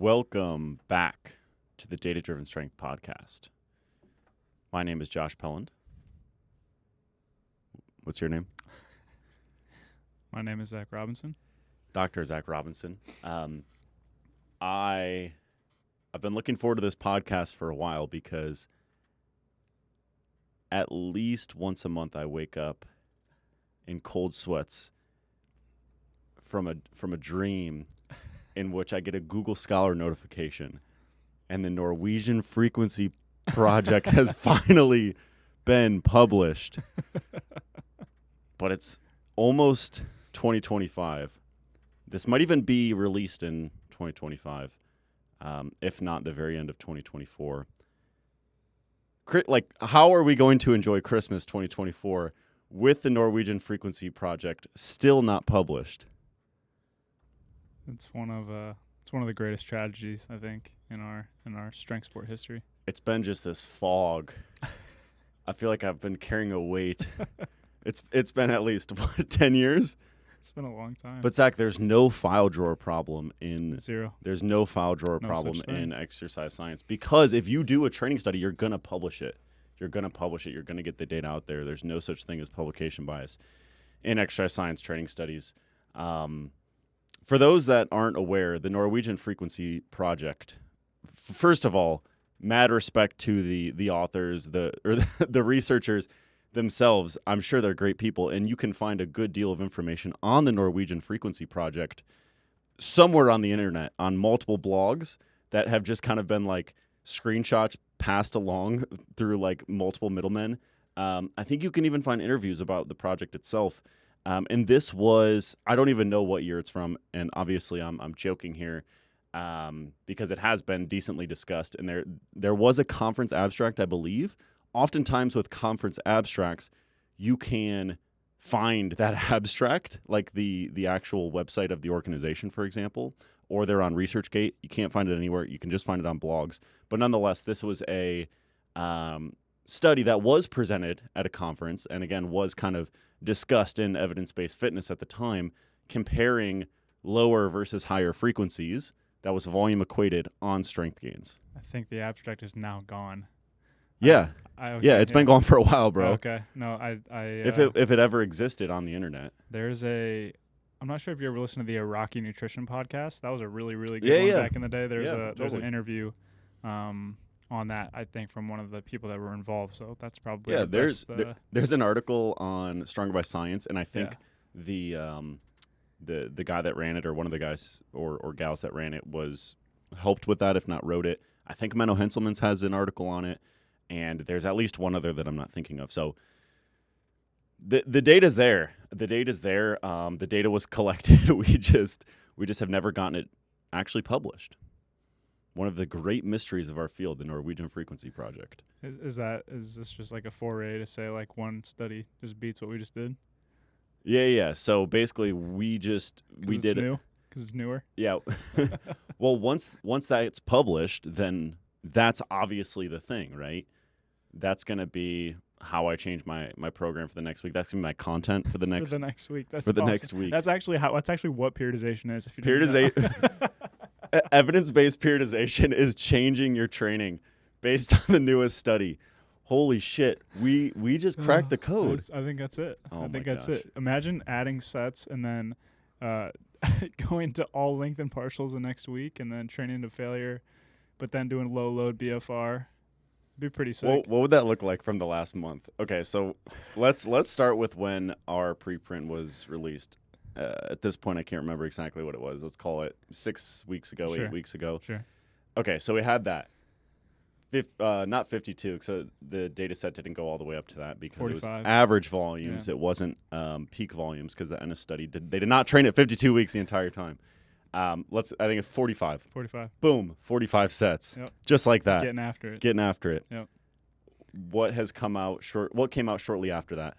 Welcome back to the Data Driven Strength Podcast. My name is Josh Pelland. What's your name? My name is Zach Robinson. Dr. Zach Robinson. I've been looking forward to this podcast for a while because at least once a month I wake up in cold sweats from a dream in which I get a Google Scholar notification and the Norwegian Frequency Project has finally been published. But it's almost 2025. This might even be released in 2025, if not the very end of 2024. How are we going to enjoy Christmas 2024 with the Norwegian Frequency Project still not published? It's one of the greatest tragedies, I think, in our strength sport history. It's been just this fog. I feel like I've been carrying a weight. It's been at least 10 years. It's been a long time. But Zach, there's no file drawer problem in Zero. There's no file drawer No problem such thing. in exercise science because if you do a training study, you're gonna publish it. You're gonna get the data out there. There's no such thing as publication bias in exercise science training studies. For those that aren't aware, the Norwegian Frequency Project, first of all, mad respect to the authors, the researchers themselves. I'm sure they're great people, and you can find a good deal of information on the Norwegian Frequency Project somewhere on the internet, on multiple blogs that have just kind of been like screenshots passed along through like multiple middlemen. I think you can even find interviews about the project itself. And this was, I don't even know what year it's from, and obviously I'm joking here because it has been decently discussed. And there was a conference abstract, I believe. Oftentimes with conference abstracts, you can find that abstract, like the actual website of the organization, for example, or they're on ResearchGate. You can't find it anywhere. You can just find it on blogs. But nonetheless, this was a study that was presented at a conference and, again, was kind of discussed in evidence-based fitness at the time, comparing lower versus higher frequencies that was volume equated on strength gains. I think the abstract is now gone. Yeah. It's been gone for a while, bro. Oh, okay. No, if it ever existed on the internet. I'm not sure if you ever listened to the Iraqi Nutrition podcast. That was a really, really good one back in the day. There's an interview on that, I think, from one of the people that were involved. So that's probably there's an article on Stronger by Science, and I think the guy that ran it, or one of the guys or gals that ran it, was helped with that, if not wrote it. I think Menno Henselmans has an article on it, and there's at least one other that I'm not thinking of. So the data's there. The data's there. The data was collected. We just have never gotten it actually published. One of the great mysteries of our field, the Norwegian Frequency Project. Is this just like a foray to say like one study just beats what we just did? Yeah. So basically, we did it because it's newer. Yeah. Well, once that's published, then that's obviously the thing, right? That's going to be how I change my program for the next week. That's going to be my content for the next week. That's for the awesome. next week. That's actually what periodization is. If you periodization. Evidence-based periodization is changing your training based on the newest study. Holy shit. We just cracked the code. I think that's it. Oh, I think my that's gosh. it. Imagine adding sets and then going to all length and partials the next week and then training to failure, but then doing low load BFR. It'd be pretty sick. What would that look like from the last month? Okay, so let's start with when our preprint was released. At this point, I can't remember exactly what it was. Let's call it 6 weeks ago, Sure. 8 weeks ago. Sure. Okay, so we had that. Not 52, so the data set didn't go all the way up to that because 45. It was average volumes. Yeah. It wasn't peak volumes because the Ennis study they did not train at 52 weeks the entire time. I think it's 45. 45. Boom, 45 sets. Yep. Just like that. Getting after it. Yep. What came out shortly after that?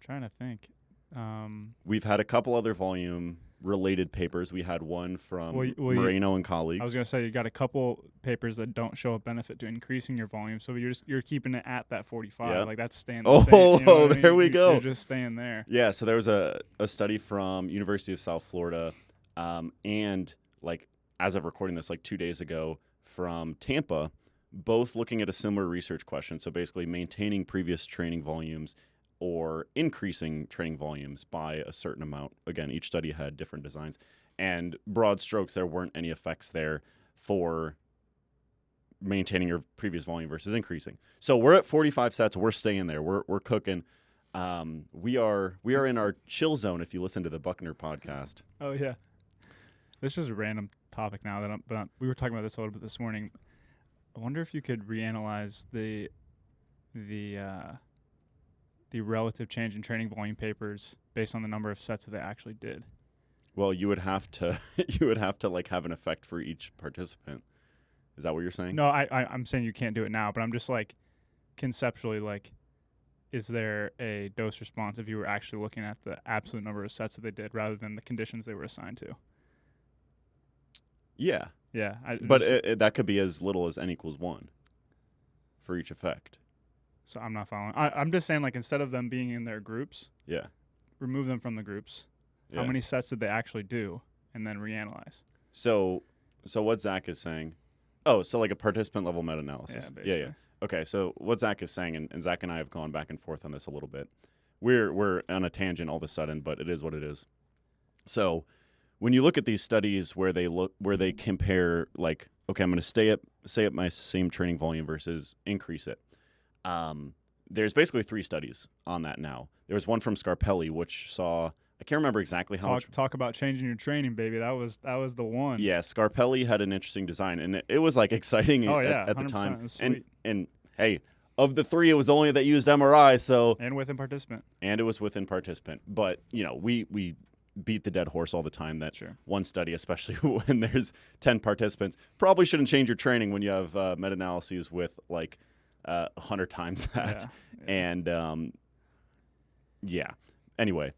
Trying to think. We've had a couple other volume related papers. We had one from Moreno and colleagues. I was going to say you got a couple papers that don't show a benefit to increasing your volume, so you're keeping it at that 45. Yeah. Like that's staying the same. You know what I mean? There we go. You're just staying there. Yeah, so there was a study from University of South Florida and like as of recording this, like 2 days ago from Tampa, both looking at a similar research question. So basically maintaining previous training volumes or increasing training volumes by a certain amount. Again, each study had different designs. And broad strokes, there weren't any effects there for maintaining your previous volume versus increasing. So we're at 45 sets. We're staying there. We're cooking. We are in our chill zone if you listen to the Buckner podcast. Oh, yeah. This is a random topic now, but we were talking about this a little bit this morning. I wonder if you could reanalyze the relative change in training volume papers based on the number of sets that they actually did. Well, you would have to like have an effect for each participant. Is that what you're saying? No, I'm saying you can't do it now, but I'm just like conceptually, like, is there a dose response if you were actually looking at the absolute number of sets that they did rather than the conditions they were assigned to? Yeah. Yeah. But that could be as little as n equals 1 for each effect. So I'm not following. I'm just saying, like, instead of them being in their groups, yeah, remove them from the groups. Yeah. How many sets did they actually do, and then reanalyze? So what Zach is saying, so like a participant level meta-analysis. Yeah. Okay, so what Zach is saying, and Zach and I have gone back and forth on this a little bit. We're on a tangent all of a sudden, but it is what it is. So when you look at these studies where they compare, like, okay, I'm going to stay at my same training volume versus increase it. There's basically 3 studies on that now. There was one from Scarpelli, which saw, I can't remember exactly how much. Talk about changing your training, baby. That was the one. Yeah, Scarpelli had an interesting design, and it was like exciting at the time. And hey, of the 3, it was only that used MRI. So and within participant. And it was within participant. But we beat the dead horse all the time that one study, especially when there's 10 participants, probably shouldn't change your training when you have meta-analyses with like 100 times that. Yeah. And anyway,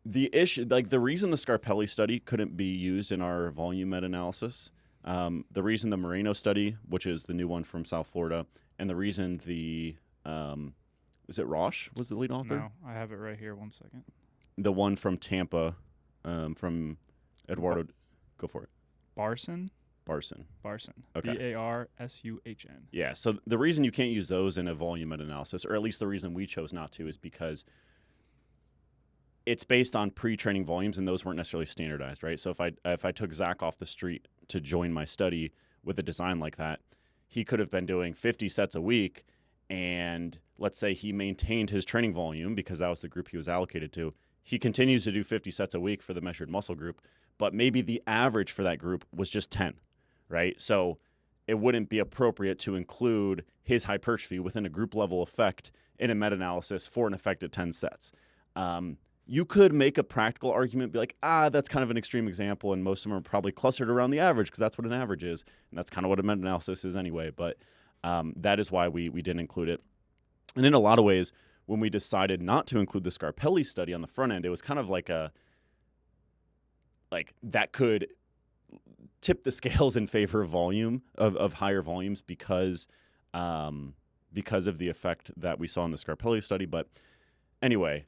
the issue, like the reason the Scarpelli study couldn't be used in our volume meta-analysis, the reason the Moreno study, which is the new one from South Florida, and the reason the is it Roche was the lead author? No, I have it right here. 1 second. The one from Tampa, from Eduardo. Go for it. Barson. Okay. Barshun. Yeah. So the reason you can't use those in a volume meta-analysis, or at least the reason we chose not to, is because it's based on pre-training volumes, and those weren't necessarily standardized, right? So if I took Zach off the street to join my study with a design like that, he could have been doing 50 sets a week, and let's say he maintained his training volume because that was the group he was allocated to. He continues to do 50 sets a week for the measured muscle group, but maybe the average for that group was just 10, right? So it wouldn't be appropriate to include his hypertrophy within a group level effect in a meta-analysis for an effect at 10 sets. You could make a practical argument, be like, that's kind of an extreme example, and most of them are probably clustered around the average because that's what an average is, and that's kind of what a meta-analysis is anyway. But that is why we didn't include it. And in a lot of ways, when we decided not to include the Scarpelli study on the front end, it was kind of like that could tip the scales in favor of volume, of higher volumes because of the effect that we saw in the Scarpelli study. But anyway,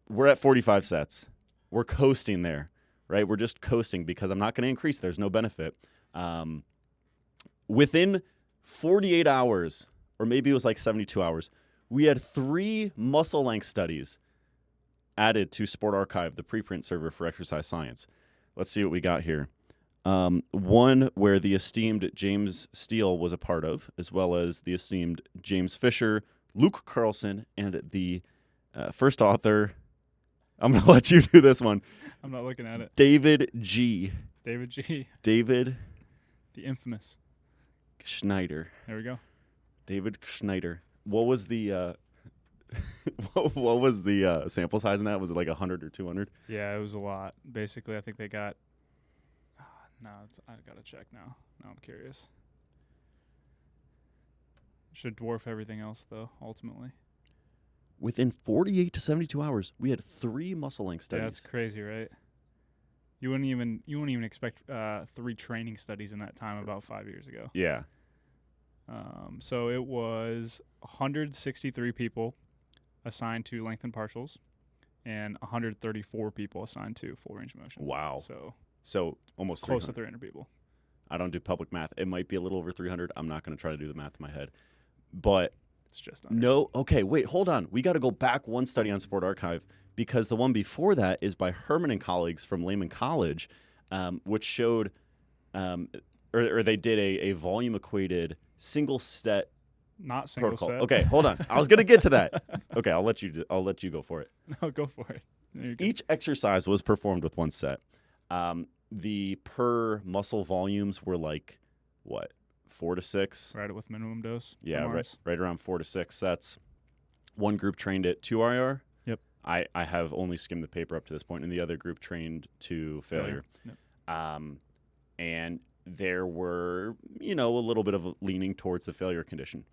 we're at 45 sets. We're coasting there, right? We're just coasting because I'm not going to increase. There's no benefit. Within 48 hours, or maybe it was like 72 hours, we had 3 muscle length studies added to Sport Archive, the preprint server for exercise science. Let's see what we got here. One where the esteemed James Steele was a part of, as well as the esteemed James Fisher, Luke Carlson, and the first author. I'm going to let you do this one. I'm not looking at it. David G. David. The infamous. Schneider. There we go. David Schneider. What was the what was the sample size in that? Was it like 100 or 200? Yeah, it was a lot. Basically, I think they got. I gotta check now. Now I'm curious. Should dwarf everything else though. Ultimately. Within 48 to 72 hours, we had 3 muscle length studies. Yeah, that's crazy, right? You wouldn't even expect 3 training studies in that time about 5 years ago. Yeah. So it was 163 people assigned to length and partials, and 134 people assigned to full range of motion. Wow. So So almost close 300. to 300 people. I don't do public math. It might be a little over 300. I'm not going to try to do the math in my head. But it's just under. No. Okay, wait, hold on. We got to go back one study on Sport Archive because the one before that is by Herman and colleagues from Lehman College, which showed, or they did a volume-equated single-set Not single protocol. set. Okay, hold on. I was going to get to that. Okay, I'll let you go for it. No, go for it. Each exercise was performed with one set. The per muscle volumes were like, what, 4 to 6? Right with minimum dose. Yeah, right around 4 to 6 sets. One group trained at 2 RIR. Yep. I have only skimmed the paper up to this point, and the other group trained to failure. Yep. And there were, a little bit of a leaning towards the failure condition.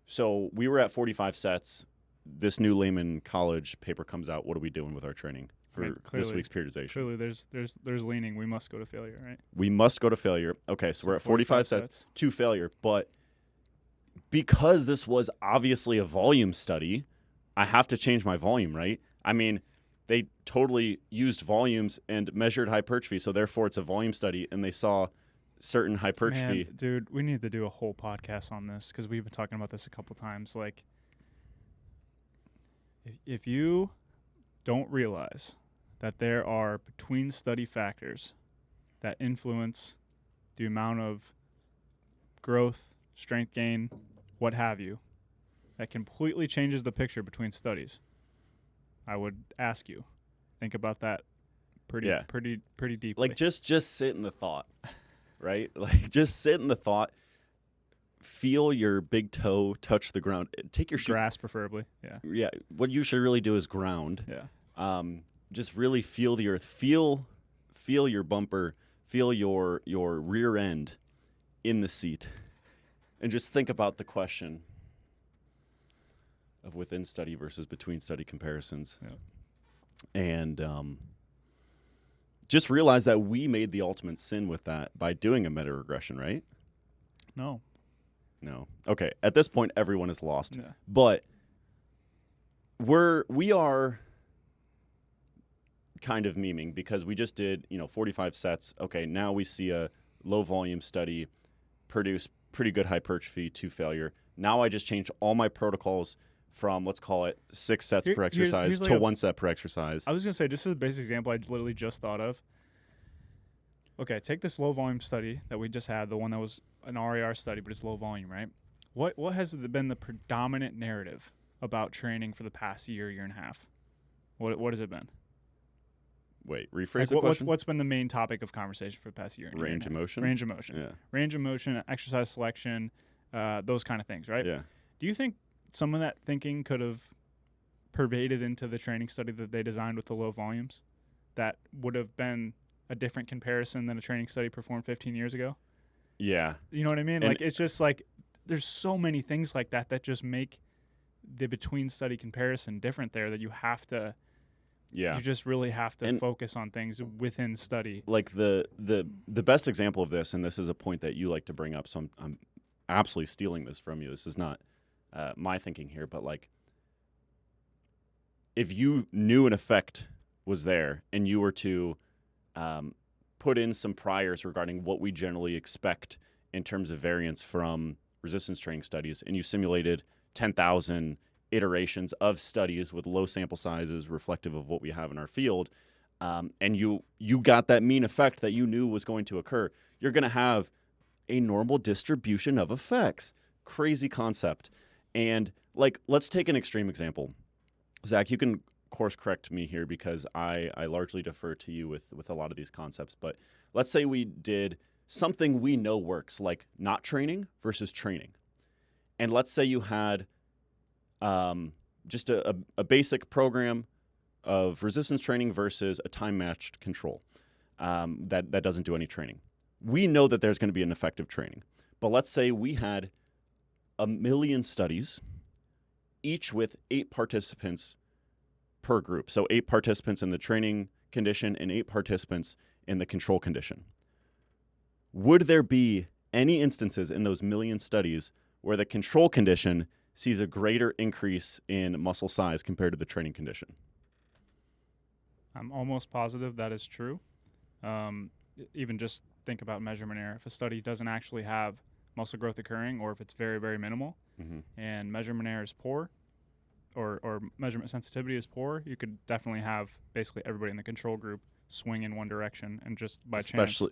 So we were at 45 sets. This new Lehman College paper comes out. What are we doing with our training for this week's periodization? Clearly, there's leaning. We must go to failure, right? We must go to failure. Okay, so we're at 45 sets to failure. But because this was obviously a volume study, I have to change my volume, right? I mean, they totally used volumes and measured hypertrophy, so therefore it's a volume study, and they saw certain hypertrophy. Man, dude, we need to do a whole podcast on this because we've been talking about this a couple times. Like, if you don't realize that there are between study factors that influence the amount of growth, strength gain, what have you, that completely changes the picture between studies, I would ask you, think about that pretty deeply. Like, just sit in the thought, right? Like, just sit in the thought. Feel your big toe touch the ground. Take your grass, preferably. Yeah. Yeah. What you should really do is ground. Yeah. Just really feel the earth. Feel your bumper. Feel your rear end in the seat, and just think about the question of within study versus between study comparisons. Yeah. And just realize that we made the ultimate sin with that by doing a meta regression, right? No. Okay. At this point, everyone is lost. Yeah. But we are kind of memeing because we just did, 45 sets. Okay, now we see a low volume study produce pretty good hypertrophy to failure. Now I just changed all my protocols from, let's call it 6 sets per exercise to 1 set per exercise. I was going to say, this is a basic example I literally just thought of. Okay, take this low volume study that we just had, the one that was an RER study, but it's low volume, right? What has been the predominant narrative about training for the past year and a half? What has it been? Wait, rephrase the question. What's been the main topic of conversation for the past year? Range of motion. Range of motion. Yeah. Range of motion, exercise selection, those kind of things, right? Yeah. Do you think some of that thinking could have pervaded into the training study that they designed with the low volumes? That would have been a different comparison than a training study performed 15 years ago? Yeah. You know what I mean? Like, it's just like there's so many things like that just make the between study comparison different there that you have to. Yeah. You just really have to focus on things within study. Like the best example of this, and this is a point that you like to bring up, so I'm absolutely stealing this from you. This is not my thinking here, but like if you knew an effect was there and you were to put in some priors regarding what we generally expect in terms of variance from resistance training studies, and you simulated 10,000 iterations of studies with low sample sizes reflective of what we have in our field, and you got that mean effect that you knew was going to occur, you're going to have a normal distribution of effects. Crazy concept. And like, let's take an extreme example. Zach, you can course correct me here because I largely defer to you with a lot of these concepts, but let's say we did something we know works, like not training versus training. And let's say you had just a basic program of resistance training versus a time-matched control that doesn't do any training. We know that there's going to be an effective training. But let's say we had 1 million studies, each with 8 participants per group. So 8 participants in the training condition and 8 participants in the control condition. Would there be any instances in those 1 million studies where the control condition sees a greater increase in muscle size compared to the training condition? I'm almost positive that is true. even just think about measurement error. If a study doesn't actually have muscle growth occurring, or if it's very, very minimal, and measurement error is poor, or measurement sensitivity is poor, you could definitely have basically everybody in the control group swing in one direction, and just by chance.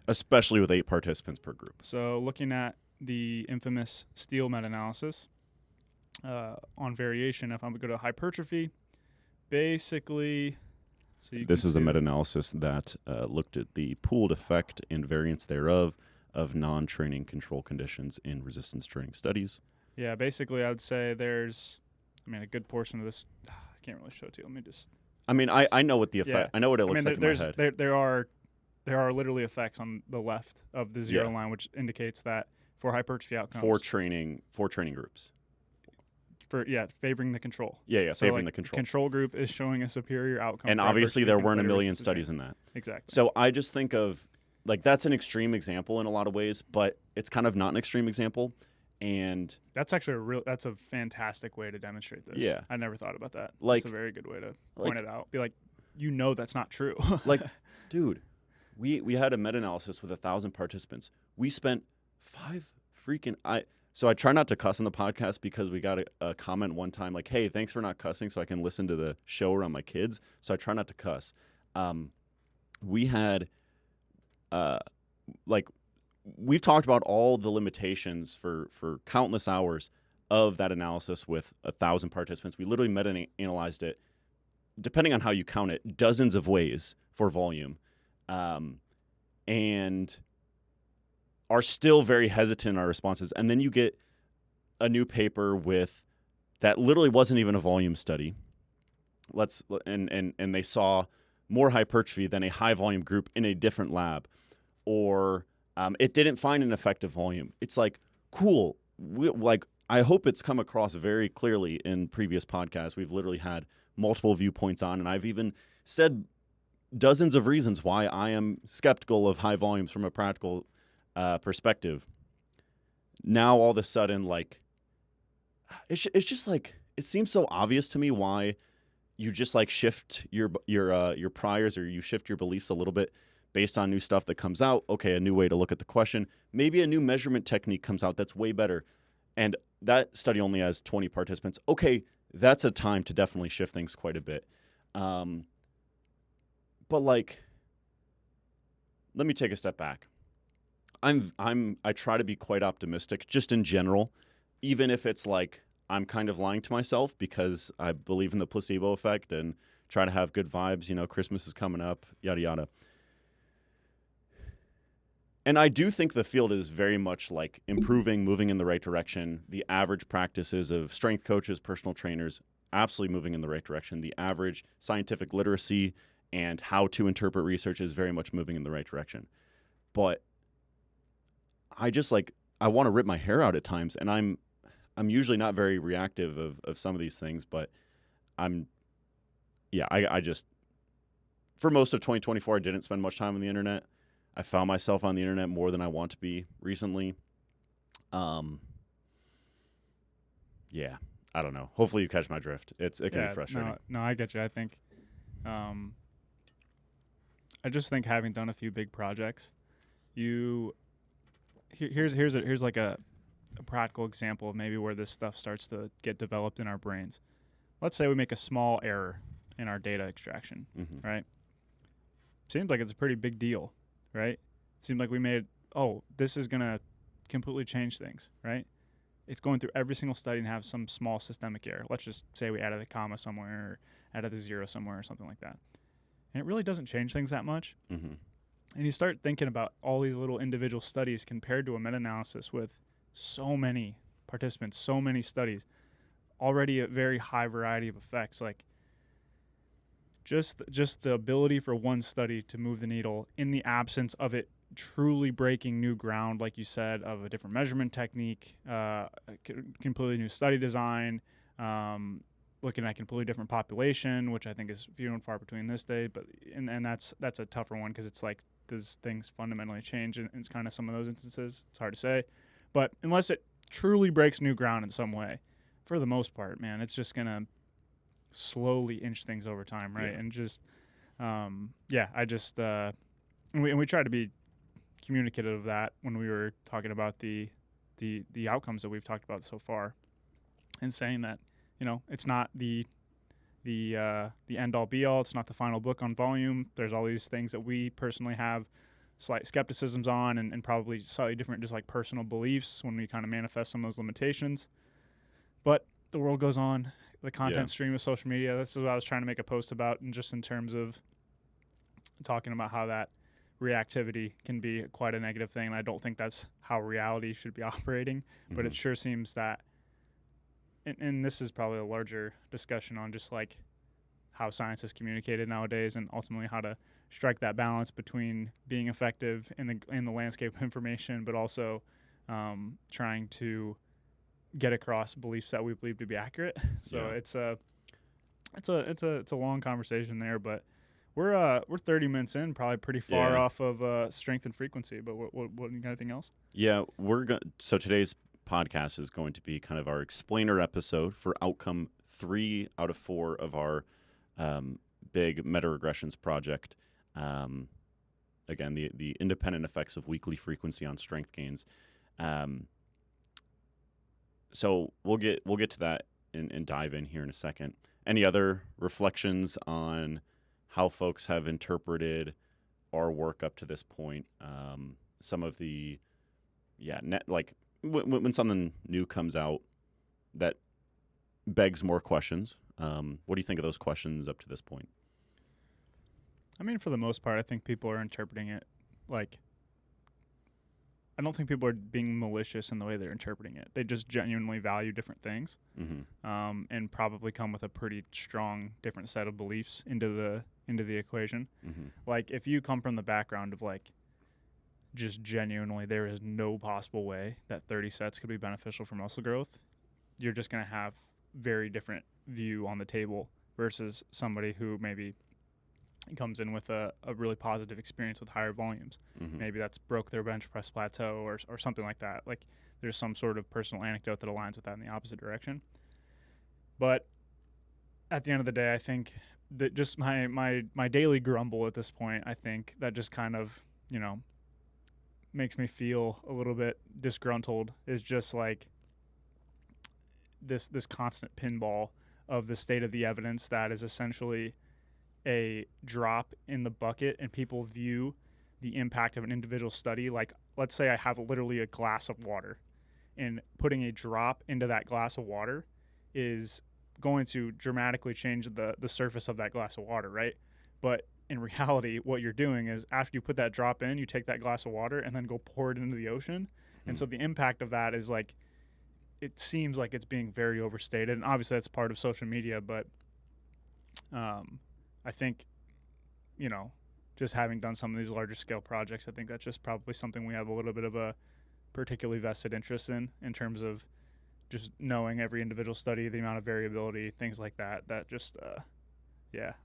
Especially with 8 participants per group. So looking at the infamous Steele meta-analysis on variation, if I'm going to go to hypertrophy, basically... So this is a meta-analysis that looked at the pooled effect and variance thereof of non-training control conditions in resistance training studies. Yeah, basically I would say there's, a good portion of this, I can't really show it to you. Let me just... I know what the effect, I know what it looks like in my head. There are literally effects on the left of the zero line, which indicates that for hypertrophy outcomes. For training groups. Favoring the control. So favoring the control. Control group is showing a superior outcome. And obviously there weren't a million studies in that. Exactly. So I just think of, that's an extreme example in a lot of ways, but it's kind of not an extreme example. And that's actually that's a fantastic way to demonstrate this. Yeah. I never thought about that. Like, that's a very good way to point it out. Be like, that's not true. Dude, we had a meta-analysis with 1,000 participants. We spent 5 freaking... So I try not to cuss on the podcast because we got a comment one time like, hey, thanks for not cussing so I can listen to the show around my kids. So I try not to cuss. We had, we've talked about all the limitations for countless hours of that analysis with 1,000 participants. We literally meta-analyzed it, depending on how you count it, dozens of ways for volume. And are still very hesitant in our responses. And then you get a new paper that literally wasn't even a volume study. And they saw more hypertrophy than a high volume group in a different lab, or it didn't find an effective volume. It's like, cool. I hope it's come across very clearly in previous podcasts. We've literally had multiple viewpoints on, and I've even said dozens of reasons why I am skeptical of high volumes from a practical perspective. Now all of a sudden, it's just it seems so obvious to me why you just shift your priors, or you shift your beliefs a little bit based on new stuff that comes out. Okay, a new way to look at the question. Maybe a new measurement technique comes out that's way better, and that study only has 20 participants. Okay, that's a time to definitely shift things quite a bit. But let me take a step back. I try to be quite optimistic just in general, even if it's I'm kind of lying to myself because I believe in the placebo effect and try to have good vibes. Christmas is coming up, yada, yada. And I do think the field is very much improving, moving in the right direction. The average practices of strength coaches, personal trainers, absolutely moving in the right direction. The average scientific literacy and how to interpret research is very much moving in the right direction. But I just I want to rip my hair out at times, and I'm usually not very reactive of some of these things, but I just, for most of 2024, I didn't spend much time on the internet. I found myself on the internet more than I want to be recently. I don't know. Hopefully you catch my drift. It can be frustrating. No, I get you. I think, I just think having done a few big projects, here's a practical example of maybe where this stuff starts to get developed in our brains. Let's say we make a small error in our data extraction, right? Seems like it's a pretty big deal, right? Seems like we made, this is going to completely change things, right? It's going through every single study and have some small systemic error. Let's just say we added a comma somewhere or added a zero somewhere or something like that. And it really doesn't change things that much. And you start thinking about all these little individual studies compared to a meta-analysis with so many participants, so many studies, already a very high variety of effects. Just the ability for one study to move the needle in the absence of it truly breaking new ground, like you said, of a different measurement technique, a completely new study design, looking at a completely different population, which I think is few and far between this day. But and that's a tougher one because it's does things fundamentally change? And it's kind of some of those instances. It's hard to say. But unless it truly breaks new ground in some way, for the most part, man, it's just going to slowly inch things over time, right? Yeah. And just, and we try to be communicative of that when we were talking about the outcomes that we've talked about so far, and saying that, you know, it's not the end all be all. It's not the final book on volume. There's all these things that we personally have slight skepticisms on, and probably slightly different, just like personal beliefs when we kind of manifest some of those limitations. But the world goes on. The content stream of social media. This is what I was trying to make a post about, and just in terms of talking about how that reactivity can be quite a negative thing. And I don't think that's how reality should be operating, but it sure seems that, and this is probably a larger discussion on just like how science is communicated nowadays, and ultimately how to strike that balance between being effective in the landscape of information, but also trying to get across beliefs that we believe to be accurate. So it's a long conversation there, but we're 30 minutes in, probably pretty far off of strength and frequency. But what anything else? Yeah, so today's podcast is going to be kind of our explainer episode for outcome 3 out of 4 of our big meta-regressions project. Again, the independent effects of weekly frequency on strength gains. So we'll get to that and dive in here in a second. Any other reflections on how folks have interpreted our work up to this point? Some of the, when something new comes out that begs more questions, what do you think of those questions up to this point? I mean, for the most part, I think people are interpreting it like, I don't think people are being malicious in the way they're interpreting it. They just genuinely value different things, and probably come with a pretty strong different set of beliefs into the equation. Like, if you come from the background of like, just genuinely there is no possible way that 30 sets could be beneficial for muscle growth, you're just going to have very different view on the table versus somebody who maybe comes in with a really positive experience with higher volumes. Maybe that's broke their bench press plateau or something like that. Like, there's some sort of personal anecdote that aligns with that in the opposite direction. But at the end of the day, I think that just my daily grumble at this point, I think that just kind of, you know, makes me feel a little bit disgruntled, is just like this constant pinball of the state of the evidence that is essentially a drop in the bucket, and people view the impact of an individual study like, let's say I have literally a glass of water, and putting a drop into that glass of water is going to dramatically change the surface of that glass of water, right? But in reality, what you're doing is, after you put that drop in, you take that glass of water and then go pour it into the ocean. And so the impact of that is like, it seems like it's being very overstated, and obviously that's part of social media, but I think, you know, just having done some of these larger scale projects, I think that's just probably something we have a little bit of a particularly vested interest in terms of just knowing every individual study, the amount of variability, things like that. That just,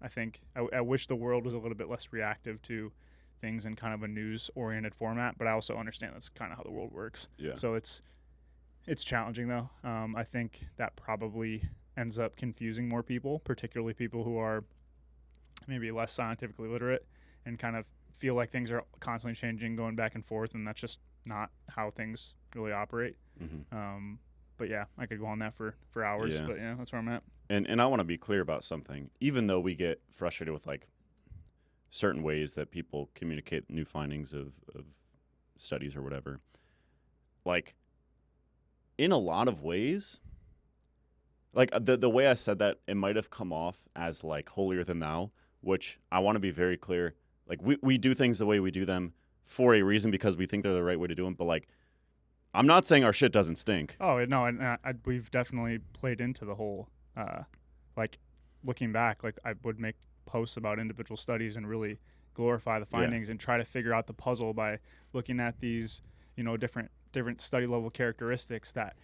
I think I wish the world was a little bit less reactive to things in kind of a news-oriented format, but I also understand that's kind of how the world works. Yeah. So it's challenging, though. I think that probably ends up confusing more people, particularly people who are maybe less scientifically literate and kind of feel like things are constantly changing, going back and forth, and that's just not how things really operate. But yeah, I could go on that for hours, but yeah, that's where I'm at. And I want to be clear about something. Even though we get frustrated with like certain ways that people communicate new findings of studies or whatever, like, in a lot of ways, like the way I said that, it might have come off as like holier than thou, which I want to be very clear. Like, we do things the way we do them for a reason, because we think they're the right way to do them. But like, I'm not saying our shit doesn't stink. Oh no, and we've definitely played into the whole, like, looking back, like, I would make posts about individual studies and really glorify the findings and try to figure out the puzzle by looking at these, you know, different study level characteristics that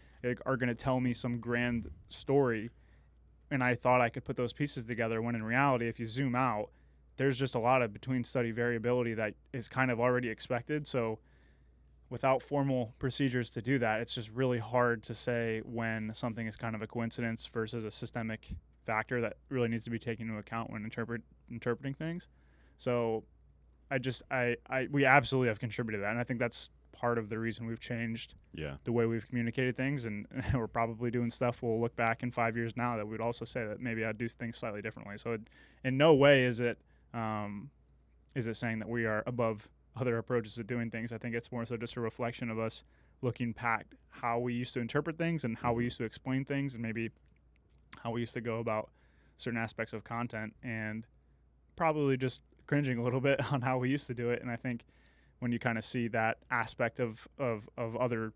are going to tell me some grand story. And I thought I could put those pieces together, when in reality, if you zoom out, there's just a lot of between study variability that is kind of already expected. So without formal procedures to do that, it's just really hard to say when something is kind of a coincidence versus a systemic factor that really needs to be taken into account when interpreting things. So we absolutely have contributed to that, and I think that's part of the reason we've changed the way we've communicated things, and we're probably doing stuff we'll look back in 5 years now that we'd also say that maybe I'd do things slightly differently. So in no way is it saying that we are above other approaches to doing things. I think it's more so just a reflection of us looking back how we used to interpret things and how we used to explain things, and maybe how we used to go about certain aspects of content, and probably just cringing a little bit on how we used to do it. And I think when you kind of see that aspect of other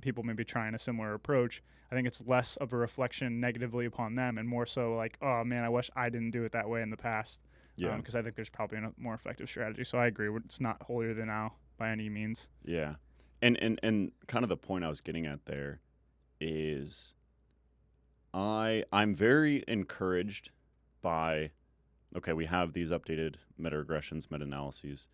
people maybe trying a similar approach, I think it's less of a reflection negatively upon them and more so like, oh man, I wish I didn't do it that way in the past. Yeah. Because I think there's probably a more effective strategy. So I agree. It's not holier than thou by any means. Yeah. And kind of the point I was getting at there is I'm very encouraged by, okay, we have these updated meta-regressions, meta-analyses.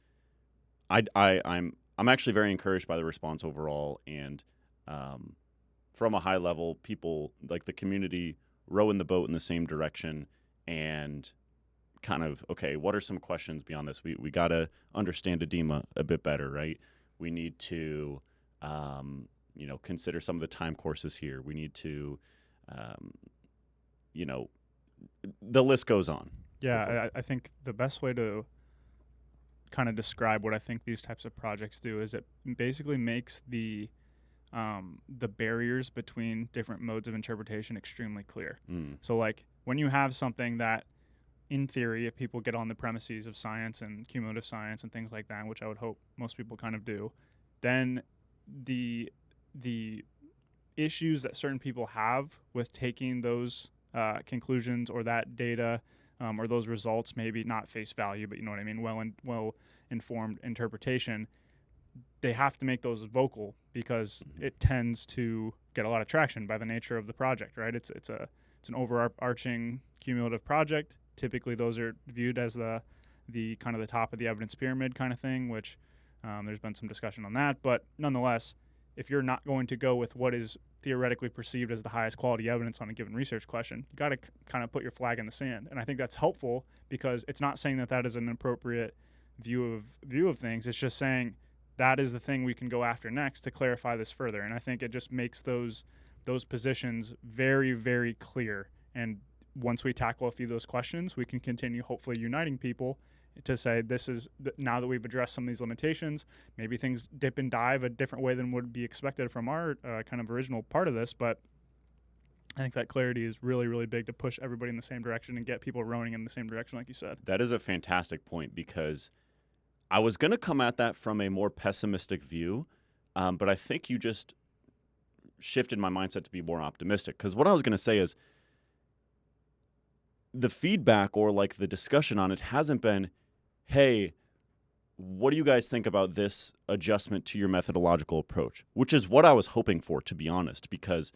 I'm actually very encouraged by the response overall, and from a high level, people like the community rowing the boat in the same direction, and kind of, okay, what are some questions beyond this? We got to understand edema a bit better, right? We need to consider some of the time courses here. We need to the list goes on. Yeah, I think the best way to kind of describe what I think these types of projects do is it basically makes the barriers between different modes of interpretation extremely clear. So like when you have something that, in theory, if people get on the premises of science and cumulative science and things like that, which I would hope most people kind of do, then the issues that certain people have with taking those conclusions or that data or those results, maybe not face value, but you know what I mean, well informed interpretation, they have to make those vocal because it tends to get a lot of traction by the nature of the project, right? It's an overarching cumulative project. Typically, those are viewed as the kind of the top of the evidence pyramid kind of thing, which there's been some discussion on that. But nonetheless, if you're not going to go with what is theoretically perceived as the highest quality evidence on a given research question, you got to kind of put your flag in the sand. And I think that's helpful because it's not saying that is an appropriate view of things. It's just saying that is the thing we can go after next to clarify this further. And I think it just makes those positions very, very clear. And once we tackle a few of those questions, we can continue hopefully uniting people to say this is now that we've addressed some of these limitations, maybe things dip and dive a different way than would be expected from our kind of original part of this. But I think that clarity is really, really big to push everybody in the same direction and get people rowing in the same direction, like you said. That is a fantastic point, because I was going to come at that from a more pessimistic view, but I think you just shifted my mindset to be more optimistic. Because what I was going to say is the feedback or like the discussion on it hasn't been, hey, what do you guys think about this adjustment to your methodological approach? Which is what I was hoping for, to be honest, because,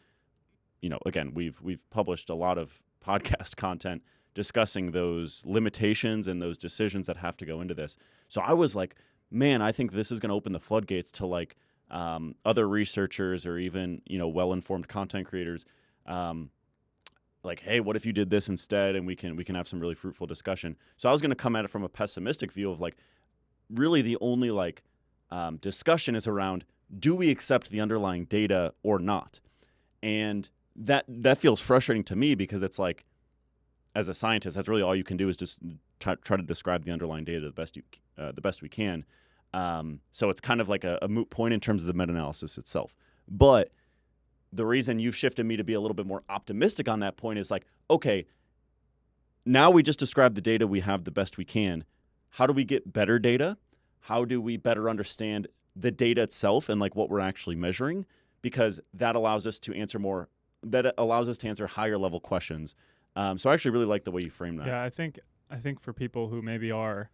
again, we've published a lot of podcast content discussing those limitations and those decisions that have to go into this. So I was like, man, I think this is going to open the floodgates to like other researchers or even, well-informed content creators. Like, hey, what if you did this instead, and we can have some really fruitful discussion. So I was going to come at it from a pessimistic view of like, really the only like discussion is around, do we accept the underlying data or not? And that feels frustrating to me, because it's like, as a scientist, that's really all you can do is just try to describe the underlying data the best we can. So it's kind of like a moot point in terms of the meta-analysis itself. But the reason you've shifted me to be a little bit more optimistic on that point is like, okay, now we just described the data we have the best we can. How do we get better data? How do we better understand the data itself and like what we're actually measuring? Because that allows us to answer higher level questions. So I actually really like the way you frame that. Yeah, I think for people who maybe are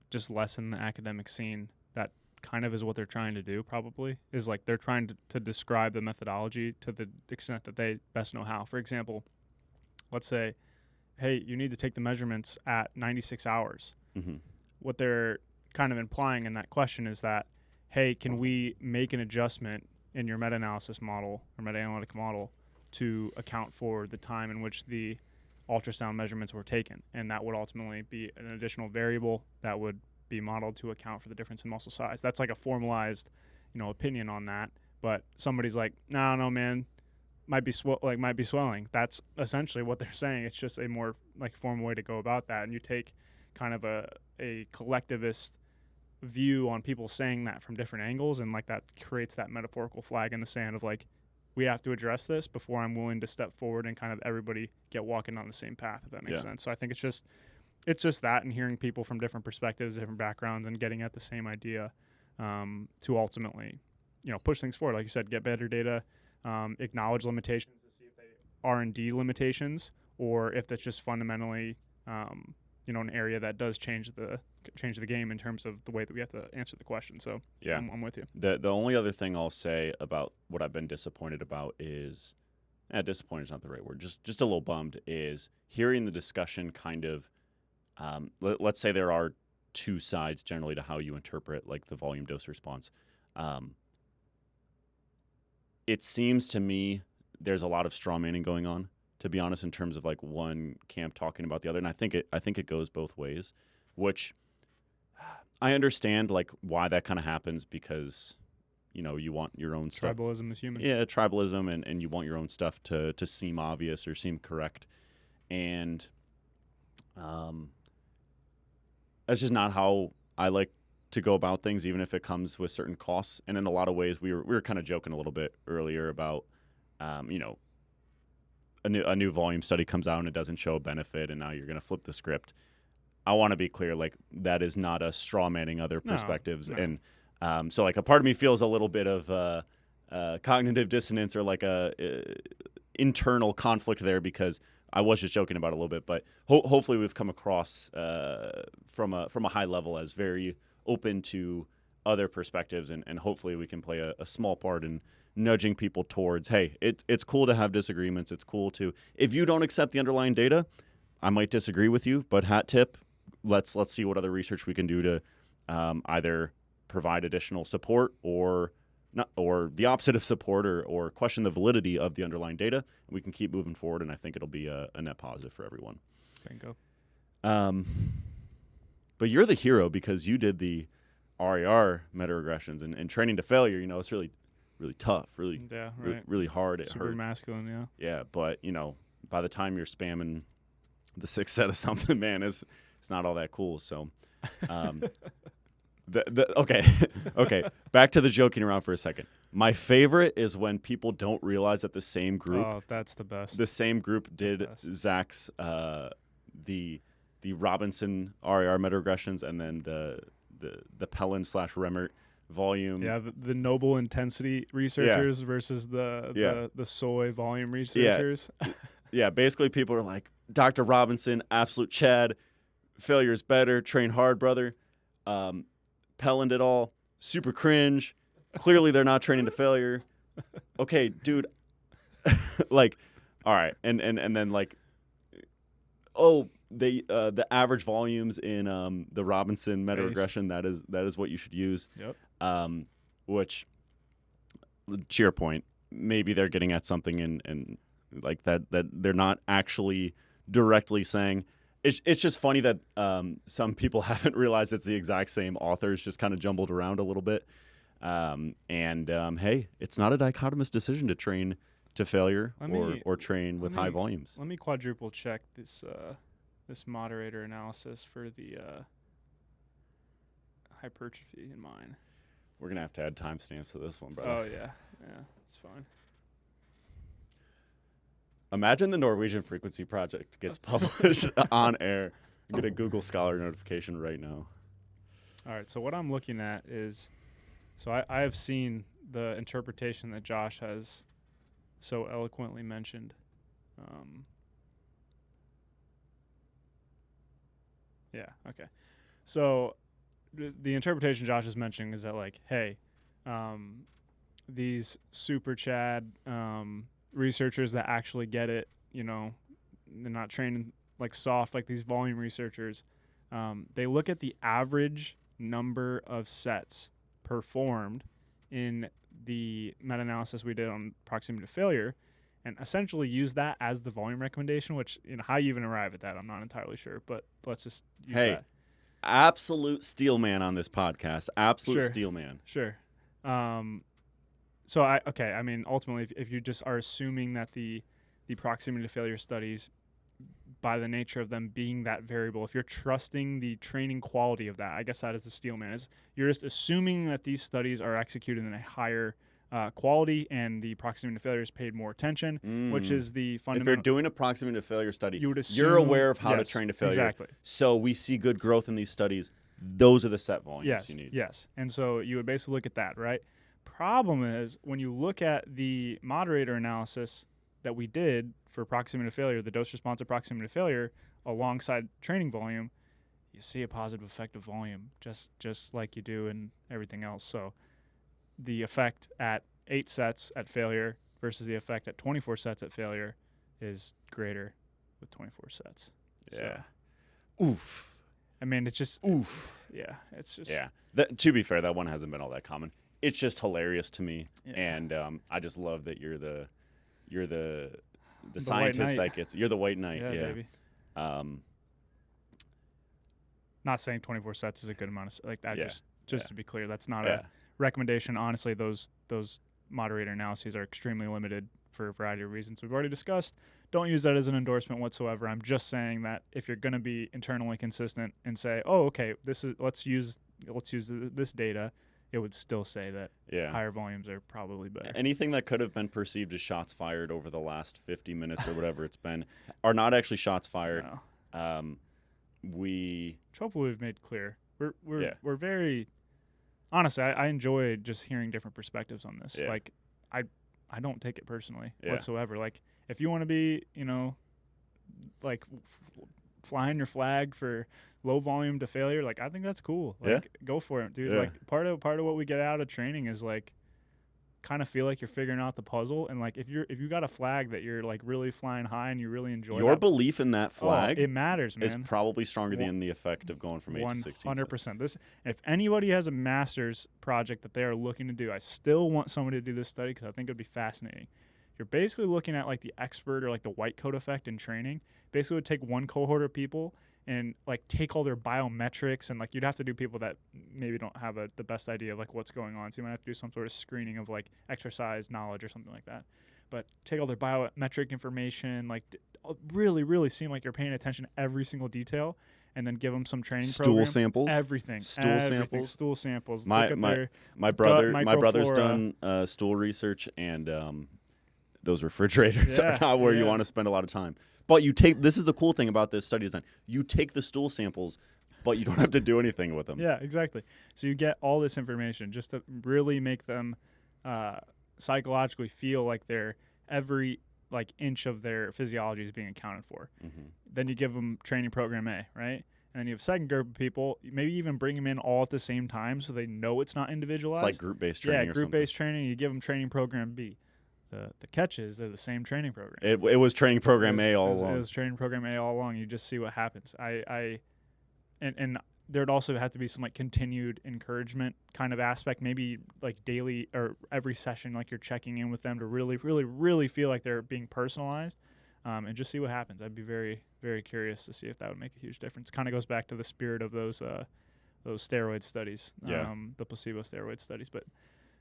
just less in the academic scene, that kind of is what they're trying to do, probably, is like they're trying to describe the methodology to the extent that they best know how. For example, let's say, hey, you need to take the measurements at 96 hours. Mm-hmm. What they're kind of implying in that question is that, hey, can we make an adjustment in your meta-analysis model or meta-analytic model to account for the time in which the ultrasound measurements were taken? And that would ultimately be an additional variable that would be modeled to account for the difference in muscle size. That's like a formalized, opinion on that. But somebody's like, no, man, might be swelling. That's essentially what they're saying. It's just a more like formal way to go about that. And you take kind of a collectivist view on people saying that from different angles, and like that creates that metaphorical flag in the sand of like, we have to address this before I'm willing to step forward and kind of everybody get walking on the same path, if that makes sense. So I think it's just that, and hearing people from different perspectives, different backgrounds, and getting at the same idea to ultimately, push things forward. Like you said, get better data, acknowledge limitations to see if they are indeed limitations, or if that's just fundamentally, an area that does change the game in terms of the way that we have to answer the question. So yeah, I'm with you. The only other thing I'll say about what I've been disappointed about is, disappointed is not the right word, just a little bummed, is hearing the discussion kind of, let's say there are two sides generally to how you interpret like the volume dose response. It seems to me there's a lot of straw manning going on, to be honest, in terms of like one camp talking about the other. And I think it goes both ways, which I understand like why that kind of happens, because, you want your own stuff. Tribalism is human. Yeah, tribalism, and you want your own stuff to seem obvious or seem correct. And that's just not how I like to go about things, even if it comes with certain costs. And in a lot of ways, we were kind of joking a little bit earlier about, a new volume study comes out and it doesn't show a benefit, and now you're going to flip the script. I want to be clear, like that is not a straw manning other perspectives. No. And so like a part of me feels a little bit of cognitive dissonance, or like a internal conflict there, because I was just joking about it a little bit, but hopefully we've come across from a high level as very open to other perspectives, and hopefully we can play a small part in nudging people towards, hey, it's cool to have disagreements. It's cool to, if you don't accept the underlying data, I might disagree with you, but hat tip, let's see what other research we can do to either provide additional support or the opposite of support, or question the validity of the underlying data. We can keep moving forward, and I think it'll be a net positive for everyone. Bingo. But you're the hero, because you did the RAR meta-regressions, and training to failure, it's really tough, really hard. It super hurts. Masculine, yeah. Yeah, but by the time you're spamming the sixth set of something, man, it's not all that cool. So, okay, back to the joking around for a second. My favorite is when people don't realize that the same group. Oh, that's the best. The same group did Zach's the Robinson RAR meta-regressions, and then the Pellin/Remmert volume. Yeah, the noble intensity researchers versus the soy volume researchers. Yeah, basically people are like, Dr. Robinson, absolute Chad, failure is better, train hard, brother. Pellin did all, super cringe. Clearly they're not training to failure. Okay, dude. Like, all right. And then like, the average volumes in the Robinson meta-regression, that is what you should use. Yep. Which, to your point, maybe they're getting at something and like that they're not actually directly saying. It's just funny that some people haven't realized it's the exact same authors, just kind of jumbled around a little bit. Hey, it's not a dichotomous decision to train to failure or train with high volumes. Let me quadruple check this moderator analysis for the hypertrophy in mine. We're going to have to add timestamps to this one, brother. Oh, yeah. Yeah, it's fine. Imagine the Norwegian Frequency Project gets published on air. Get a Google Scholar notification right now. All right, so what I'm looking at is, so I have seen the interpretation that Josh has so eloquently mentioned. Yeah, okay. So the interpretation Josh is mentioning is that, like, hey, these super Chad researchers that actually get it, they're not training like soft like these volume researchers. They look at the average number of sets performed in the meta-analysis we did on proximity to failure, and essentially use that as the volume recommendation, which, how you even arrive at that, I'm not entirely sure, but let's just use that. absolute steel man on this podcast. Absolute Sure. steel man. Sure. So I mean, ultimately, if you just are assuming that the proximity to failure studies, by the nature of them being that variable, if you're trusting the training quality of that, I guess that is the steel man. Is you're just assuming that these studies are executed in a higher quality and the proximity to failure is paid more attention, which is the fundamental. If you're doing a proximity to failure study, you would assume, you're aware of how to train to failure. Exactly. So we see good growth in these studies. Those are the set volumes you need. Yes. And so you would basically look at that, right? Problem is, when you look at the moderator analysis that we did for proximity to failure, the dose responsive proximity to failure, alongside training volume, you see a positive effect of volume, just like you do in everything else. So the effect at 8 sets at failure versus the effect at 24 sets at failure is greater with 24 sets. Yeah. So, oof. I mean, it's just oof. Yeah, it's just. Yeah. To be fair, that one hasn't been all that common. It's just hilarious to me, and I just love that you're the scientist that gets. You're the white knight. Yeah. Baby. Not saying 24 sets is a good amount of like that. Just to be clear, that's not a recommendation. Honestly, those moderator analyses are extremely limited for a variety of reasons we've already discussed. Don't use that as an endorsement whatsoever. I'm just saying that if you're going to be internally consistent and say, oh, okay, let's use this data, it would still say that higher volumes are probably better. Anything that could have been perceived as shots fired over the last 50 minutes or whatever it's been are not actually shots fired. No. Hopefully we've made clear. We're very honestly. I enjoy just hearing different perspectives on this. Yeah. Like I don't take it personally whatsoever. Like if you want to be, like flying your flag for low volume to failure, like I think that's cool. Like go for it, dude. Like part of what we get out of training is like kind of feel like you're figuring out the puzzle, and like if you got a flag that you're like really flying high and you really enjoy your belief in that flag, it matters, man. Is probably stronger than the effect of going from 8 to 16. 100%. This, if anybody has a master's project that they are looking to do, I still want somebody to do this study because I think it would be fascinating. You're basically looking at like the expert or like the white coat effect in training. Basically would take one cohort of people and like take all their biometrics, and like you'd have to do people that maybe don't have the best idea of like what's going on. So you might have to do some sort of screening of like exercise knowledge or something like that. But take all their biometric information, like really, really seem like you're paying attention to every single detail, and then give them some training program. Samples, everything, samples, stool samples. My brother's done stool research, and those refrigerators are not where you want to spend a lot of time. But this is the cool thing about this study design. You take the stool samples, but you don't have to do anything with them. Yeah, exactly. So you get all this information just to really make them psychologically feel like every like inch of their physiology is being accounted for. Mm-hmm. Then you give them training program A, right? And then you have a second group of people, maybe even bring them in all at the same time so they know it's not individualized. It's like group-based training or something. Yeah, group-based training. You give them training program B. The catch is they're the same training program. It was training program A all along. It was training program A all along. You just see what happens. And there'd also have to be some like continued encouragement kind of aspect, maybe like daily or every session, like you're checking in with them to really, really, really feel like they're being personalized, and just see what happens. I'd be very, very curious to see if that would make a huge difference. Kind of goes back to the spirit of those steroid studies, the placebo steroid studies. But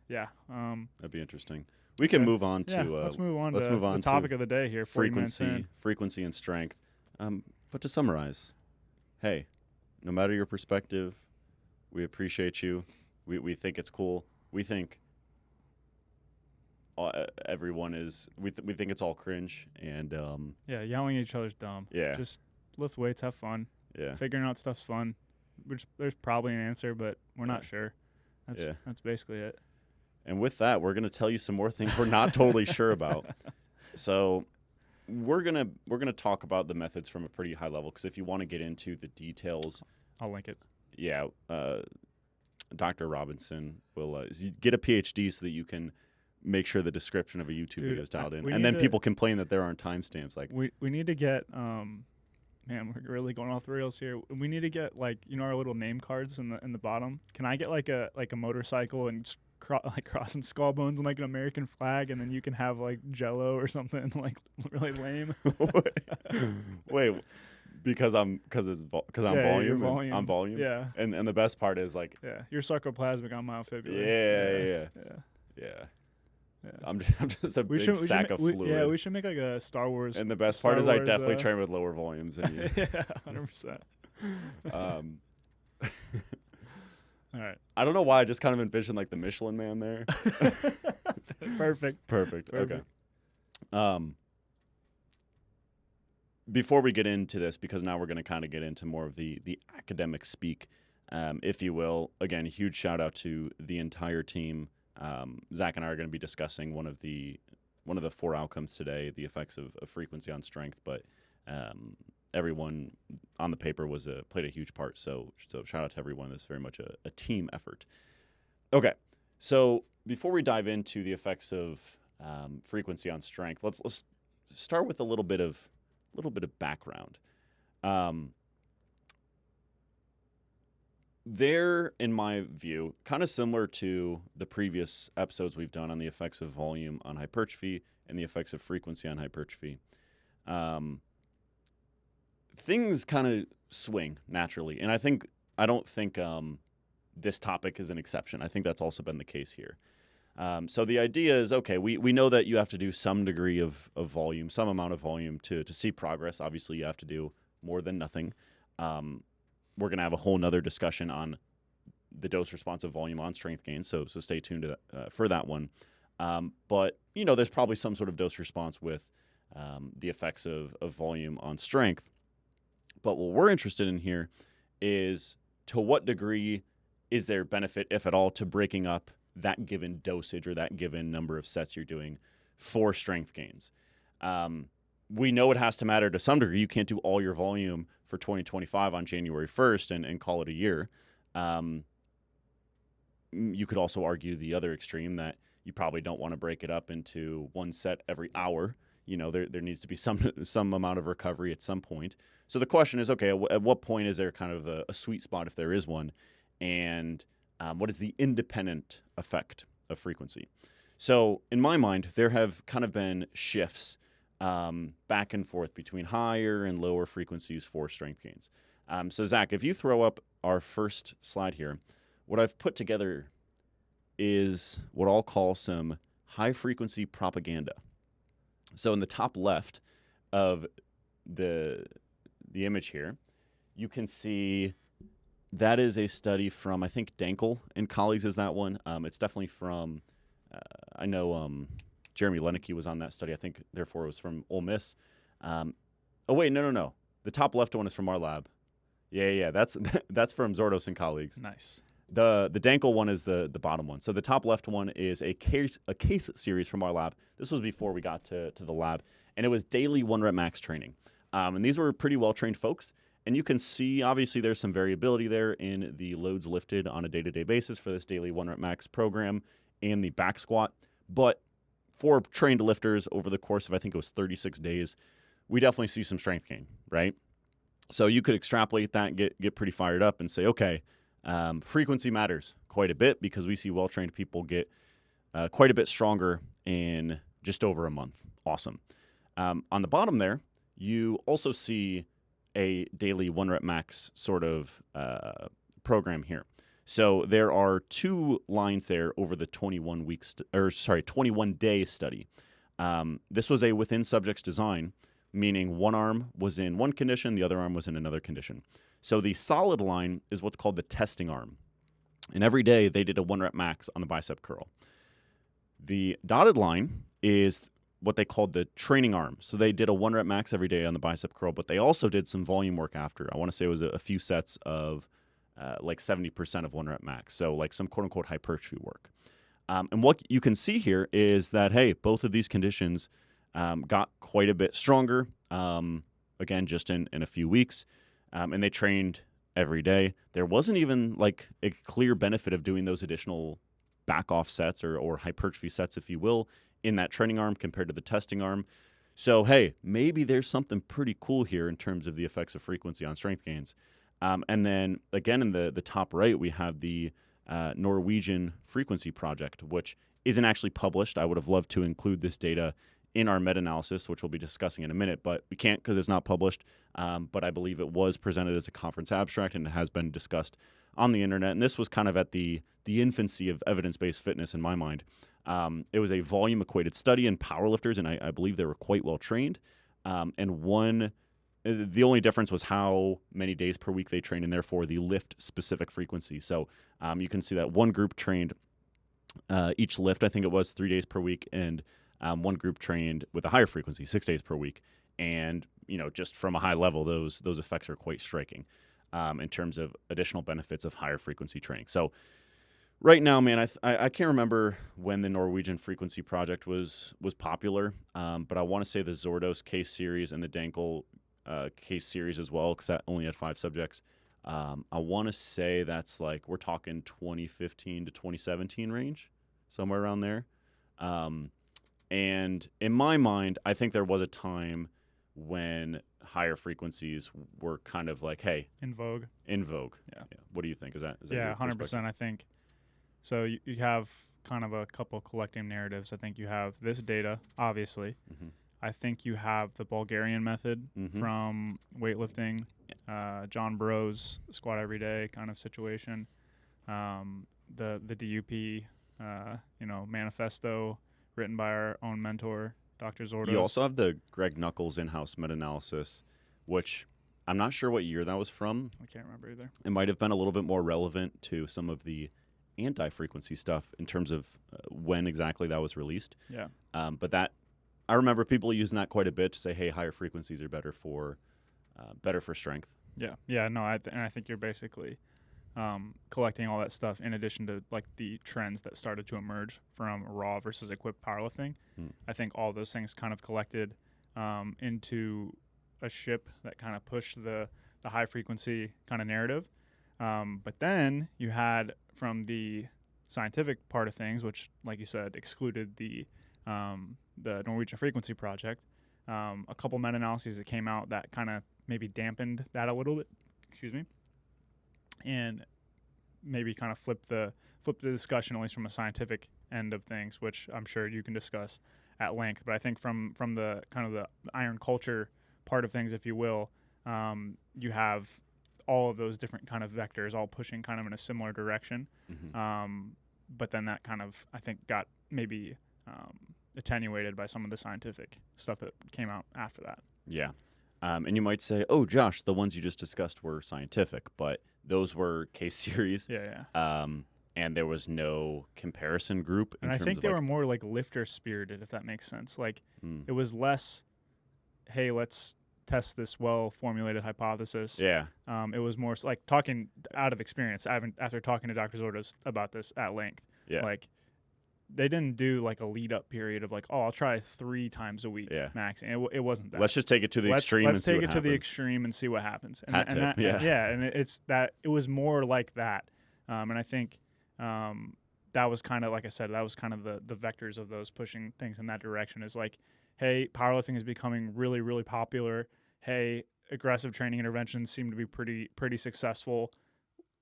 that'd be interesting. We can move on to let's move on to the topic of the day here. Frequency and strength. But to summarize, hey, no matter your perspective, we appreciate you. We think it's cool. We think everyone is. We think it's all cringe and yelling at each other's dumb. Yeah, just lift weights, have fun. Yeah, figuring out stuff's fun. There's probably an answer, but we're not sure. That's basically it. And with that, we're going to tell you some more things we're not totally sure about. So we're gonna talk about the methods from a pretty high level, because if you want to get into the details, I'll link it. Yeah, Dr. Robinson will get a PhD so that you can make sure the description of a YouTube video is dialed in, and then people complain that there aren't timestamps. Like we need to get man, we're really going off the rails here. We need to get like our little name cards in the bottom. Can I get like a motorcycle and just crossing skull bones and like an American flag, and then you can have like Jello or something like really lame. Wait, because I'm volume. I'm volume. Yeah. And the best part is like. Yeah. You're sarcoplasmic. I'm myofibrillar. Yeah. I'm just a big sack of fluid. Yeah, we should make like a Star Wars. And the best part is I definitely train with lower volumes than you. Yeah, 100%. All right. I don't know why I just kind of envisioned like the Michelin Man there. Perfect. Okay. Before we get into this, because now we're going to kind of get into more of the academic speak, if you will. Again, huge shout out to the entire team. Zach and I are going to be discussing one of the 4 outcomes today, the effects of frequency on strength. But everyone on the paper played a huge part. So shout out to everyone. This is very much a team effort. Okay, so before we dive into the effects of frequency on strength, let's start with a little bit of background. They're, in my view, kind of similar to the previous episodes we've done on the effects of volume on hypertrophy and the effects of frequency on hypertrophy. Things kind of swing naturally, and I don't think this topic is an exception. I think that's also been the case here. So the idea is, okay, we know that you have to do some degree of volume, some amount of volume to see progress. Obviously, you have to do more than nothing. We're going to have a whole nother discussion on the dose-responsive volume on strength gains, so stay tuned to for that one. But, there's probably some sort of dose response with the effects of volume on strength. But what we're interested in here is to what degree is there benefit, if at all, to breaking up that given dosage or that given number of sets you're doing for strength gains. We know it has to matter to some degree. You can't do all your volume for 2025 on January 1st and call it a year. You could also argue the other extreme that you probably don't want to break it up into one set every hour. There needs to be some amount of recovery at some point. So the question is, okay, at what point is there kind of a sweet spot, if there is one, and what is the independent effect of frequency? So in my mind, there have kind of been shifts back and forth between higher and lower frequencies for strength gains. So Zach, if you throw up our first slide here, what I've put together is what I'll call some high-frequency propaganda. So in the top left of the image here, you can see that is a study from, I think, Dankel and colleagues is that one. It's definitely from, I know Jeremy Lenicky was on that study. I think, therefore, it was from Ole Miss. Oh, wait, no. The top left one is from our lab. Yeah, that's from Zordos and colleagues. Nice. The Dankel one is the bottom one. So the top left one is a case series from our lab. This was before we got to the lab, and it was daily 1 rep max training. And these were pretty well-trained folks. And you can see, obviously, there's some variability there in the loads lifted on a day-to-day basis for this daily 1 rep max program and the back squat. But for trained lifters over the course of, I think it was 36 days, we definitely see some strength gain, right? So you could extrapolate that, get pretty fired up and say, okay, frequency matters quite a bit because we see well-trained people get quite a bit stronger in just over a month. Awesome. On the bottom there, you also see a daily 1 rep max sort of program here. So there are 2 lines there over the 21-day study. This was a within subjects design, meaning one arm was in one condition, the other arm was in another condition. So the solid line is what's called the testing arm. And every day they did a 1 rep max on the bicep curl. The dotted line is what they called the training arm. So they did a 1 rep max every day on the bicep curl, but they also did some volume work after. I want to say it was a few sets of like 70% of 1 rep max. So like some quote unquote hypertrophy work. And what you can see here is that, hey, both of these conditions got quite a bit stronger, again, just in a few weeks. And they trained every day. There wasn't even like a clear benefit of doing those additional back off sets or hypertrophy sets, if you will, in that training arm compared to the testing arm. So, hey, maybe there's something pretty cool here in terms of the effects of frequency on strength gains. And then, again, in the top right, we have the Norwegian frequency project, which isn't actually published. I would have loved to include this data in our meta-analysis, which we'll be discussing in a minute, but we can't because it's not published. But I believe it was presented as a conference abstract, and it has been discussed on the internet. And this was kind of at the infancy of evidence-based fitness in my mind. It was a volume-equated study in powerlifters, and I believe they were quite well trained. The only difference was how many days per week they trained, and therefore the lift-specific frequency. So you can see that one group trained each lift, I think it was 3 days per week, and one group trained with a higher frequency, 6 days per week. And, just from a high level, those effects are quite striking in terms of additional benefits of higher frequency training. So right now, man, I can't remember when the Norwegian frequency project was popular, but I want to say the Zordos case series and the Dankel case series as well, because that only had 5 subjects. I want to say that's we're talking 2015 to 2017 range, somewhere around there. And in my mind, I think there was a time when higher frequencies were kind of hey, in vogue. Yeah. What do you think? Is that yeah, 100%? I think so. You have kind of a couple collecting narratives. I think you have this data, obviously. Mm-hmm. I think you have the Bulgarian method from weightlifting, John Burroughs squat every day kind of situation, the DUP, manifesto written by our own mentor, Dr. Zordos. You also have the Greg Nuckols in-house meta-analysis, which I'm not sure what year that was from. I can't remember either. It might have been a little bit more relevant to some of the anti-frequency stuff in terms of when exactly that was released. Yeah. But I remember people using that quite a bit to say, hey, higher frequencies are better for strength. Yeah. Yeah. No, and I think you're basically collecting all that stuff in addition to the trends that started to emerge from raw versus equipped powerlifting. I think all those things kind of collected into a ship that kind of pushed the high frequency kind of narrative. But then you had from the scientific part of things, which, like you said, excluded the Norwegian frequency project, a couple meta-analyses that came out that kind of maybe dampened that a little bit. Excuse me. And maybe kind of flip the discussion, at least from a scientific end of things, which I'm sure you can discuss at length. But I think from the kind of the iron culture part of things, if you will, you have all of those different kind of vectors all pushing kind of in a similar direction. But then that kind of, I think, got maybe attenuated by some of the scientific stuff that came out after that. Yeah. And you might say, oh, Josh, the ones you just discussed were scientific, but those were case series. Yeah. And there was no comparison group. And I think they were more lifter spirited, if that makes sense. It was less, hey, let's test this well-formulated hypothesis. Yeah. It was more talking out of experience. After talking to Dr. Zordos about this at length. Yeah. They didn't do a lead-up period of I'll try 3 times a week max. And it wasn't that. Let's just take it to the extreme and see what happens. Let's take it to the extreme and see what happens. And it's that it was more like that. And I think that was kind of, like I said, that was kind of the vectors of those pushing things in that direction is hey, powerlifting is becoming really, really popular. Hey, aggressive training interventions seem to be pretty successful.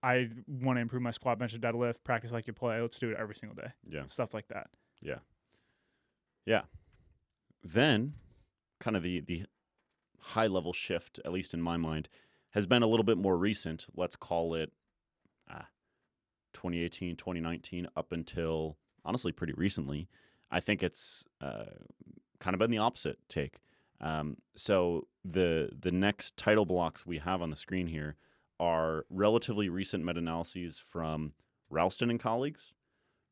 I want to improve my squat, bench, and deadlift. Practice like you play. Let's do it every single day. Yeah. Stuff like that. Yeah. Then, kind of the high-level shift, at least in my mind, has been a little bit more recent. Let's call it 2018, 2019, up until, honestly, pretty recently. I think it's kind of been the opposite take. So the next title blocks we have on the screen here are relatively recent meta-analyses from Ralston and colleagues,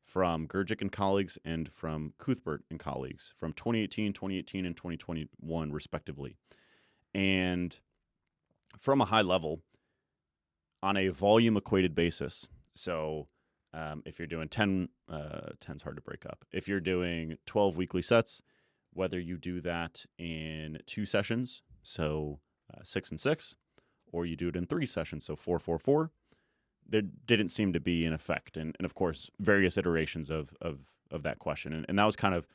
from Gurgic and colleagues, and from Cuthbert and colleagues from 2018, and 2021, respectively. And from a high level, on a volume-equated basis, so if you're doing 10's hard to break up. If you're doing 12 weekly sets, whether you do that in 2 sessions, so 6 and 6, or you do it in 3 sessions, so 4, 4, 4, there didn't seem to be an effect. And of course, various iterations of that question. And that was kind of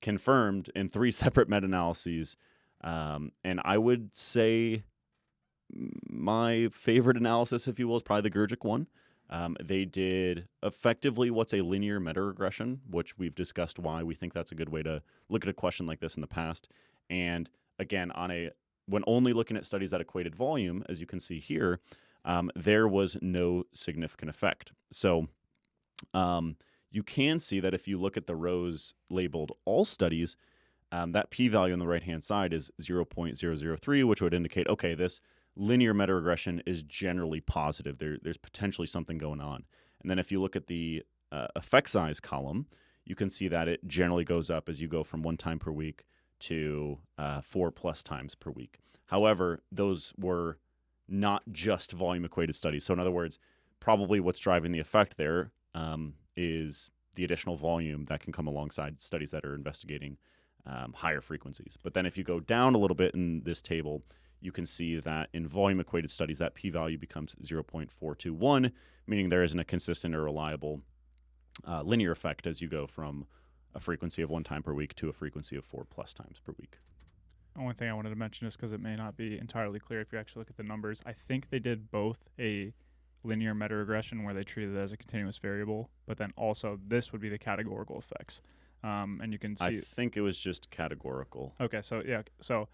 confirmed in 3 separate meta-analyses. And I would say my favorite analysis, if you will, is probably the Gurgic one. They did effectively what's a linear meta-regression, which we've discussed why we think that's a good way to look at a question like this in the past. And again, when only looking at studies that equated volume, as you can see here, there was no significant effect. So you can see that if you look at the rows labeled all studies, that p-value on the right-hand side is 0.003, which would indicate, okay, this linear meta-regression is generally positive. There's potentially something going on. And then if you look at the effect size column, you can see that it generally goes up as you go from 1 time per week to 4+ times per week. However, those were not just volume-equated studies. So in other words, probably what's driving the effect there is the additional volume that can come alongside studies that are investigating higher frequencies. But then if you go down a little bit in this table, you can see that in volume-equated studies, that p-value becomes 0.421, meaning there isn't a consistent or reliable linear effect as you go from a frequency of 1 time per week to a frequency of 4+ times per week. Only thing I wanted to mention is because it may not be entirely clear if you actually look at the numbers. I think they did both a linear meta-regression where they treated it as a continuous variable, but then also this would be the categorical effects. And you can see. I think it was just categorical. Okay, so yeah, so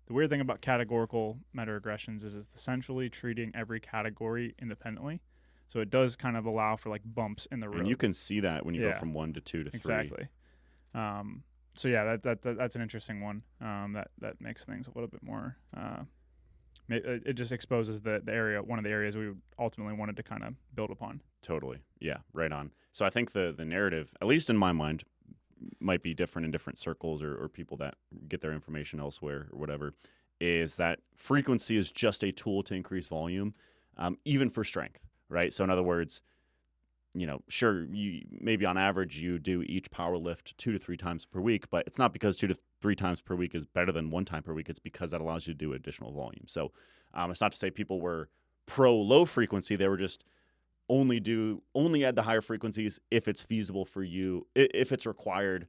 the weird thing about categorical meta-regressions is it's essentially treating every category independently. So it does kind of allow for like bumps in the road. And you can see that when you go from 1 to 2 to 3. Exactly. So yeah, that's an interesting one. That makes things a little bit more. It just exposes the area, one of the areas we ultimately wanted to kind of build upon. Totally. Yeah, right on. So I think the narrative, at least in my mind, might be different in different circles or people that get their information elsewhere or whatever, is that frequency is just a tool to increase volume, even for strength, right? So in other words, sure, maybe on average you do each power lift 2 to 3 times per week, but it's not because 2 to 3 times per week is better than 1 time per week. It's because that allows you to do additional volume. So it's not to say people were pro low frequency. They were just only add the higher frequencies if it's feasible for you, if it's required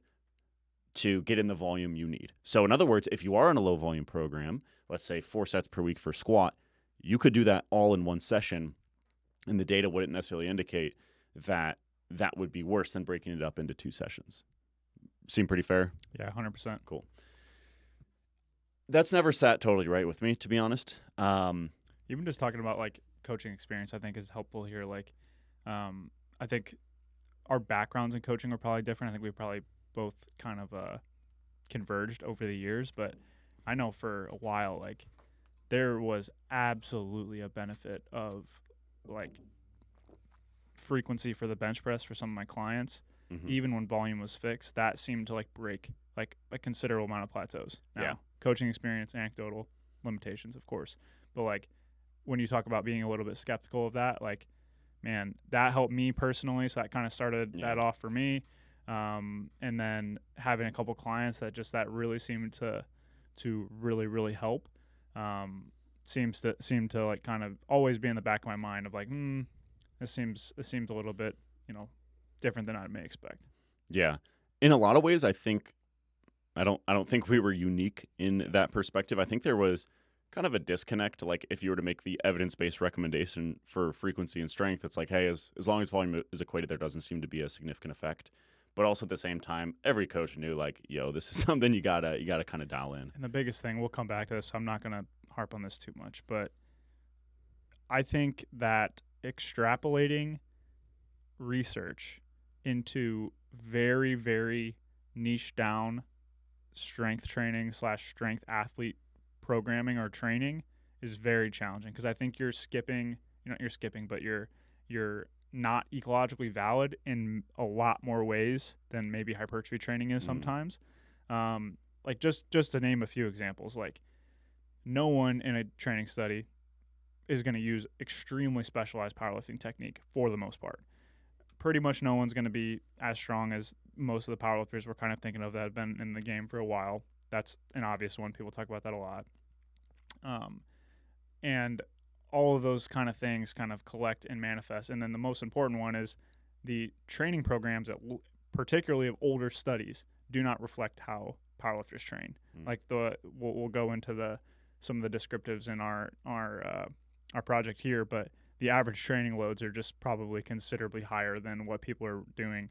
to get in the volume you need. So in other words, if you are in a low volume program, let's say 4 sets per week for squat, you could do that all in one session, and the data wouldn't necessarily indicate that would be worse than breaking it up into 2 sessions. Seem pretty fair? Yeah, 100%. Cool. That's never sat totally right with me, to be honest. Even just talking about like coaching experience, I think is helpful here. Like, I think our backgrounds in coaching are probably different. I think we probably both kind of converged over the years, but I know for a while, like, there was absolutely a benefit of like frequency for the bench press for some of my clients. Even when volume was fixed, that seemed to like break like a considerable amount of plateaus. Now, coaching experience, anecdotal limitations, of course, but like when you talk about being a little bit skeptical of that, like, man, that helped me personally. So that kind of started that off for me. And then having a couple clients that really seemed to really, really help, seemed to like kind of always be in the back of my mind of like, this seems a little bit, different than I may expect. Yeah. In a lot of ways, I don't think we were unique in that perspective. I think there was kind of a disconnect. Like if you were to make the evidence-based recommendation for frequency and strength, it's like, hey, as long as volume is equated, there doesn't seem to be a significant effect. But also at the same time, every coach knew like, yo, this is something you gotta kind of dial in. And the biggest thing, we'll come back to this, so I'm not gonna harp on this too much, but I think that extrapolating research into very, very niche down strength training / strength athlete programming or training is very challenging, because I think you're not ecologically valid in a lot more ways than maybe hypertrophy training is sometimes. Like just to name a few examples, like no one in a training study is going to use extremely specialized powerlifting technique for the most part. Pretty much no one's going to be as strong as most of the powerlifters we're kind of thinking of that have been in the game for a while. That's an obvious one. People talk about that a lot. And all of those kind of things kind of collect and manifest. And then the most important one is the training programs that particularly of older studies do not reflect how powerlifters train. Like we'll go into some of the descriptives in our project here, but the average training loads are just probably considerably higher than what people are doing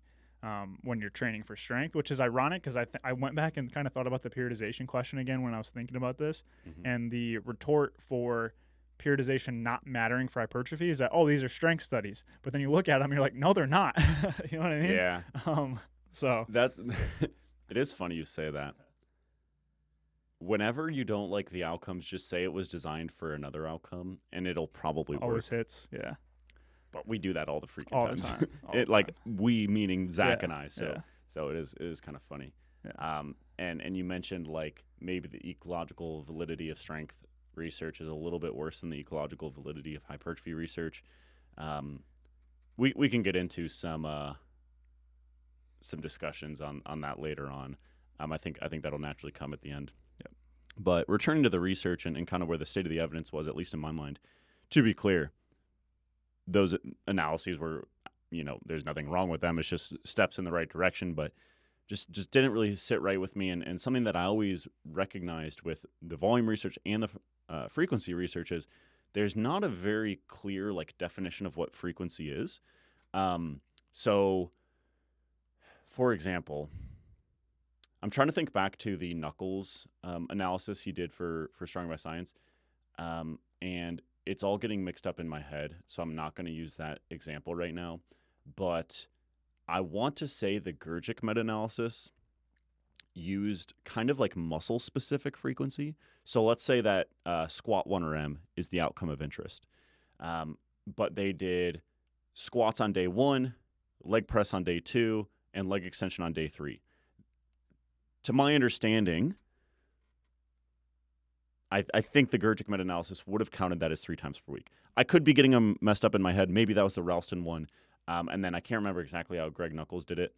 when you're training for strength, which is ironic because I went back and kind of thought about the periodization question again when I was thinking about this. And the retort for periodization not mattering for hypertrophy is that, oh, these are strength studies. But then you look at them, you're like, no, they're not. You know what I mean? Yeah. So that it is funny you say that. Whenever you don't like the outcomes, just say it was designed for another outcome, and it'll probably work. Always hits, yeah. But we do that all the freaking all times. The time. It like we meaning Zach and I. Yeah. So it is kind of funny. Yeah. And you mentioned like maybe the ecological validity of strength research is a little bit worse than the ecological validity of hypertrophy research. We can get into some discussions on that later on. I think that'll naturally come at the end. Yep. But returning to the research and kind of where the state of the evidence was, at least in my mind, to be clear, those analyses were, there's nothing wrong with them. It's just steps in the right direction, but just didn't really sit right with me. And something that I always recognized with the volume research and the frequency research is there's not a very clear like definition of what frequency is. So, for example, I'm trying to think back to the Knuckles analysis he did for Strong by Science, and it's all getting mixed up in my head, so I'm not going to use that example right now. But I want to say the Gurgic meta-analysis used kind of like muscle-specific frequency. So let's say that squat 1 or M is the outcome of interest. But they did squats on day 1, leg press on day 2, and leg extension on day 3. To my understanding, I think the Gurgic meta-analysis would have counted that as 3 times per week. I could be getting them messed up in my head. Maybe that was the Ralston one. And then I can't remember exactly how Greg Knuckles did it,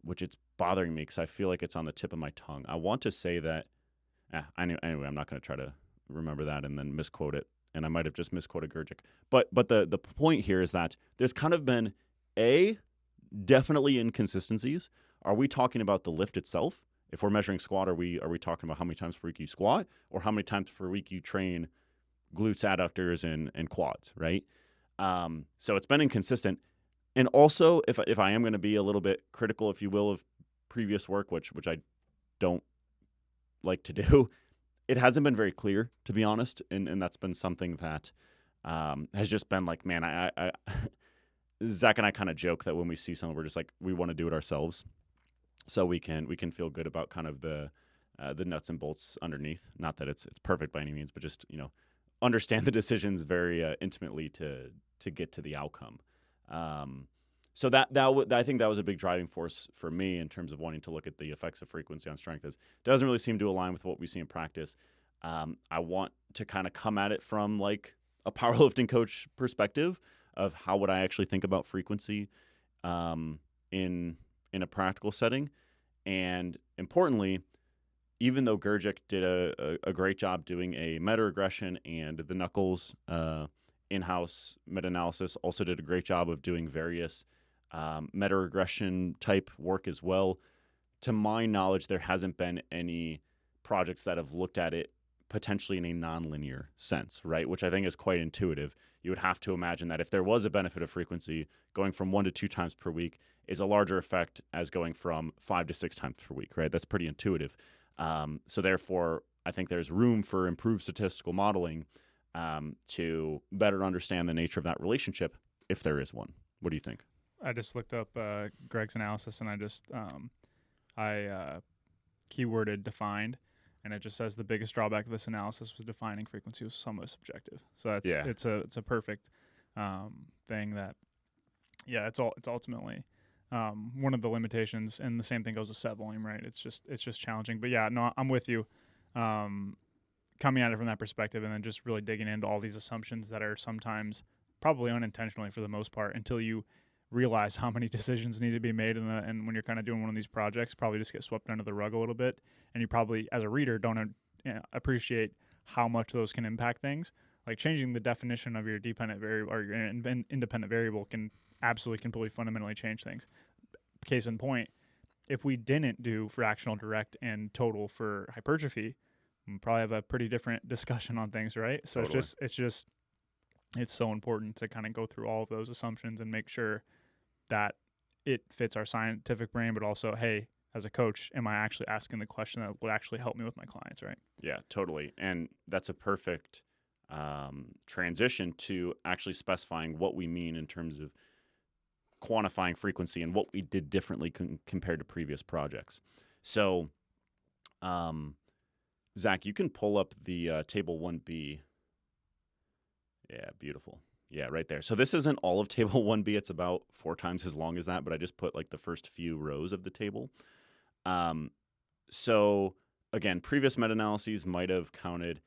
which it's bothering me because I feel like it's on the tip of my tongue. I want to say that, anyway, I'm not going to try to remember that and then misquote it. And I might have just misquoted Gurgic. But the point here is that there's kind of been, definitely inconsistencies. Are we talking about the lift itself? If we're measuring squat, are we talking about how many times per week you squat or how many times per week you train glutes, adductors, and quads, right? So it's been inconsistent. And also, if I am going to be a little bit critical, if you will, of previous work, which I don't like to do, it hasn't been very clear, to be honest. And that's been something that has just been like, man, I Zach and I kind of joke that when we see something, we're just like, we want to do it ourselves. So we can feel good about kind of the nuts and bolts underneath. Not that it's perfect by any means, but just understand the decisions very intimately to get to the outcome. So I think that was a big driving force for me in terms of wanting to look at the effects of frequency on strength. It doesn't really seem to align with what we see in practice. I want to kind of come at it from like a powerlifting coach perspective of how would I actually think about frequency in a practical setting. And importantly, even though Gurgic did a great job doing a meta-regression and the Knuckles in-house meta-analysis also did a great job of doing various meta-regression type work as well, to my knowledge, there hasn't been any projects that have looked at it potentially in a nonlinear sense, right? Which I think is quite intuitive. You would have to imagine that if there was a benefit of frequency, going from 1 to 2 times per week is a larger effect as going from 5 to 6 times per week, right? That's pretty intuitive. So therefore, I think there's room for improved statistical modeling to better understand the nature of that relationship, if there is one. What do you think? I just looked up Greg's analysis, and I keyworded defined, and it just says the biggest drawback of this analysis was defining frequency was somewhat subjective. So it's a perfect thing that, it's ultimately one of the limitations, and the same thing goes with set volume, right? It's just challenging. But yeah, no, I'm with you. Coming at it from that perspective, and then just really digging into all these assumptions that are sometimes probably unintentionally for the most part, until you realize how many decisions need to be made, and when you're kind of doing one of these projects, probably just get swept under the rug a little bit, and you probably, as a reader, don't appreciate how much those can impact things. Like changing the definition of your dependent variable or your independent variable can absolutely completely fundamentally change things. Case in point, if we didn't do fractional, direct, and total for hypertrophy, we'd probably have a pretty different discussion on things, right? So totally. it's just it's so important to kind of go through all of those assumptions and make sure that it fits our scientific brain, but also, hey, as a coach, am I actually asking the question that would actually help me with my clients, right? Yeah, totally. And that's a perfect transition to actually specifying what we mean in terms of quantifying frequency and what we did differently compared to previous projects. So, Zach, you can pull up the table 1B. Yeah, beautiful. Yeah, right there. So this isn't all of table 1B. It's about 4 times as long as that, but I just put like the first few rows of the table. So again, previous meta-analyses might have counted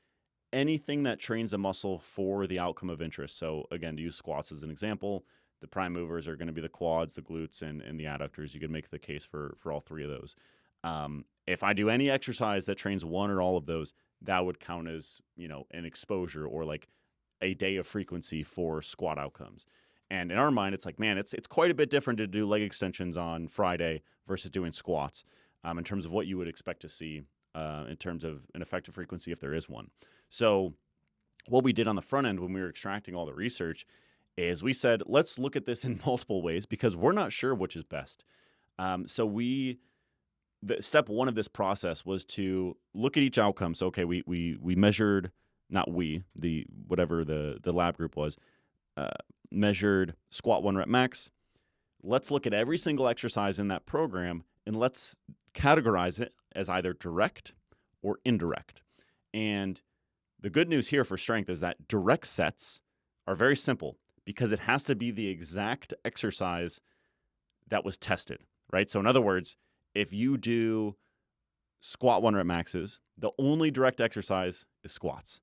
anything that trains a muscle for the outcome of interest. So again, to use squats as an example, the prime movers are going to be the quads, the glutes, and the adductors. You could make the case for all 3 of those. If I do any exercise that trains one or all of those, that would count as, an exposure or like a day of frequency for squat outcomes. And in our mind, it's like, man, it's quite a bit different to do leg extensions on Friday versus doing squats in terms of what you would expect to see in terms of an effective frequency if there is one. So what we did on the front end when we were extracting all the research is we said, let's look at this in multiple ways because we're not sure which is best. Step 1 of this process was to look at each outcome. So, okay, we measured, whatever the lab group was, measured squat 1 rep max. Let's look at every single exercise in that program and let's categorize it as either direct or indirect. And the good news here for strength is that direct sets are very simple because it has to be the exact exercise that was tested, right? So in other words, if you do squat 1 rep maxes, the only direct exercise is squats.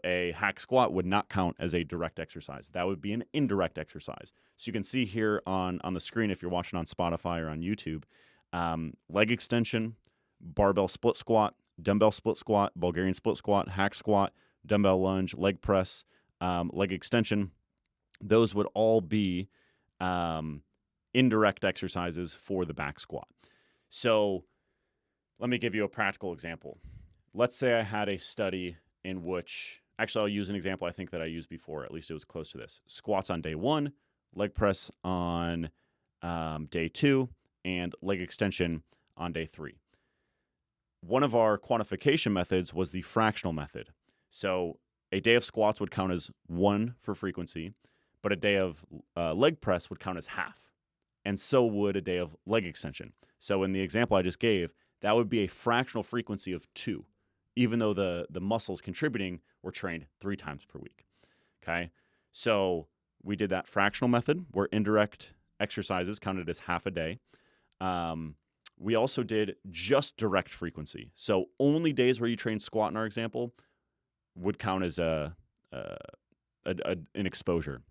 A hack squat would not count as a direct exercise. That would be an indirect exercise. So you can see here on the screen, if you're watching on Spotify or on YouTube, leg extension, barbell split squat, dumbbell split squat, Bulgarian split squat, hack squat, dumbbell lunge, leg press, leg extension. Those would all be indirect exercises for the back squat. So let me give you a practical example. Let's say I had a study in which, actually I'll use an example I think that I used before, at least it was close to this. Squats on day 1, leg press on day 2, and leg extension on day 3. One of our quantification methods was the fractional method. So a day of squats would count as 1 for frequency, but a day of leg press would count as half. And so would a day of leg extension. So in the example I just gave, that would be a fractional frequency of 2, even though the muscles contributing were trained 3 times per week. Okay? So we did that fractional method where indirect exercises counted as half a day. We also did just direct frequency. So only days where you train squat in our example would count as an exposure.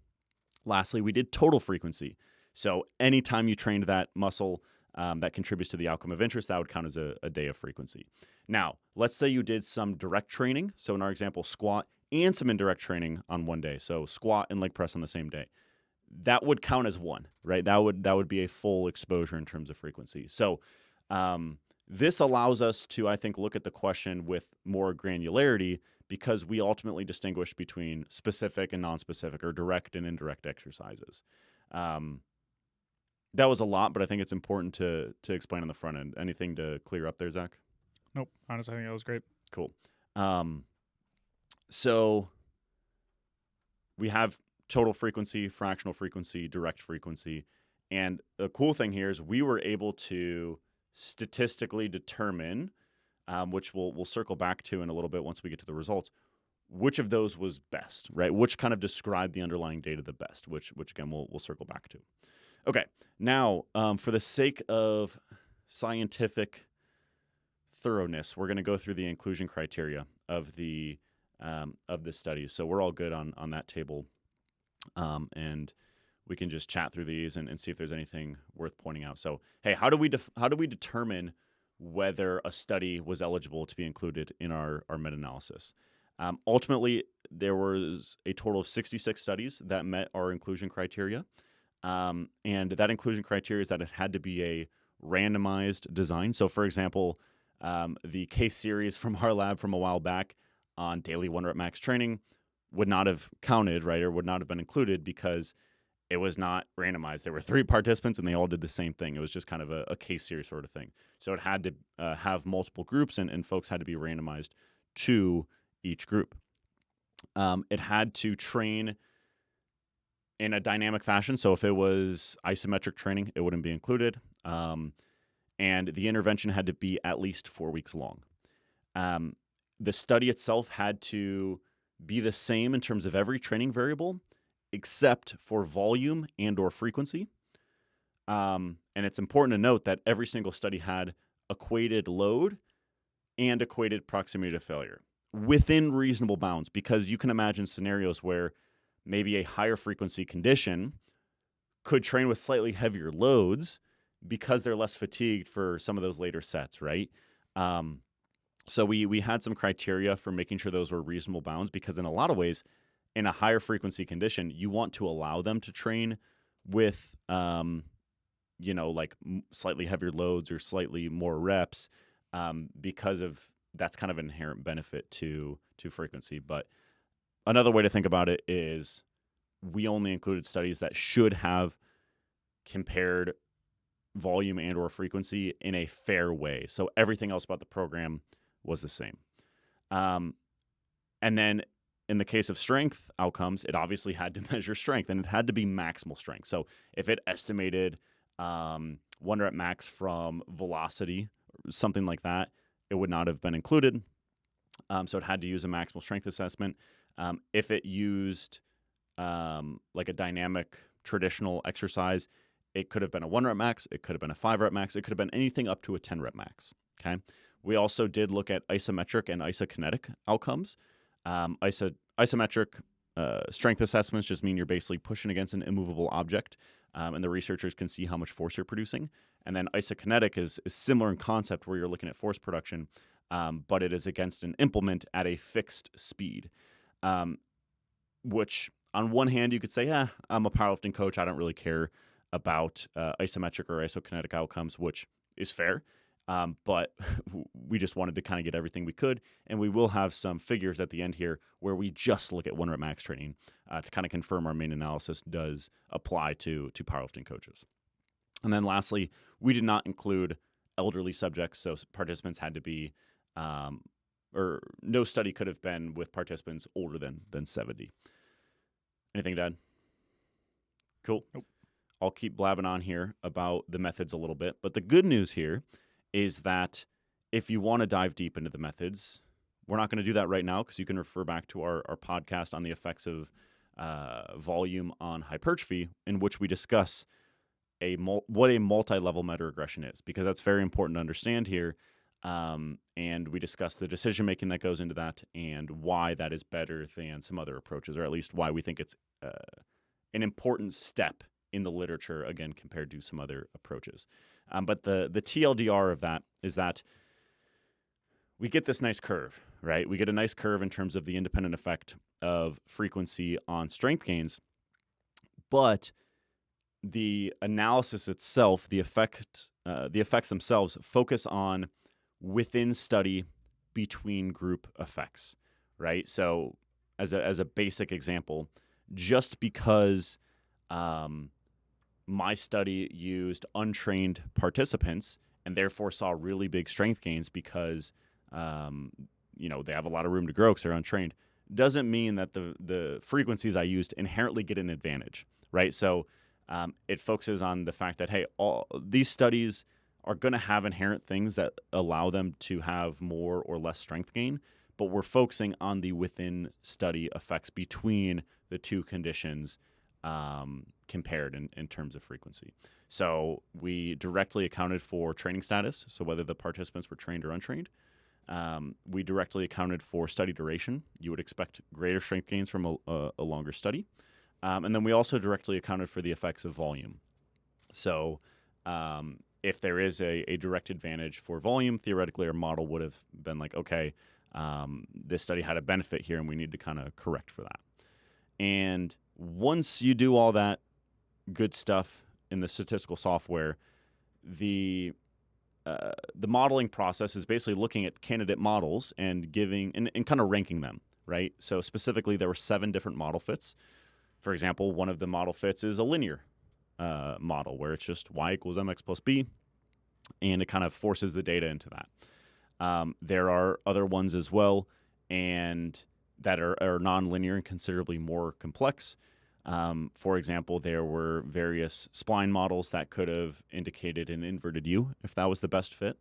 Lastly, we did total frequency. So anytime you trained that muscle that contributes to the outcome of interest, that would count as a day of frequency. Now, let's say you did some direct training. So in our example, squat and some indirect training on one day. So squat and leg press on the same day. That would count as 1, right? That would be a full exposure in terms of frequency. So this allows us to, I think, look at the question with more granularity because we ultimately distinguish between specific and non-specific or direct and indirect exercises. That was a lot, but I think it's important to explain on the front end. Anything to clear up there, Zach? Nope. Honestly, I think that was great. Cool. So we have total frequency, fractional frequency, direct frequency. And the cool thing here is we were able to statistically determine, which we'll circle back to in a little bit once we get to the results, which of those was best, right? Which kind of described the underlying data the best, which again, we'll circle back to. Okay, now for the sake of scientific thoroughness, we're going to go through the inclusion criteria of the study. So we're all good on that table, and we can just chat through these and see if there's anything worth pointing out. So, hey, how do we determine whether a study was eligible to be included in our meta-analysis? Ultimately, there was a total of 66 studies that met our inclusion criteria. And that inclusion criteria is that it had to be a randomized design. So, for example, the case series from our lab from a while back on daily 1 rep max training, would not have counted, right, or would not have been included because it was not randomized. There were 3 participants, and they all did the same thing. It was just kind of a case series sort of thing. So it had to have multiple groups, and folks had to be randomized to each group. It had to train in a dynamic fashion. So if it was isometric training, it wouldn't be included. And the intervention had to be at least 4 weeks long. The study itself had to be the same in terms of every training variable, except for volume and or frequency. And it's important to note that every single study had equated load and equated proximity to failure within reasonable bounds, because you can imagine scenarios where maybe a higher frequency condition could train with slightly heavier loads because they're less fatigued for some of those later sets, right? So we had some criteria for making sure those were reasonable bounds, because in a lot of ways, in a higher frequency condition, you want to allow them to train with, like slightly heavier loads or slightly more reps, because of that's kind of an inherent benefit to frequency. But another way to think about it is we only included studies that should have compared volume and or frequency in a fair way. So everything else about the program was the same. And then in the case of strength outcomes, it obviously had to measure strength, and it had to be maximal strength. So if it estimated 1 rep max from velocity, something like that, it would not have been included. So it had to use a maximal strength assessment. If it used like a dynamic traditional exercise, it could have been a 1 rep max, it could have been a 5 rep max, it could have been anything up to a 10 rep max. Okay. We also did look at isometric and isokinetic outcomes. Isometric strength assessments just mean you're basically pushing against an immovable object, and the researchers can see how much force you're producing. And then isokinetic is similar in concept, where you're looking at force production, but it is against an implement at a fixed speed, which on one hand you could say, I'm a powerlifting coach, I don't really care about isometric or isokinetic outcomes, which is fair. But we just wanted to kind of get everything we could, and we will have some figures at the end here where we just look at 1 rep max training to kind of confirm our main analysis does apply to powerlifting coaches. And then lastly, we did not include elderly subjects, so participants had to be, or no study could have been with participants older than 70. Anything to add? Cool. Nope. I'll keep blabbing on here about the methods a little bit, but the good news here is that if you want to dive deep into the methods, we're not going to do that right now, because you can refer back to our podcast on the effects of volume on hypertrophy, in which we discuss what a multi-level meta-regression is, because that's very important to understand here. And we discuss the decision-making that goes into that and why that is better than some other approaches, or at least why we think it's an important step in the literature, again, compared to some other approaches. But the TLDR of that is that we get this nice curve, right? We get a nice curve in terms of the independent effect of frequency on strength gains, but the analysis itself, the effects themselves, focus on within study between group effects, right? So as a basic example, just because my study used untrained participants and therefore saw really big strength gains because they have a lot of room to grow because they're untrained, doesn't mean that the frequencies I used inherently get an advantage, right? So it focuses on the fact that, hey, all these studies are going to have inherent things that allow them to have more or less strength gain, but we're focusing on the within study effects between the two conditions compared in terms of frequency. So we directly accounted for training status, so whether the participants were trained or untrained. We directly accounted for study duration. You would expect greater strength gains from a longer study. And then we also directly accounted for the effects of volume. So if there is a direct advantage for volume, theoretically our model would have been like, okay, this study had a benefit here and we need to kind of correct for that. And once you do all that good stuff in the statistical software, the modeling process is basically looking at candidate models and giving and kind of ranking them, right? So specifically, there were 7 different model fits. For example, one of the model fits is a linear model where it's just y equals mx plus b, and it kind of forces the data into that. There are other ones as well, and that are nonlinear and considerably more complex. For example, there were various spline models that could have indicated an inverted U if that was the best fit.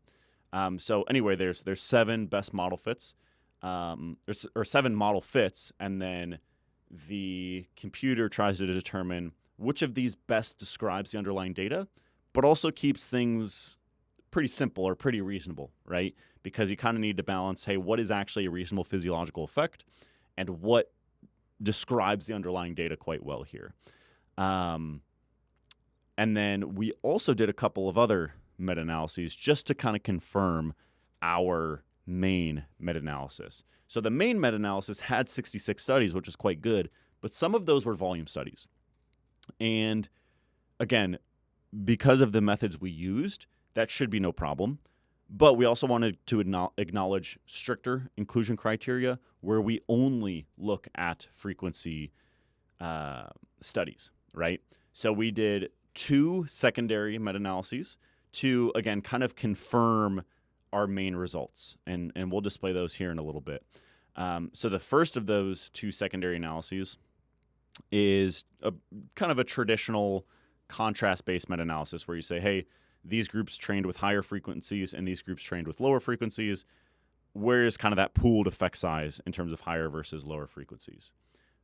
So anyway, there's 7 best model fits, or 7 model fits, and then the computer tries to determine which of these best describes the underlying data, but also keeps things pretty simple or pretty reasonable, right? Because you kind of need to balance, hey, what is actually a reasonable physiological effect, and what describes the underlying data quite well here. And then we also did a couple of other meta-analyses just to kind of confirm our main meta-analysis. So the main meta-analysis had 66 studies, which is quite good, but some of those were volume studies. And again, because of the methods we used, that should be no problem. But we also wanted to acknowledge stricter inclusion criteria where we only look at frequency studies, right? So we did 2 secondary meta-analyses to, again, kind of confirm our main results. And we'll display those here in a little bit. So the first of those 2 secondary analyses is kind of a traditional contrast-based meta-analysis where you say, hey, these groups trained with higher frequencies and these groups trained with lower frequencies. Where is kind of that pooled effect size in terms of higher versus lower frequencies?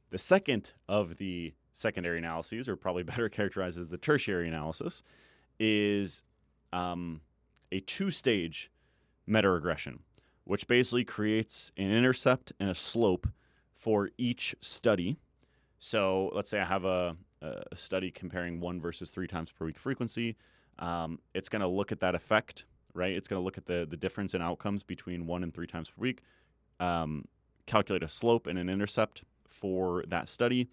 The second of the secondary analyses, or probably better characterized as the tertiary analysis, is a 2-stage meta-regression, which basically creates an intercept and a slope for each study. So let's say I have a study comparing 1 versus 3 times per week frequency. It's going to look at that effect, right? It's going to look at the difference in outcomes between 1 and 3 times per week, calculate a slope and an intercept for that study,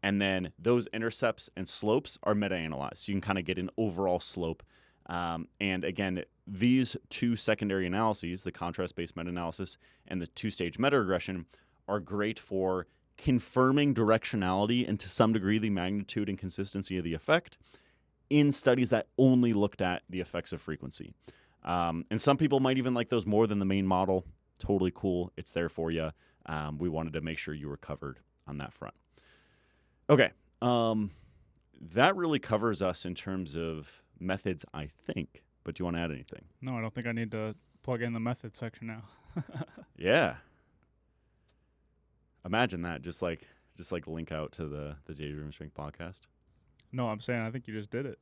and then those intercepts and slopes are meta-analyzed. So you can kind of get an overall slope. And again, these 2 secondary analyses, the contrast-based meta-analysis and the 2-stage meta-regression, are great for confirming directionality and to some degree the magnitude and consistency of the effect in studies that only looked at the effects of frequency. And some people might even like those more than the main model. Totally cool. It's there for you. We wanted to make sure you were covered on that front. Okay. That really covers us in terms of methods, I think. But do you want to add anything? No, I don't think I need to plug in the method section now. Yeah. Imagine that. Just like link out to the Data Driven Strength podcast. No, I'm saying I think you just did it.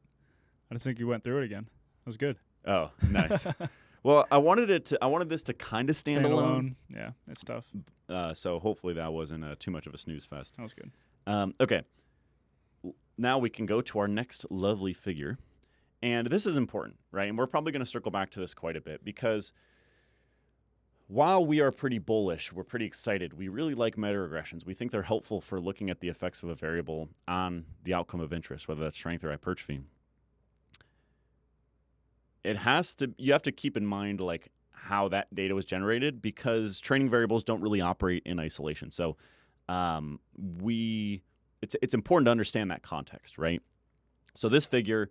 I just think you went through it again. It was good. Oh, nice. Well, I wanted this to kind of stand alone. Yeah, it's tough. So hopefully that wasn't too much of a snooze fest. That was good. Okay. Now we can go to our next lovely figure. And this is important, right? And we're probably going to circle back to this quite a bit because while we are pretty bullish, we're pretty excited, we really like meta-regressions. We think they're helpful for looking at the effects of a variable on the outcome of interest, whether that's strength or hypertrophy. You have to keep in mind like how that data was generated because training variables don't really operate in isolation. So it's important to understand that context, right? So this figure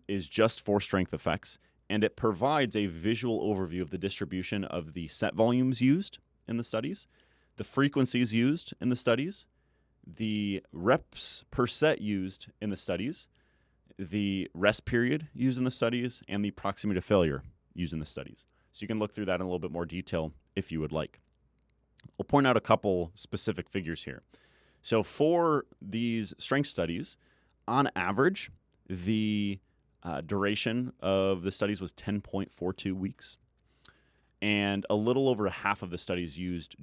is just for strength effects, and it provides a visual overview of the distribution of the set volumes used in the studies, the frequencies used in the studies, the reps per set used in the studies, the rest period used in the studies, and the proximity to failure used in the studies. So you can look through that in a little bit more detail if you would like. I'll point out a couple specific figures here. So for these strength studies, on average, the duration of the studies was 10.42 weeks. And a little over half of the studies used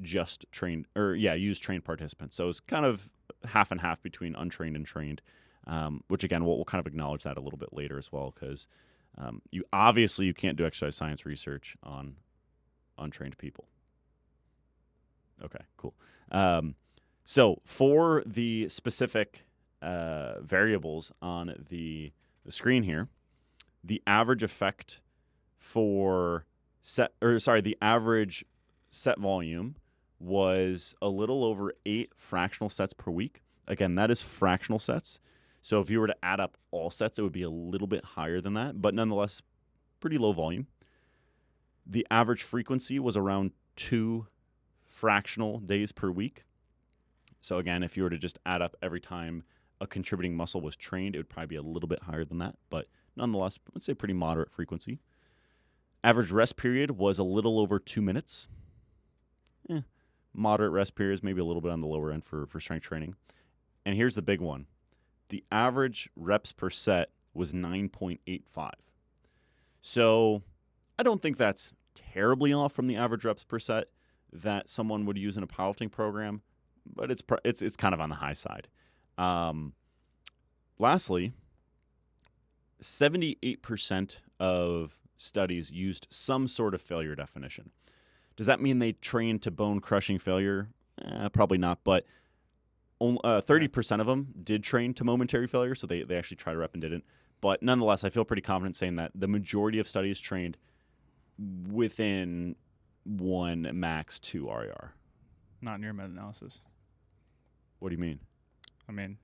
trained participants. So it's kind of half and half between untrained and trained, which again, we'll kind of acknowledge that a little bit later as well, because you can't do exercise science research on untrained people. Okay, cool. So for the specific variables on the screen here, the average effect for the average set volume was a little over 8 fractional sets per week. Again, that is fractional sets. So if you were to add up all sets, it would be a little bit higher than that, but nonetheless, pretty low volume. The average frequency was around 2 fractional days per week. So again, if you were to just add up every time a contributing muscle was trained, it would probably be a little bit higher than that, but nonetheless, let's say pretty moderate frequency. Average rest period was a little over 2 minutes. Moderate rest periods, maybe a little bit on the lower end for strength training. And here's the big one. The average reps per set was 9.85. So I don't think that's terribly off from the average reps per set that someone would use in a powerlifting program, but it's kind of on the high side. Lastly, 78% of studies used some sort of failure definition. Does that mean they trained to bone-crushing failure? Probably not, but 30% of them did train to momentary failure, so they actually tried a rep and didn't. But nonetheless, I feel pretty confident saying that the majority of studies trained within 1, max 2 RER. Not in your meta-analysis. What do you mean? I mean,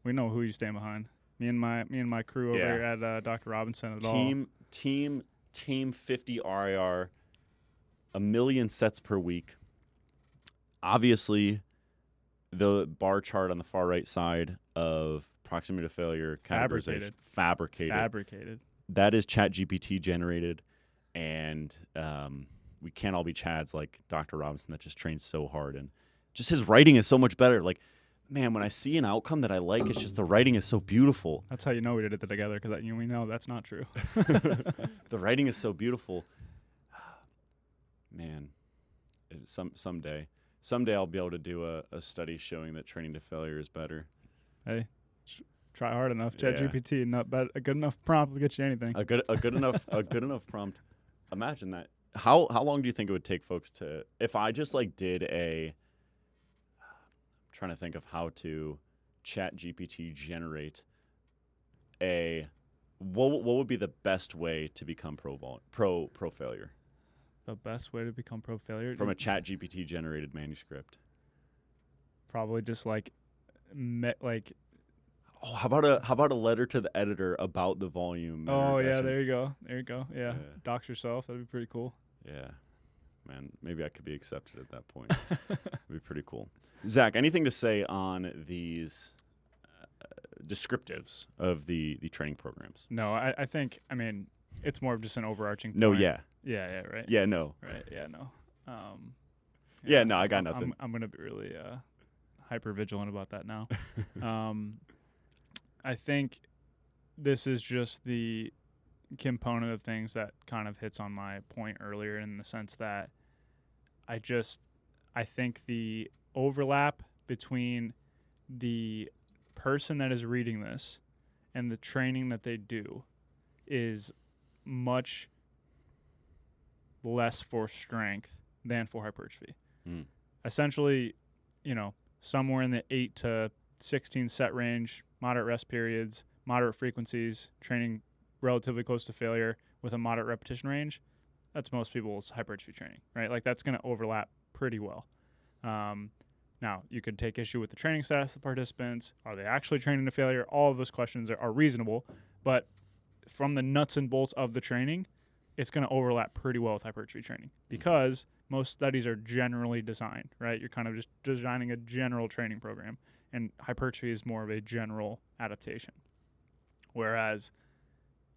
we know who you stand behind. Me and my crew over here at Dr. Robinson at all. Team 50 RER, 1 million sets per week. Obviously, the bar chart on the far right side of proximity to failure categorization fabricated. That is ChatGPT generated, and we can't all be Chads like Dr. Robinson that just trains so hard, and just his writing is so much better. Like, man, when I see an outcome that I like, it's just the writing is so beautiful. That's how you know we did it together, because we know that's not true. The writing is so beautiful. Man, someday I'll be able to do a study showing that training to failure is better. Hey, try hard enough. ChatGPT, not bad. A good enough prompt will get you anything. A good enough prompt. Imagine that. How long do you think it would take folks to, if I just did I'm trying to think of how to ChatGPT generate what would be the best way to become pro failure? The best way to become pro failure from a ChatGPT generated manuscript. Probably just how about a letter to the editor about the volume? Oh yeah, there you go. Yeah. Dox yourself. That'd be pretty cool. Yeah, man, maybe I could be accepted at that point. It'd be pretty cool. Zach, anything to say on these descriptives of the training programs? No, I think it's more of just an overarching point. No, yeah. Yeah, right. Yeah, no. Right, yeah, no. No, I got nothing. I'm gonna be really hyper vigilant about that now. I think this is just the component of things that kind of hits on my point earlier, in the sense that I think the overlap between the person that is reading this and the training that they do is much less for strength than for hypertrophy. Essentially, somewhere in the 8 to 16 set range, moderate rest periods, moderate frequencies, training relatively close to failure with a moderate repetition range, that's most people's hypertrophy training, right? That's going to overlap pretty well. Now, you could take issue with the training status of the participants. Are they actually training to failure? All of those questions are reasonable, but from the nuts and bolts of the training, it's going to overlap pretty well with hypertrophy training, because most studies are generally designed, right? You're kind of just designing a general training program, and hypertrophy is more of a general adaptation. Whereas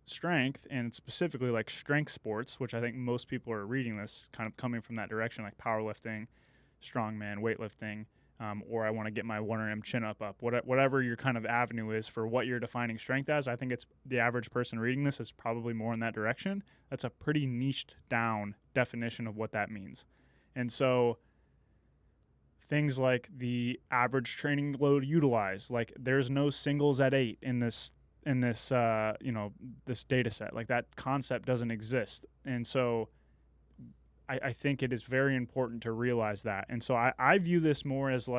strength, and specifically strength sports, which I think most people are reading this kind of coming from that direction, like powerlifting, strongman, weightlifting, or I want to get my 1RM chin up, whatever your kind of avenue is for what you're defining strength as. I think it's the average person reading this is probably more in that direction. That's a pretty niched down definition of what that means. And so things like the average training load utilized, there's no singles at 8 in this this data set. That concept doesn't exist. And so I think it is very important to realize that. And so I view this more as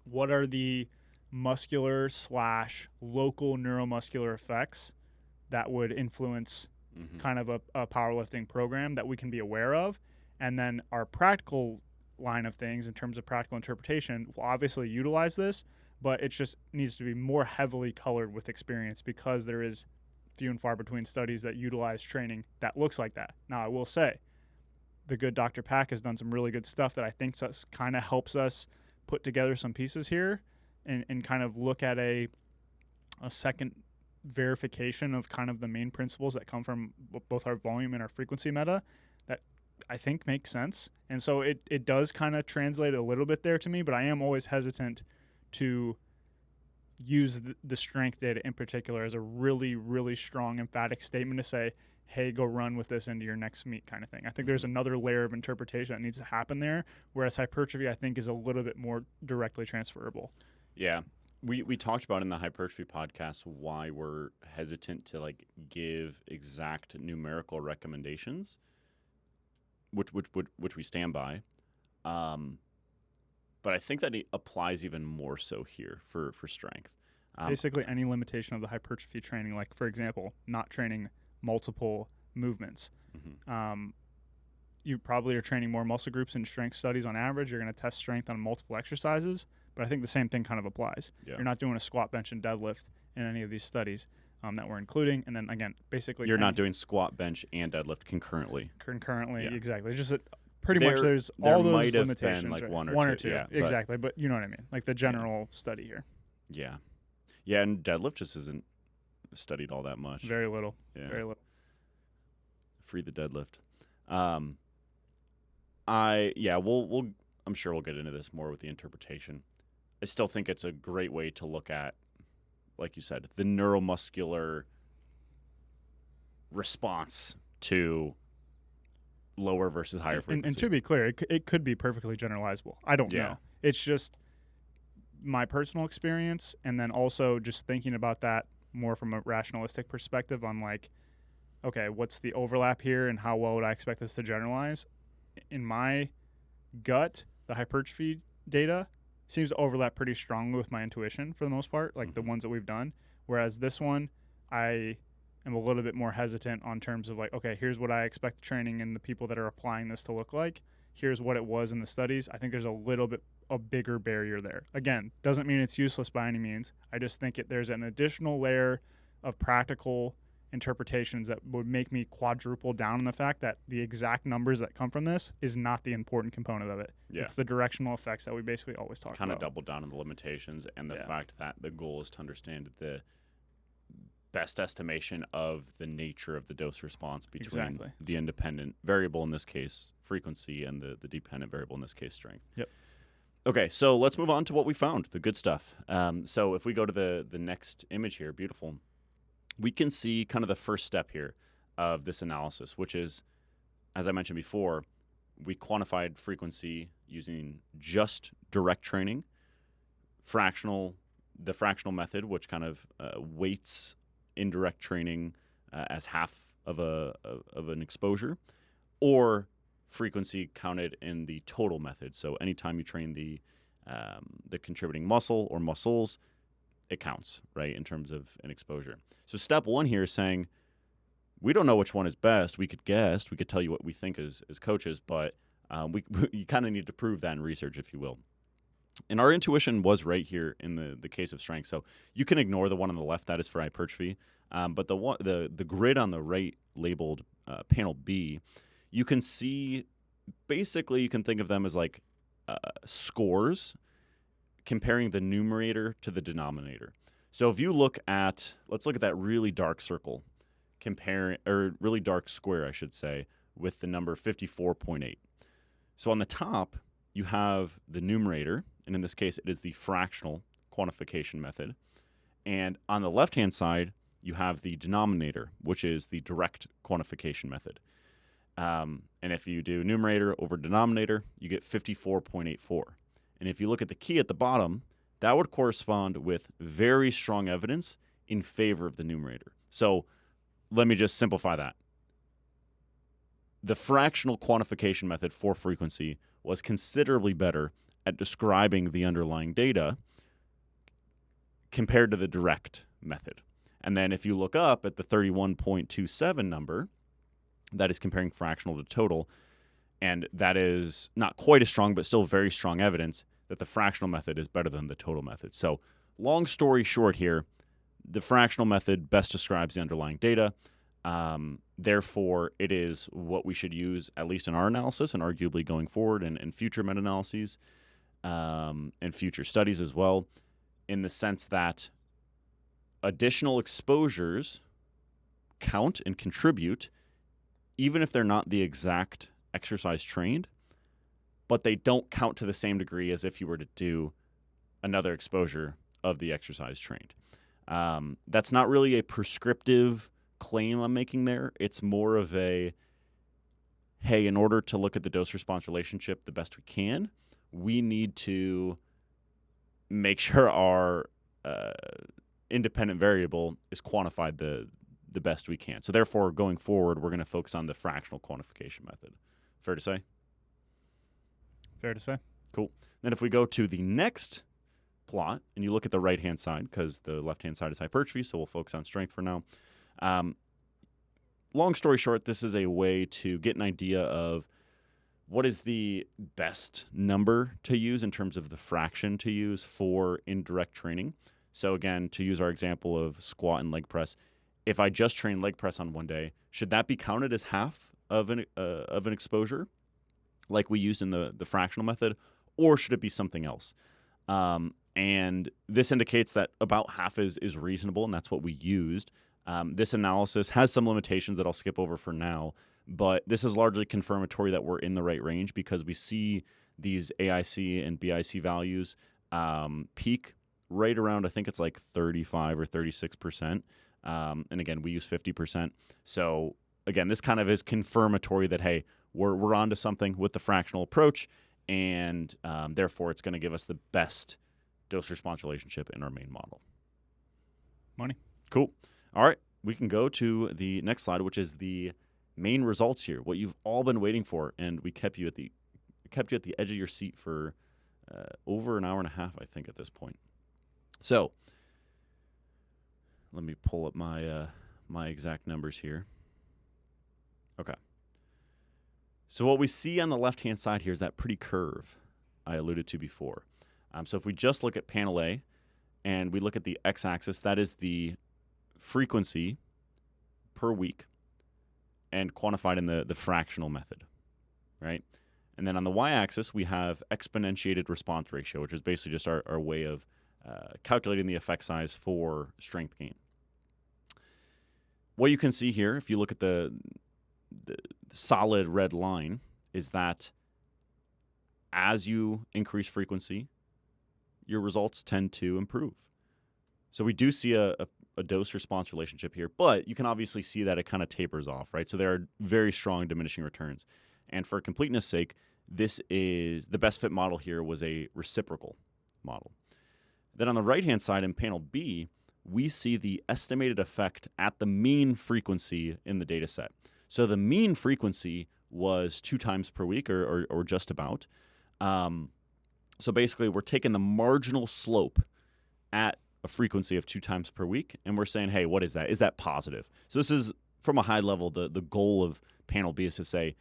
what are the muscular / local neuromuscular effects that would influence kind of a powerlifting program that we can be aware of. And then our practical line of things in terms of practical interpretation will obviously utilize this, but it just needs to be more heavily colored with experience because there is few and far between studies that utilize training that looks like that. Now, I will say, the good Dr. Pack has done some really good stuff that I think kind of helps us put together some pieces here and kind of look at a second verification of kind of the main principles that come from both our volume and our frequency meta that I think makes sense. And so it does kind of translate a little bit there to me, but I am always hesitant to use the strength data in particular as a really, really strong emphatic statement to say, hey, go run with this into your next meet kind of thing. I think there's another layer of interpretation that needs to happen there, whereas hypertrophy, I think, is a little bit more directly transferable. Yeah. We talked about in the hypertrophy podcast why we're hesitant to like give exact numerical recommendations, which we stand by. But I think that it applies even more so here for strength. Basically, any limitation of the hypertrophy training, like, for example, not training multiple movements. You probably are training more muscle groups in strength studies on average. You're going to test strength on multiple exercises, but I think the same thing kind of applies. Yeah. You're not doing a squat, bench, and deadlift in any of these studies that we're including. And then, again, basically... You're not doing squat, bench, and deadlift concurrently. Concurrently, yeah. Exactly. It's just pretty much there's all those limitations. There might have been like right? one or two. Yeah, exactly. But you know what I mean? Like the general study here. Yeah. Yeah, and deadlift just isn't studied all that much. Very little. Yeah. Very little. Free the deadlift. I'm sure we'll get into this more with the interpretation. I still think it's a great way to look at, like you said, the neuromuscular response to lower versus higher frequency. And to be clear, it could be perfectly generalizable. I don't know. It's just my personal experience, and then also just thinking about that more from a rationalistic perspective on like, okay, what's the overlap here and how well would I expect this to generalize? In my gut, the hypertrophy data seems to overlap pretty strongly with my intuition for the most part, like the ones that we've done. Whereas this one, I am a little bit more hesitant on terms of like, okay, here's what I expect the training and the people that are applying this to look like. Here's what it was in the studies. I think there's a bigger barrier there. Again, doesn't mean it's useless by any means. I just think there's an additional layer of practical interpretations that would make me quadruple down on the fact that the exact numbers that come from this is not the important component of it. Yeah. It's the directional effects that we basically always talk about. Kind of double down on the limitations and the fact that the goal is to understand the best estimation of the nature of the dose response between the independent variable, in this case frequency, and the dependent variable, in this case strength. Yep. Okay, so let's move on to what we found, the good stuff. So if we go to the next image here, beautiful, we can see kind of the first step here of this analysis, which is, as I mentioned before, we quantified frequency using just direct training, the fractional method, which kind of weights indirect training as half of an exposure, or frequency counted in the total method. So anytime you train the contributing muscle or muscles, it counts, right, in terms of an exposure. So step one here is saying, we don't know which one is best. We could guess. We could tell you what we think as coaches, but you kind of need to prove that in research, if you will. And our intuition was right here in the case of strength. So you can ignore the one on the left. That is for hypertrophy. But the grid on the right labeled panel B, you can see, basically you can think of them as like scores comparing the numerator to the denominator. So if you let's look at that really dark circle, really dark square, I should say, with the number 54.8. So on the top, you have the numerator, and in this case, it is the fractional quantification method. And on the left-hand side, you have the denominator, which is the direct quantification method. And if you do numerator over denominator, you get 54.84. And if you look at the key at the bottom, that would correspond with very strong evidence in favor of the numerator. So let me just simplify that. The fractional quantification method for frequency was considerably better at describing the underlying data compared to the direct method. And then if you look up at the 31.27 number, that is comparing fractional to total, And that is not quite as strong, but still very strong evidence that the fractional method is better than the total method. So long story short here, the fractional method best describes the underlying data. Therefore, it is what we should use, at least in our analysis, and arguably going forward in future meta-analyses and future studies as well, in the sense that additional exposures count and contribute, even if they're not the exact exercise trained, but they don't count to the same degree as if you were to do another exposure of the exercise trained. That's not really a prescriptive claim I'm making there. It's more of a, hey, in order to look at the dose-response relationship the best we can, we need to make sure our independent variable is quantified the best we can. So therefore, going forward, we're going to focus on the fractional quantification method. Fair to say? Fair to say. Cool. Then if we go to the next plot, and you look at the right-hand side, because the left-hand side is hypertrophy, so we'll focus on strength for now. Long story short, this is a way to get an idea of what is the best number to use in terms of the fraction to use for indirect training. So again, to use our example of squat and leg press, if I just train leg press on one day, should that be counted as half of an exposure like we used in the fractional method, or should it be something else? And this indicates that about half is reasonable, and that's what we used. This analysis has some limitations that I'll skip over for now, but this is largely confirmatory that we're in the right range because we see these AIC and BIC values peak right around, I think it's like 35 or 36%. And again, we use 50%. So again, this kind of is confirmatory that, hey, we're onto something with the fractional approach, and therefore it's going to give us the best dose-response relationship in our main model. Money. Cool. All right, we can go to the next slide, which is the main results here, what you've all been waiting for, and we kept you at the edge of your seat for over an hour and a half, I think, at this point. So let me pull up my my exact numbers here. Okay. So what we see on the left-hand side here is that pretty curve I alluded to before. So if we just look at panel A and we look at the x-axis, that is the frequency per week and quantified in the fractional method, right? And then on the y-axis, we have exponentiated response ratio, which is basically just our way of calculating the effect size for strength gain. What you can see here, if you look at the solid red line, is that as you increase frequency, your results tend to improve. So we do see a dose-response relationship here, but you can obviously see that it kind of tapers off, right? So there are very strong diminishing returns. And for completeness sake, this is the best fit model here was a reciprocal model. Then on the right-hand side in panel B, we see the estimated effect at the mean frequency in the data set. So the mean frequency was 2 times per week or just about. So basically, we're taking the marginal slope at a frequency of 2 times per week, and we're saying, hey, what is that? Is that positive? So this is, from a high level, the goal of panel B is to say,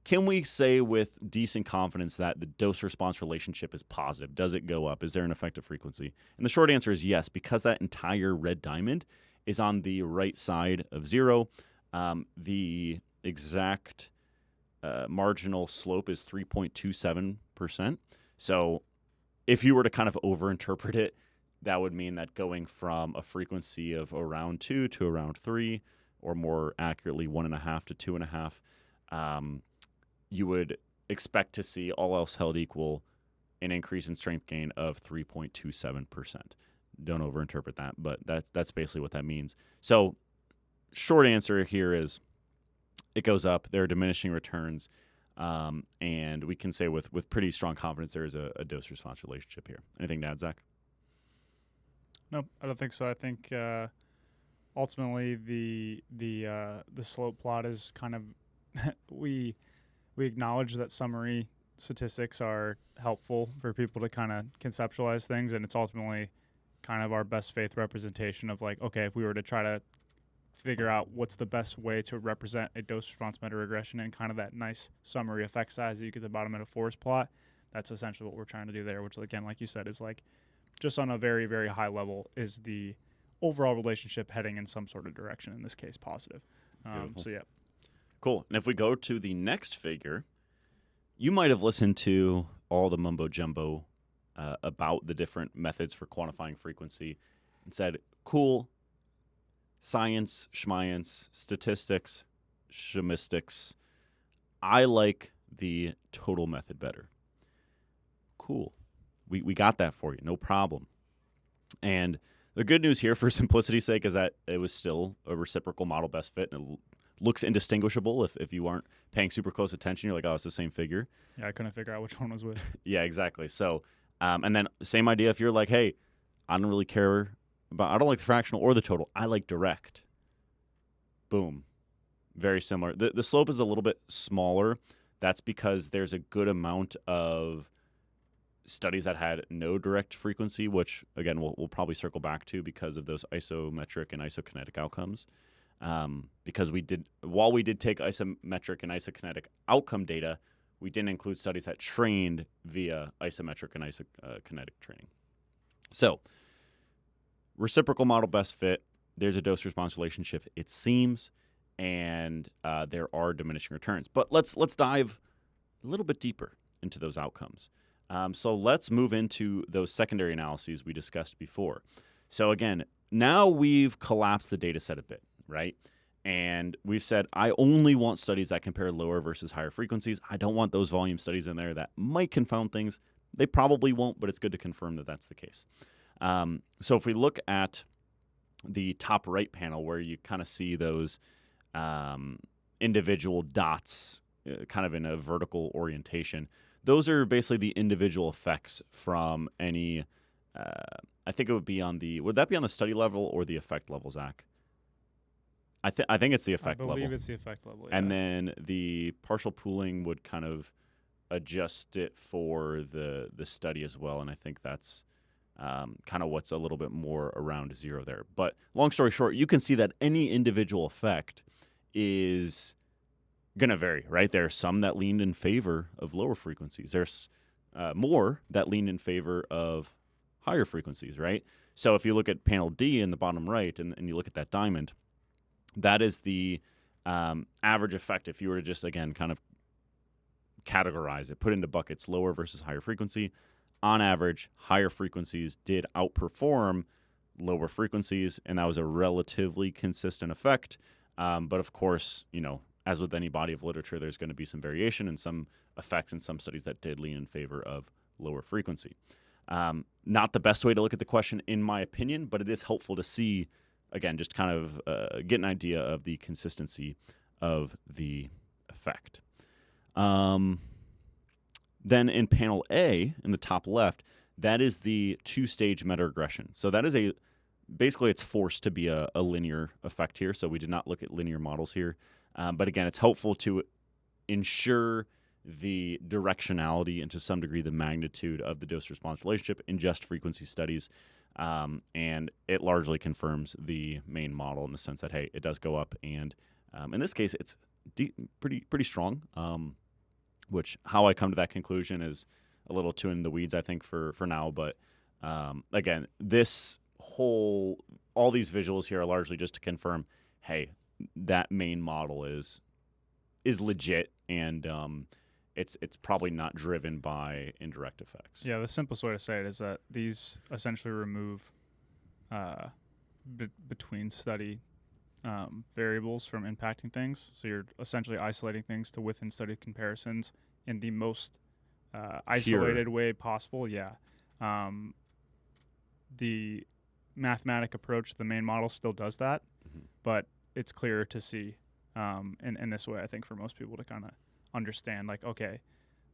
can we say with decent confidence that the dose-response relationship is positive? Does it go up? Is there an effective frequency? And the short answer is yes, because that entire red diamond is on the right side of 0. The exact marginal slope is 3.27%. So if you were to kind of overinterpret it, that would mean that going from a frequency of around 2 to around 3, or more accurately 1.5 to 2.5, you would expect to see, all else held equal, an increase in strength gain of 3.27%. Don't overinterpret that, but that's basically what that means. So short answer here is it goes up. There are diminishing returns, and we can say with pretty strong confidence there is a dose-response relationship here. Anything to add, Zach? No, I don't think so. I think ultimately the slope plot is kind of we acknowledge that summary statistics are helpful for people to kind of conceptualize things, and it's ultimately kind of our best faith representation of like, okay, if we were to try to figure out what's the best way to represent a dose-response meta-regression and kind of that nice summary effect size that you get at the bottom of a forest plot. That's essentially what we're trying to do there, which, again, like you said, is like just on a very, very high level is the overall relationship heading in some sort of direction, in this case positive. So, yeah. Cool. And if we go to the next figure, you might have listened to all the mumbo-jumbo about the different methods for quantifying frequency and said, cool, science, schmience, statistics, shemistics. I like the total method better. Cool. We got that for you. No problem. And the good news here, for simplicity's sake, is that it was still a reciprocal model best fit, and it looks indistinguishable if you aren't paying super close attention. You're like, oh, it's the same figure. Yeah, I couldn't figure out which one was which. Yeah, exactly. So, and then same idea if you're like, hey, I don't really care I don't like the fractional or the total. I like direct. Boom. Very similar. The slope is a little bit smaller. That's because there's a good amount of studies that had no direct frequency, which, again, we'll probably circle back to because of those isometric and isokinetic outcomes. Because while we did take isometric and isokinetic outcome data, we didn't include studies that trained via isometric and isokinetic training. So, reciprocal model best fit, there's a dose-response relationship, it seems, and there are diminishing returns. But let's dive a little bit deeper into those outcomes. So let's move into those secondary analyses we discussed before. So again, now we've collapsed the data set a bit, right? And we've said, I only want studies that compare lower versus higher frequencies. I don't want those volume studies in there that might confound things. They probably won't, but it's good to confirm that that's the case. So if we look at the top right panel where you kind of see those individual dots kind of in a vertical orientation, those are basically the individual effects from any, I think it would be would that be on the study level or the effect level, Zach? I think it's the effect level. I believe it's the effect level, yeah. And then the partial pooling would kind of adjust it for the study as well, and I think that's kind of what's a little bit more around zero there. But long story short, you can see that any individual effect is going to vary, right? There are some that lean in favor of lower frequencies. There's more that lean in favor of higher frequencies, right? So if you look at panel D in the bottom right and you look at that diamond, that is the average effect if you were to just, again, kind of categorize it, put into buckets, lower versus higher frequency. On average, higher frequencies did outperform lower frequencies, and that was a relatively consistent effect. But of course, as with any body of literature, there's going to be some variation and some effects in some studies that did lean in favor of lower frequency. Not the best way to look at the question, in my opinion, but it is helpful to see, again, just kind of get an idea of the consistency of the effect. Then in panel A, in the top left, that is the two-stage meta-regression. So that is basically it's forced to be a linear effect here, so we did not look at linear models here. But again, it's helpful to ensure the directionality and to some degree the magnitude of the dose-response relationship in just frequency studies. And it largely confirms the main model in the sense that, hey, it does go up. And in this case, it's pretty strong. Which how I come to that conclusion is a little too in the weeds, I think, for now. But again, all these visuals here are largely just to confirm, hey, that main model is legit, and it's probably not driven by indirect effects. Yeah, the simplest way to say it is that these essentially remove between study variables from impacting things. So you're essentially isolating things to within study comparisons in the most isolated way possible. Yeah. The mathematic approach, the main model still does that, but it's clearer to see in this way, I think, for most people to kind of understand, like, okay,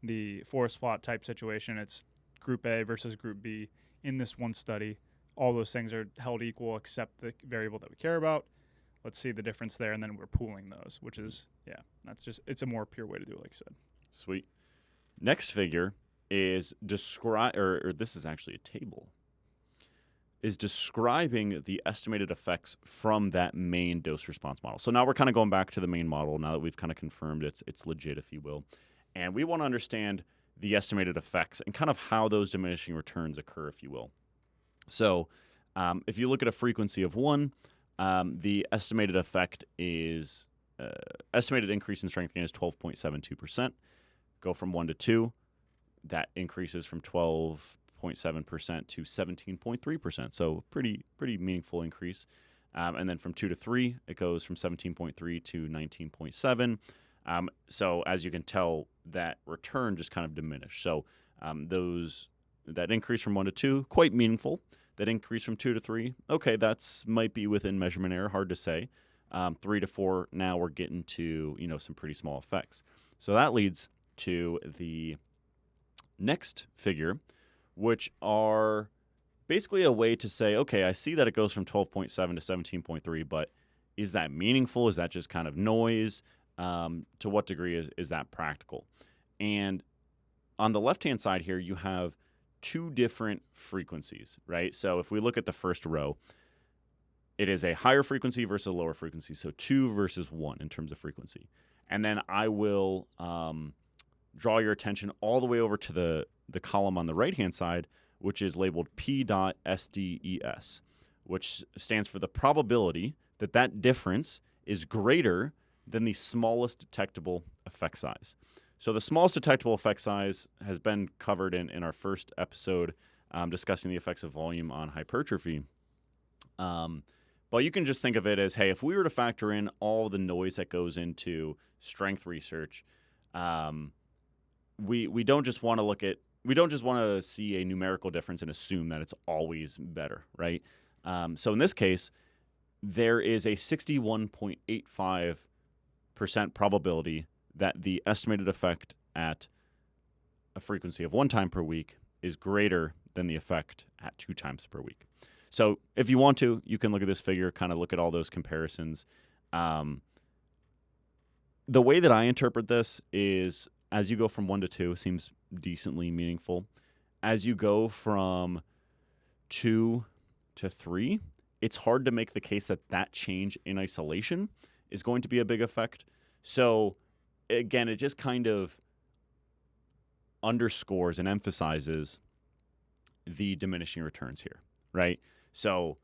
the forest plot type situation, it's group A versus group B in this one study. All those things are held equal except the variable that we care about. Let's see the difference there, and then we're pooling those, which is, it's a more pure way to do it, like I said. Sweet. Next figure is describe, or this is actually a table. is describing the estimated effects from that main dose response model. So now we're kind of going back to the main model now that we've kind of confirmed it's legit, if you will. And we want to understand the estimated effects and kind of how those diminishing returns occur, if you will. So if you look at a frequency of 1, the estimated effect is estimated increase in strength gain is 12.72%. Go from 1 to 2, that increases from 12.7% to 17.3%. So pretty meaningful increase. And then from 2 to 3, it goes from 17.3 to 19.7. So as you can tell, that return just kind of diminished. So that increase from 1 to 2, quite meaningful. That increase from 2 to 3, okay, that's might be within measurement error, hard to say. 3 to 4, now we're getting to some pretty small effects. So that leads to the next figure, which are basically a way to say, okay, I see that it goes from 12.7 to 17.3, but is that meaningful? Is that just kind of noise? To what degree is that practical? And on the left-hand side here, you have 2 different frequencies, right? So if we look at the first row, it is a higher frequency versus a lower frequency. So 2 versus 1 in terms of frequency. And then I will draw your attention all the way over to the column on the right-hand side, which is labeled P.SDES, which stands for the probability that difference is greater than the smallest detectable effect size. So the smallest detectable effect size has been covered in our first episode discussing the effects of volume on hypertrophy. But you can just think of it as, hey, if we were to factor in all the noise that goes into strength research, we don't just want to see a numerical difference and assume that it's always better, right? So in this case, there is a 61.85% probability that the estimated effect at a frequency of 1 time per week is greater than the effect at 2 times per week. So if you want to, you can look at this figure, kind of look at all those comparisons. The way that I interpret this is as you go from 1 to 2, it seems decently meaningful. As you go from 2 to 3, it's hard to make the case that change in isolation is going to be a big effect. So again, it just kind of underscores and emphasizes the diminishing returns here, right? So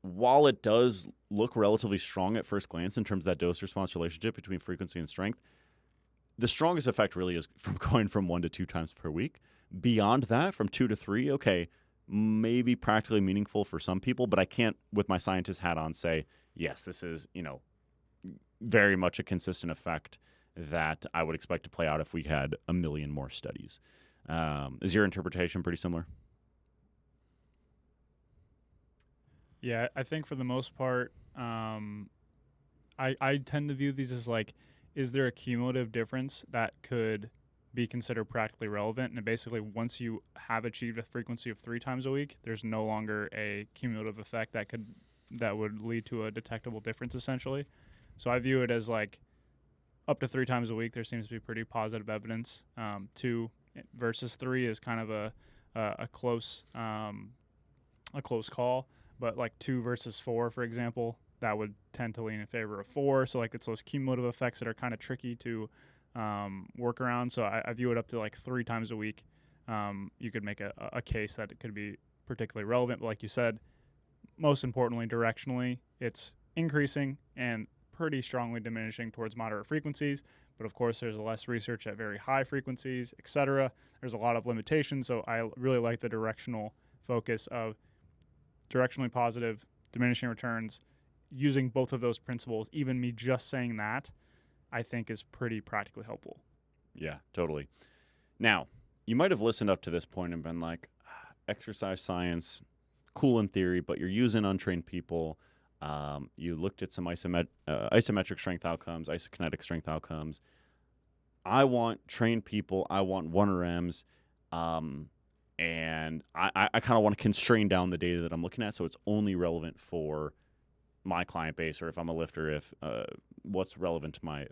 while it does look relatively strong at first glance in terms of that dose-response relationship between frequency and strength, the strongest effect really is from going from 1 to 2 times per week. Beyond that, from 2 to 3, okay, maybe practically meaningful for some people, but I can't, with my scientist hat on, say, yes, this is, very much a consistent effect that I would expect to play out if we had a million more studies. Is your interpretation pretty similar? Yeah, I think for the most part, I tend to view these as like, is there a cumulative difference that could be considered practically relevant? And basically, once you have achieved a frequency of 3 times a week, there's no longer a cumulative effect that would lead to a detectable difference, essentially. So I view it as like up to 3 times a week, there seems to be pretty positive evidence. 2 versus 3 is kind of a close call, but like 2 versus 4, for example, that would tend to lean in favor of 4. So like it's those cumulative effects that are kind of tricky to work around. So I view it up to like 3 times a week. You could make a case that it could be particularly relevant. But like you said, most importantly, directionally, it's increasing and pretty strongly diminishing towards moderate frequencies. But of course, there's less research at very high frequencies, etc. There's a lot of limitations. So I really like the directional focus of directionally positive, diminishing returns. Using both of those principles, even me just saying that, I think is pretty practically helpful. Yeah, totally. Now, you might have listened up to this point and been like, exercise science, cool in theory, but you're using untrained people. You looked at some isometric strength outcomes, isokinetic strength outcomes. I want trained people. I want 1RMs. And I kind of want to constrain down the data that I'm looking at so it's only relevant for my client base, or if I'm a lifter, if what's relevant to my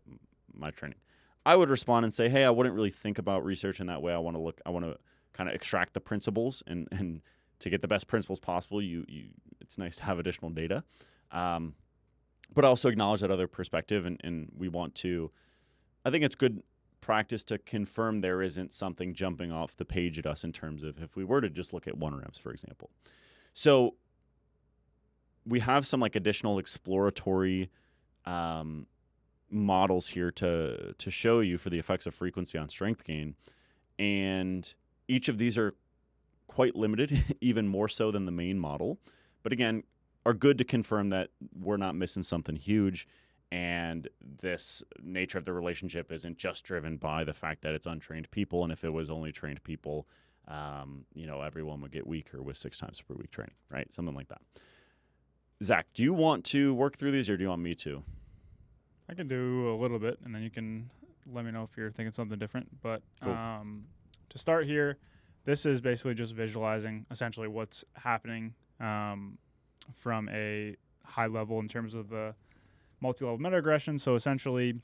training. I would respond and say, hey, I wouldn't really think about research in that way. I want to kind of extract the principles and to get the best principles possible, it's nice to have additional data. But also acknowledge that other perspective, and we want to, I think it's good practice to confirm there isn't something jumping off the page at us in terms of if we were to just look at 1REMs, for example. So we have some like additional exploratory models here to show you for the effects of frequency on strength gain. And each of these are quite limited, even more so than the main model. But again, are good to confirm that we're not missing something huge. And this nature of the relationship isn't just driven by the fact that it's untrained people. And if it was only trained people, everyone would get weaker with 6 times per week training, right? Something like that. Zach, do you want to work through these or do you want me to? I can do a little bit, and then you can let me know if you're thinking something different. But cool. To start here, this is basically just visualizing essentially what's happening from a high level in terms of the multi-level meta-aggression. So essentially,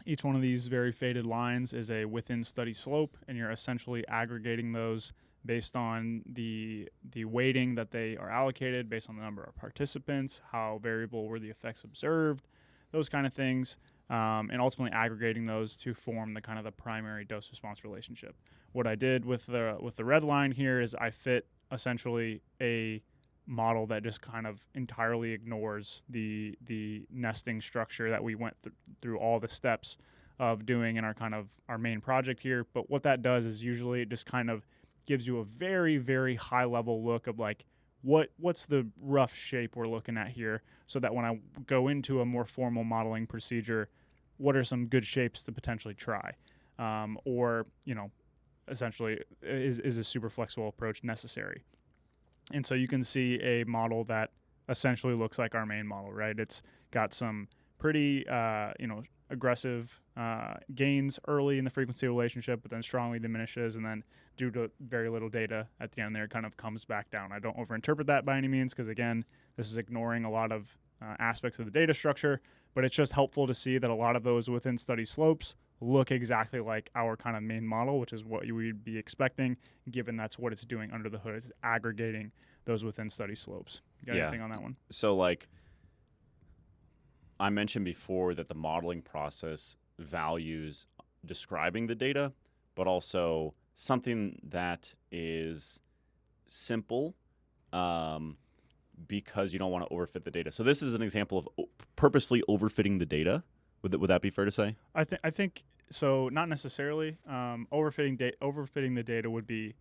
each one of these very faded lines is a within study slope, and you're essentially aggregating those based on the weighting that they are allocated, based on the number of participants, how variable were the effects observed, those kind of things, and ultimately aggregating those to form the kind of the primary dose-response relationship. What I did with the red line here is I fit essentially a model that just kind of entirely ignores the nesting structure that we went through all the steps of doing in our main project here. But what that does is usually it just kind of gives you a very, very high level look of like what's the rough shape we're looking at here, so that when I go into a more formal modeling procedure, what are some good shapes to potentially try, or essentially is a super flexible approach necessary. And so you can see a model that essentially looks like our main model, right? It's got some pretty, aggressive gains early in the frequency relationship, but then strongly diminishes, and then due to very little data at the end there, it kind of comes back down. I don't overinterpret that by any means, because again, this is ignoring a lot of aspects of the data structure, but it's just helpful to see that a lot of those within study slopes look exactly like our kind of main model, which is what you would be expecting, given that's what it's doing under the hood. It's aggregating those within study slopes. You got anything on that one? So like I mentioned before that the modeling process values describing the data, but also something that is simple because you don't want to overfit the data. So this is an example of purposefully overfitting the data. Would that be fair to say? I think so. Not necessarily. Overfitting the data would be,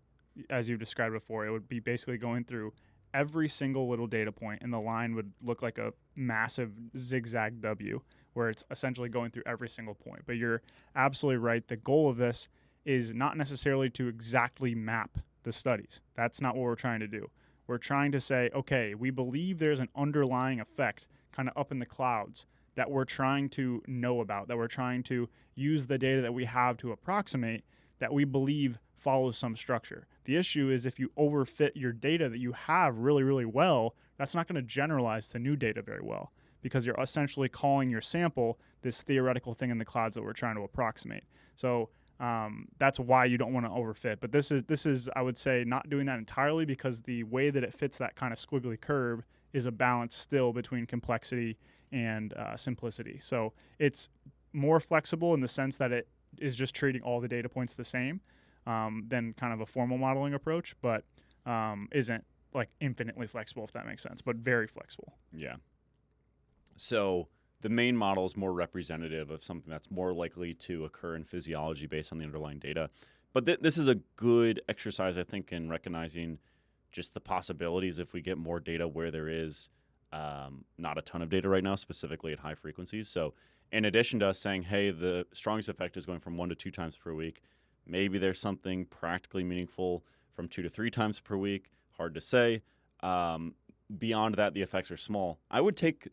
as you described before, it would be basically going through every single little data point, and the line would look like a massive zigzag W, where it's essentially going through every single point. But you're absolutely right. The goal of this is not necessarily to exactly map the studies. That's not what we're trying to do. We're trying to say, okay, we believe there's an underlying effect kind of up in the clouds that we're trying to know about, that we're trying to use the data that we have to approximate, that we believe follows some structure. The issue is if you overfit your data that you have really, really well, that's not going to generalize to new data very well, because you're essentially calling your sample this theoretical thing in the clouds that we're trying to approximate. So that's why you don't want to overfit. But this is, I would say, not doing that entirely, because the way that it fits that kind of squiggly curve is a balance still between complexity and simplicity. So it's more flexible in the sense that it is just treating all the data points the same than kind of a formal modeling approach, but isn't like infinitely flexible, if that makes sense, but very flexible. Yeah. So the main model is more representative of something that's more likely to occur in physiology based on the underlying data. But this is a good exercise, I think, in recognizing just the possibilities if we get more data where there is not a ton of data right now, specifically at high frequencies. So in addition to us saying, hey, the strongest effect is going from 1 to 2 times per week, maybe there's something practically meaningful from 2 to 3 times per week. Hard to say. Beyond that, the effects are small. I would take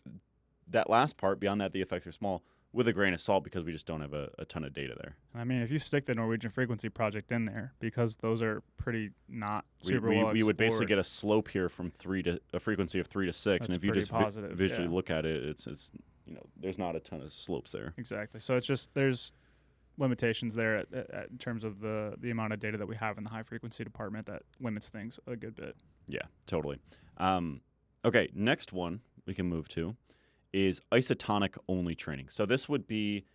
that last part, beyond that, the effects are small, with a grain of salt, because we just don't have a ton of data there. I mean, if you stick the Norwegian frequency project in there, because those are pretty not super well explored. We would basically get a slope here from a frequency of 3 to 6, That's and if you just visually yeah. look at it, it's there's not a ton of slopes there. Exactly. So it's just there's limitations there in terms of the amount of data that we have in the high frequency department that limits things a good bit. Yeah, totally. Okay, next one we can move to is isotonic only training. So this would be,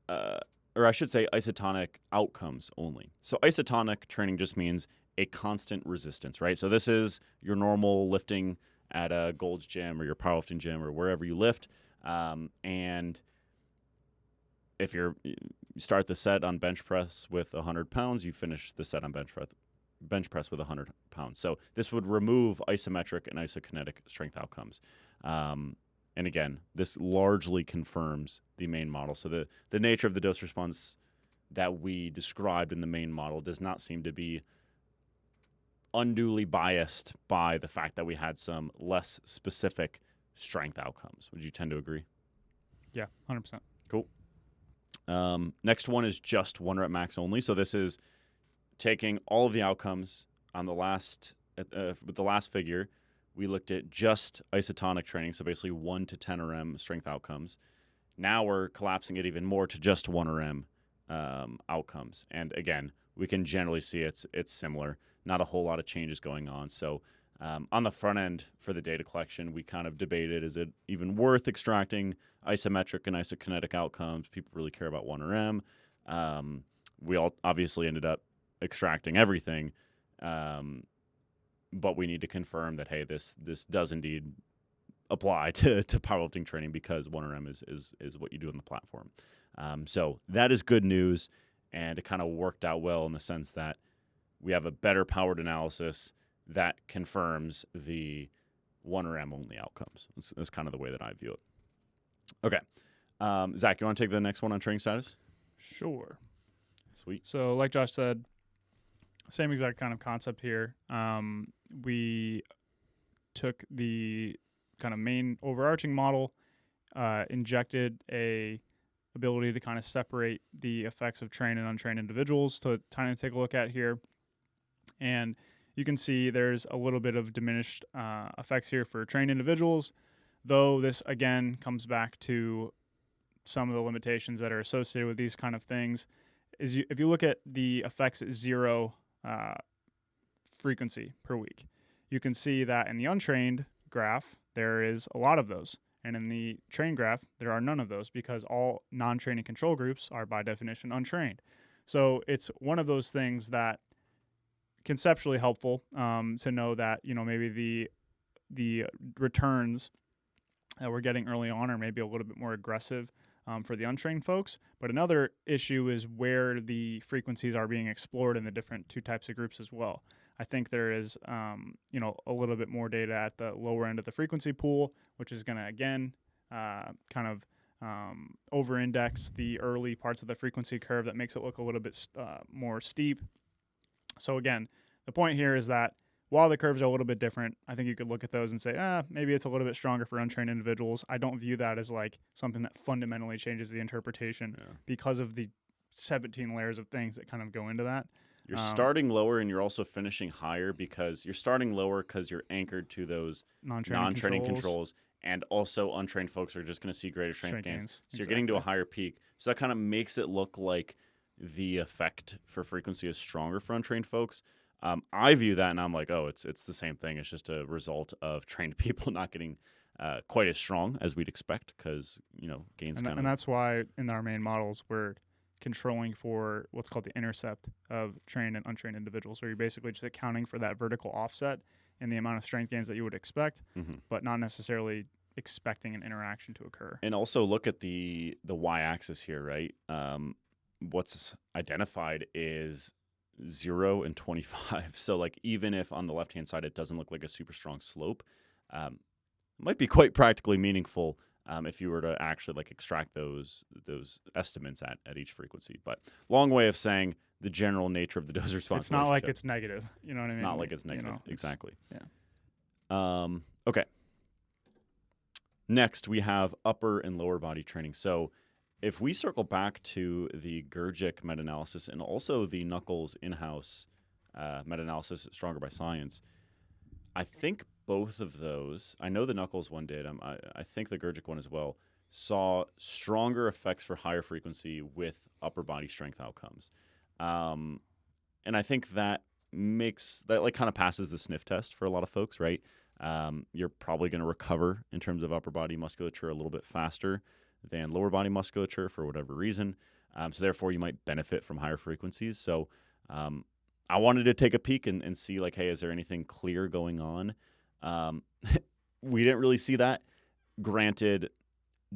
or I should say isotonic outcomes only. So isotonic training just means a constant resistance, right? So this is your normal lifting at a Gold's Gym or your powerlifting gym or wherever you lift. And if you start the set on bench press with 100 pounds, you finish the set on bench press with 100 pounds. So this would remove isometric and isokinetic strength outcomes. And again, this largely confirms the main model. So the nature of the dose response that we described in the main model does not seem to be unduly biased by the fact that we had some less specific strength outcomes. Would you tend to agree? Yeah, 100%. Cool. Next one is just 1 rep max only. So this is taking all of the outcomes on the last, with the last figure. We looked at just isotonic training, so basically 1 to 10 RM strength outcomes. Now we're collapsing it even more to just 1 RM outcomes. And again, we can generally see it's similar. Not a whole lot of changes going on. So on the front end for the data collection, we kind of debated, is it even worth extracting isometric and isokinetic outcomes? People really care about 1 RM. We all obviously ended up extracting everything. But we need to confirm that, hey, this does indeed apply to powerlifting training because 1 RM is what you do on the platform. So that is good news, and it kind of worked out well in the sense that we have a better powered analysis that confirms the 1 RM only outcomes. That's kind of the way that I view it. Okay. Zach, you want to take the next one on training status? Sure. Sweet. So like Josh said, same exact kind of concept here. We took the kind of main overarching model, injected a ability to kind of separate the effects of trained and untrained individuals to kind of take a look at here. And you can see there's a little bit of diminished effects here for trained individuals, though this again comes back to some of the limitations that are associated with these kind of things. If you look at the effects at 0 frequency per week, you can see that in the untrained graph, there is a lot of those. And in the trained graph, there are none of those because all non-training control groups are by definition untrained. So it's one of those things that conceptually helpful to know that, maybe the returns that we're getting early on are maybe a little bit more aggressive for the untrained folks. But another issue is where the frequencies are being explored in the different 2 types of groups as well. I think there is, a little bit more data at the lower end of the frequency pool, which is going to, again, kind of over-index the early parts of the frequency curve that makes it look a little bit more steep. So again, the point here is that while the curves are a little bit different, I think you could look at those and say, maybe it's a little bit stronger for untrained individuals. I don't view that as like something that fundamentally changes the interpretation because of the 17 layers of things that kind of go into that. You're starting lower and you're also finishing higher because you're starting lower because you're anchored to those non-training controls. And also untrained folks are just going to see greater strength gains. So you're getting to a higher peak. So that kind of makes it look like the effect for frequency is stronger for untrained folks. I view that and I'm like, oh, it's the same thing. It's just a result of trained people not getting quite as strong as we'd expect because, gains and that's why in our main models we're controlling for what's called the intercept of trained and untrained individuals, where you're basically just accounting for that vertical offset in the amount of strength gains that you would expect, but not necessarily expecting an interaction to occur. And also look at the y-axis here, right? What's identified is 0 and 25. So like even if on the left-hand side it doesn't look like a super strong slope, it might be quite practically meaningful if you were to actually like extract those estimates at each frequency. But long way of saying the general nature of the dose response. It's not like it's negative. You know what I mean? It's not like it's negative. Exactly. Yeah. Okay. Next, we have upper and lower body training. So if we circle back to the Gurgic meta-analysis and also the Knuckles in-house meta-analysis at Stronger by Science, I think both of those, I know the Knuckles one did, I think the Gurgic one as well, saw stronger effects for higher frequency with upper body strength outcomes. And I think that like kind of passes the sniff test for a lot of folks, right? You're probably going to recover in terms of upper body musculature a little bit faster than lower body musculature for whatever reason. So therefore, you might benefit from higher frequencies. So I wanted to take a peek and see, like, hey, is there anything clear going on? We didn't really see that. Granted,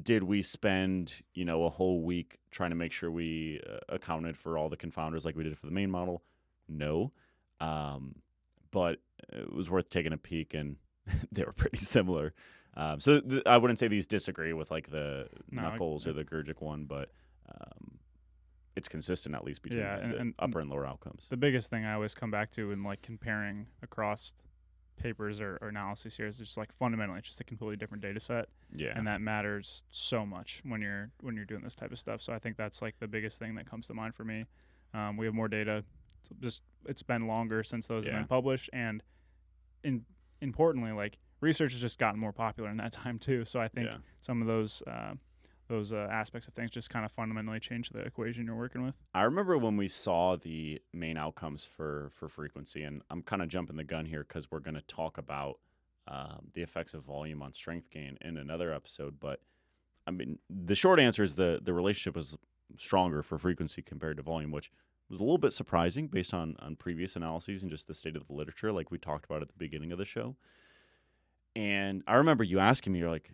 did we spend, a whole week trying to make sure we accounted for all the confounders like we did for the main model? No. But it was worth taking a peek, and they were pretty similar. So I wouldn't say these disagree with like the knuckles or the Gurgic one, but it's consistent at least between the upper and lower outcomes. The biggest thing I always come back to in like comparing across papers or analyses here is just like fundamentally it's just a completely different data set. Yeah. And that matters so much when you're doing this type of stuff. So I think that's like the biggest thing that comes to mind for me. We have more data. It's been longer since those have been published, and importantly, like research has just gotten more popular in that time too. So I think some of those aspects of things just kind of fundamentally change the equation you're working with. I remember when we saw the main outcomes for frequency, and I'm kind of jumping the gun here because we're going to talk about the effects of volume on strength gain in another episode. But I mean, the short answer is the relationship was stronger for frequency compared to volume, which was a little bit surprising based on previous analyses and just the state of the literature, like we talked about at the beginning of the show. And I remember you asking me, you're like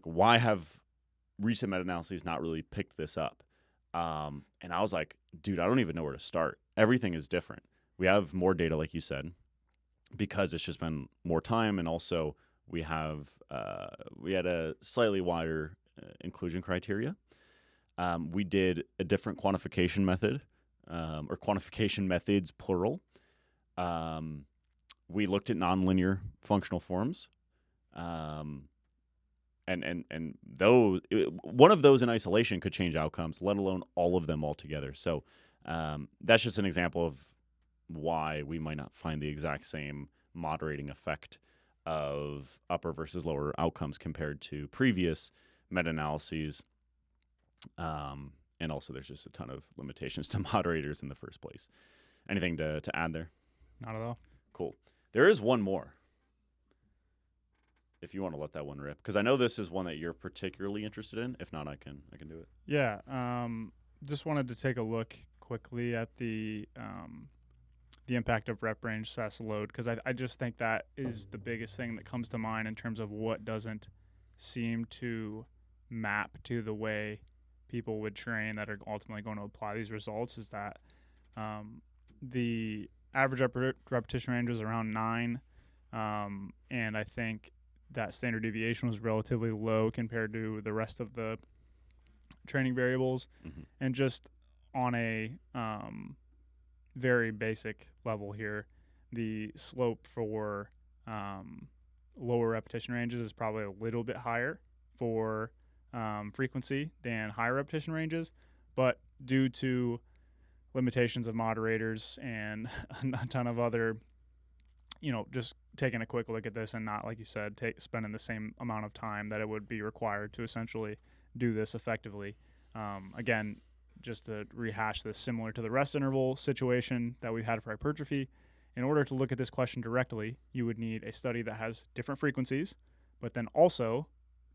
why have recent meta-analyses not really picked this up? And I was like, dude, I don't even know where to start. Everything is different. We have more data, like you said, because it's just been more time, and also we had a slightly wider inclusion criteria. We did a different quantification method, or quantification methods, plural. We looked at nonlinear functional forms. And those, one of those in isolation could change outcomes, let alone all of them all together. So that's just an example of why we might not find the exact same moderating effect of upper versus lower outcomes compared to previous meta-analyses. And also there's just a ton of limitations to moderators in the first place. Anything to add there? Not at all. Cool. There is one more, if you want to let that one rip, because I know this is one that you're particularly interested in. If not, I can do it. Yeah. Just wanted to take a look quickly at the impact of rep range / load, because I just think that is the biggest thing that comes to mind in terms of what doesn't seem to map to the way people would train that are ultimately going to apply these results. Is that the average repetition range was around 9, and I think that standard deviation was relatively low compared to the rest of the training variables. Mm-hmm. And just on a very basic level here, the slope for lower repetition ranges is probably a little bit higher for frequency than higher repetition ranges, but due to limitations of moderators and a ton of other, just taking a quick look at this and not, like you said, spending the same amount of time that it would be required to essentially do this effectively. Again, just to rehash this, similar to the rest interval situation that we've had for hypertrophy, in order to look at this question directly, you would need a study that has different frequencies, but then also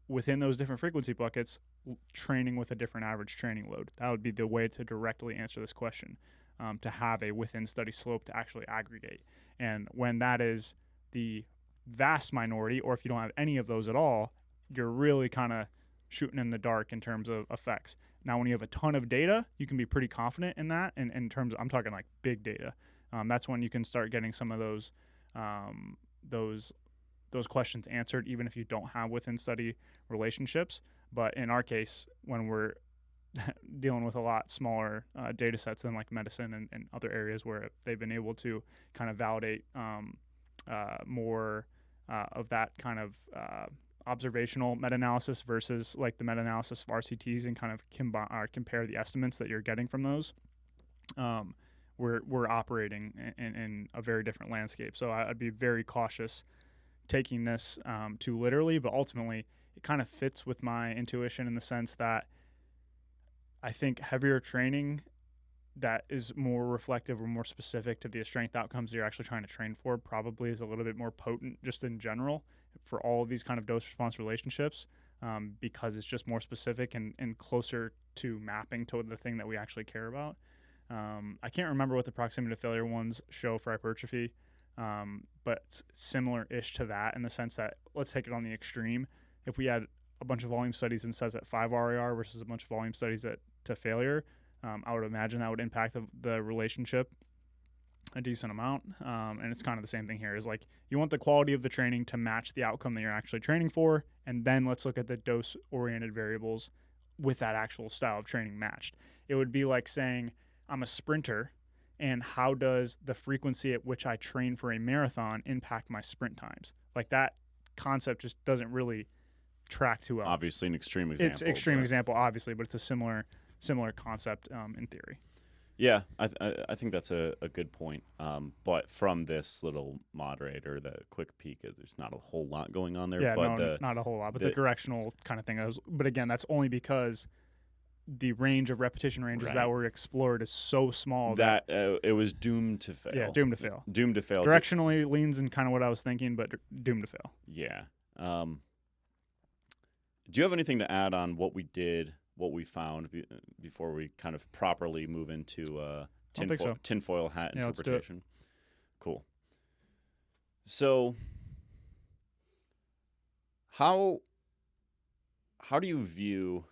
within those different frequency buckets, training with a different average training load. That would be the way to directly answer this question, to have a within study slope to actually aggregate. And when that is the vast minority, or if you don't have any of those at all, you're really kind of shooting in the dark in terms of effects. Now, when you have a ton of data, you can be pretty confident in that. And in terms of, I'm talking like big data. That's when you can start getting some of those questions answered, even if you don't have within study relationships. But in our case, when we're dealing with a lot smaller data sets than like medicine and other areas where they've been able to kind of validate more of that kind of observational meta-analysis versus like the meta-analysis of RCTs, and kind of compare the estimates that you're getting from those, we're operating in a very different landscape. So I'd be very cautious taking this too literally, but ultimately it kind of fits with my intuition in the sense that I think heavier training that is more reflective or more specific to the strength outcomes you're actually trying to train for probably is a little bit more potent just in general for all of these kind of dose response relationships, because it's just more specific and closer to mapping to the thing that we actually care about. I can't remember what the proximity to failure ones show for hypertrophy, but it's similar-ish to that in the sense that, let's take it on the extreme. If we had a bunch of volume studies and says at 5 RAR versus a bunch of volume studies to failure, I would imagine that would impact the relationship a decent amount. And it's kind of the same thing here, is like, you want the quality of the training to match the outcome that you're actually training for, and then let's look at the dose-oriented variables with that actual style of training matched. It would be like saying, I'm a sprinter, and how does the frequency at which I train for a marathon impact my sprint times? Like, that concept just doesn't really track too well. Obviously an extreme example. It's extreme example, obviously, but it's a similar concept in theory. Yeah, I think that's a good point. But from this little moderator, the quick peek, there's not a whole lot going on there. Yeah, but not a whole lot. But the directional kind of thing. But again, that's only because the range of repetition ranges that were explored is so small that it was doomed to fail. Yeah, doomed to fail. Doomed to fail. Directionally leans in kind of what I was thinking, but doomed to fail. Yeah. Do you have anything to add on what we did, what we found before we kind of properly move into tinfoil hat interpretation? Let's do it. Cool. So how do you view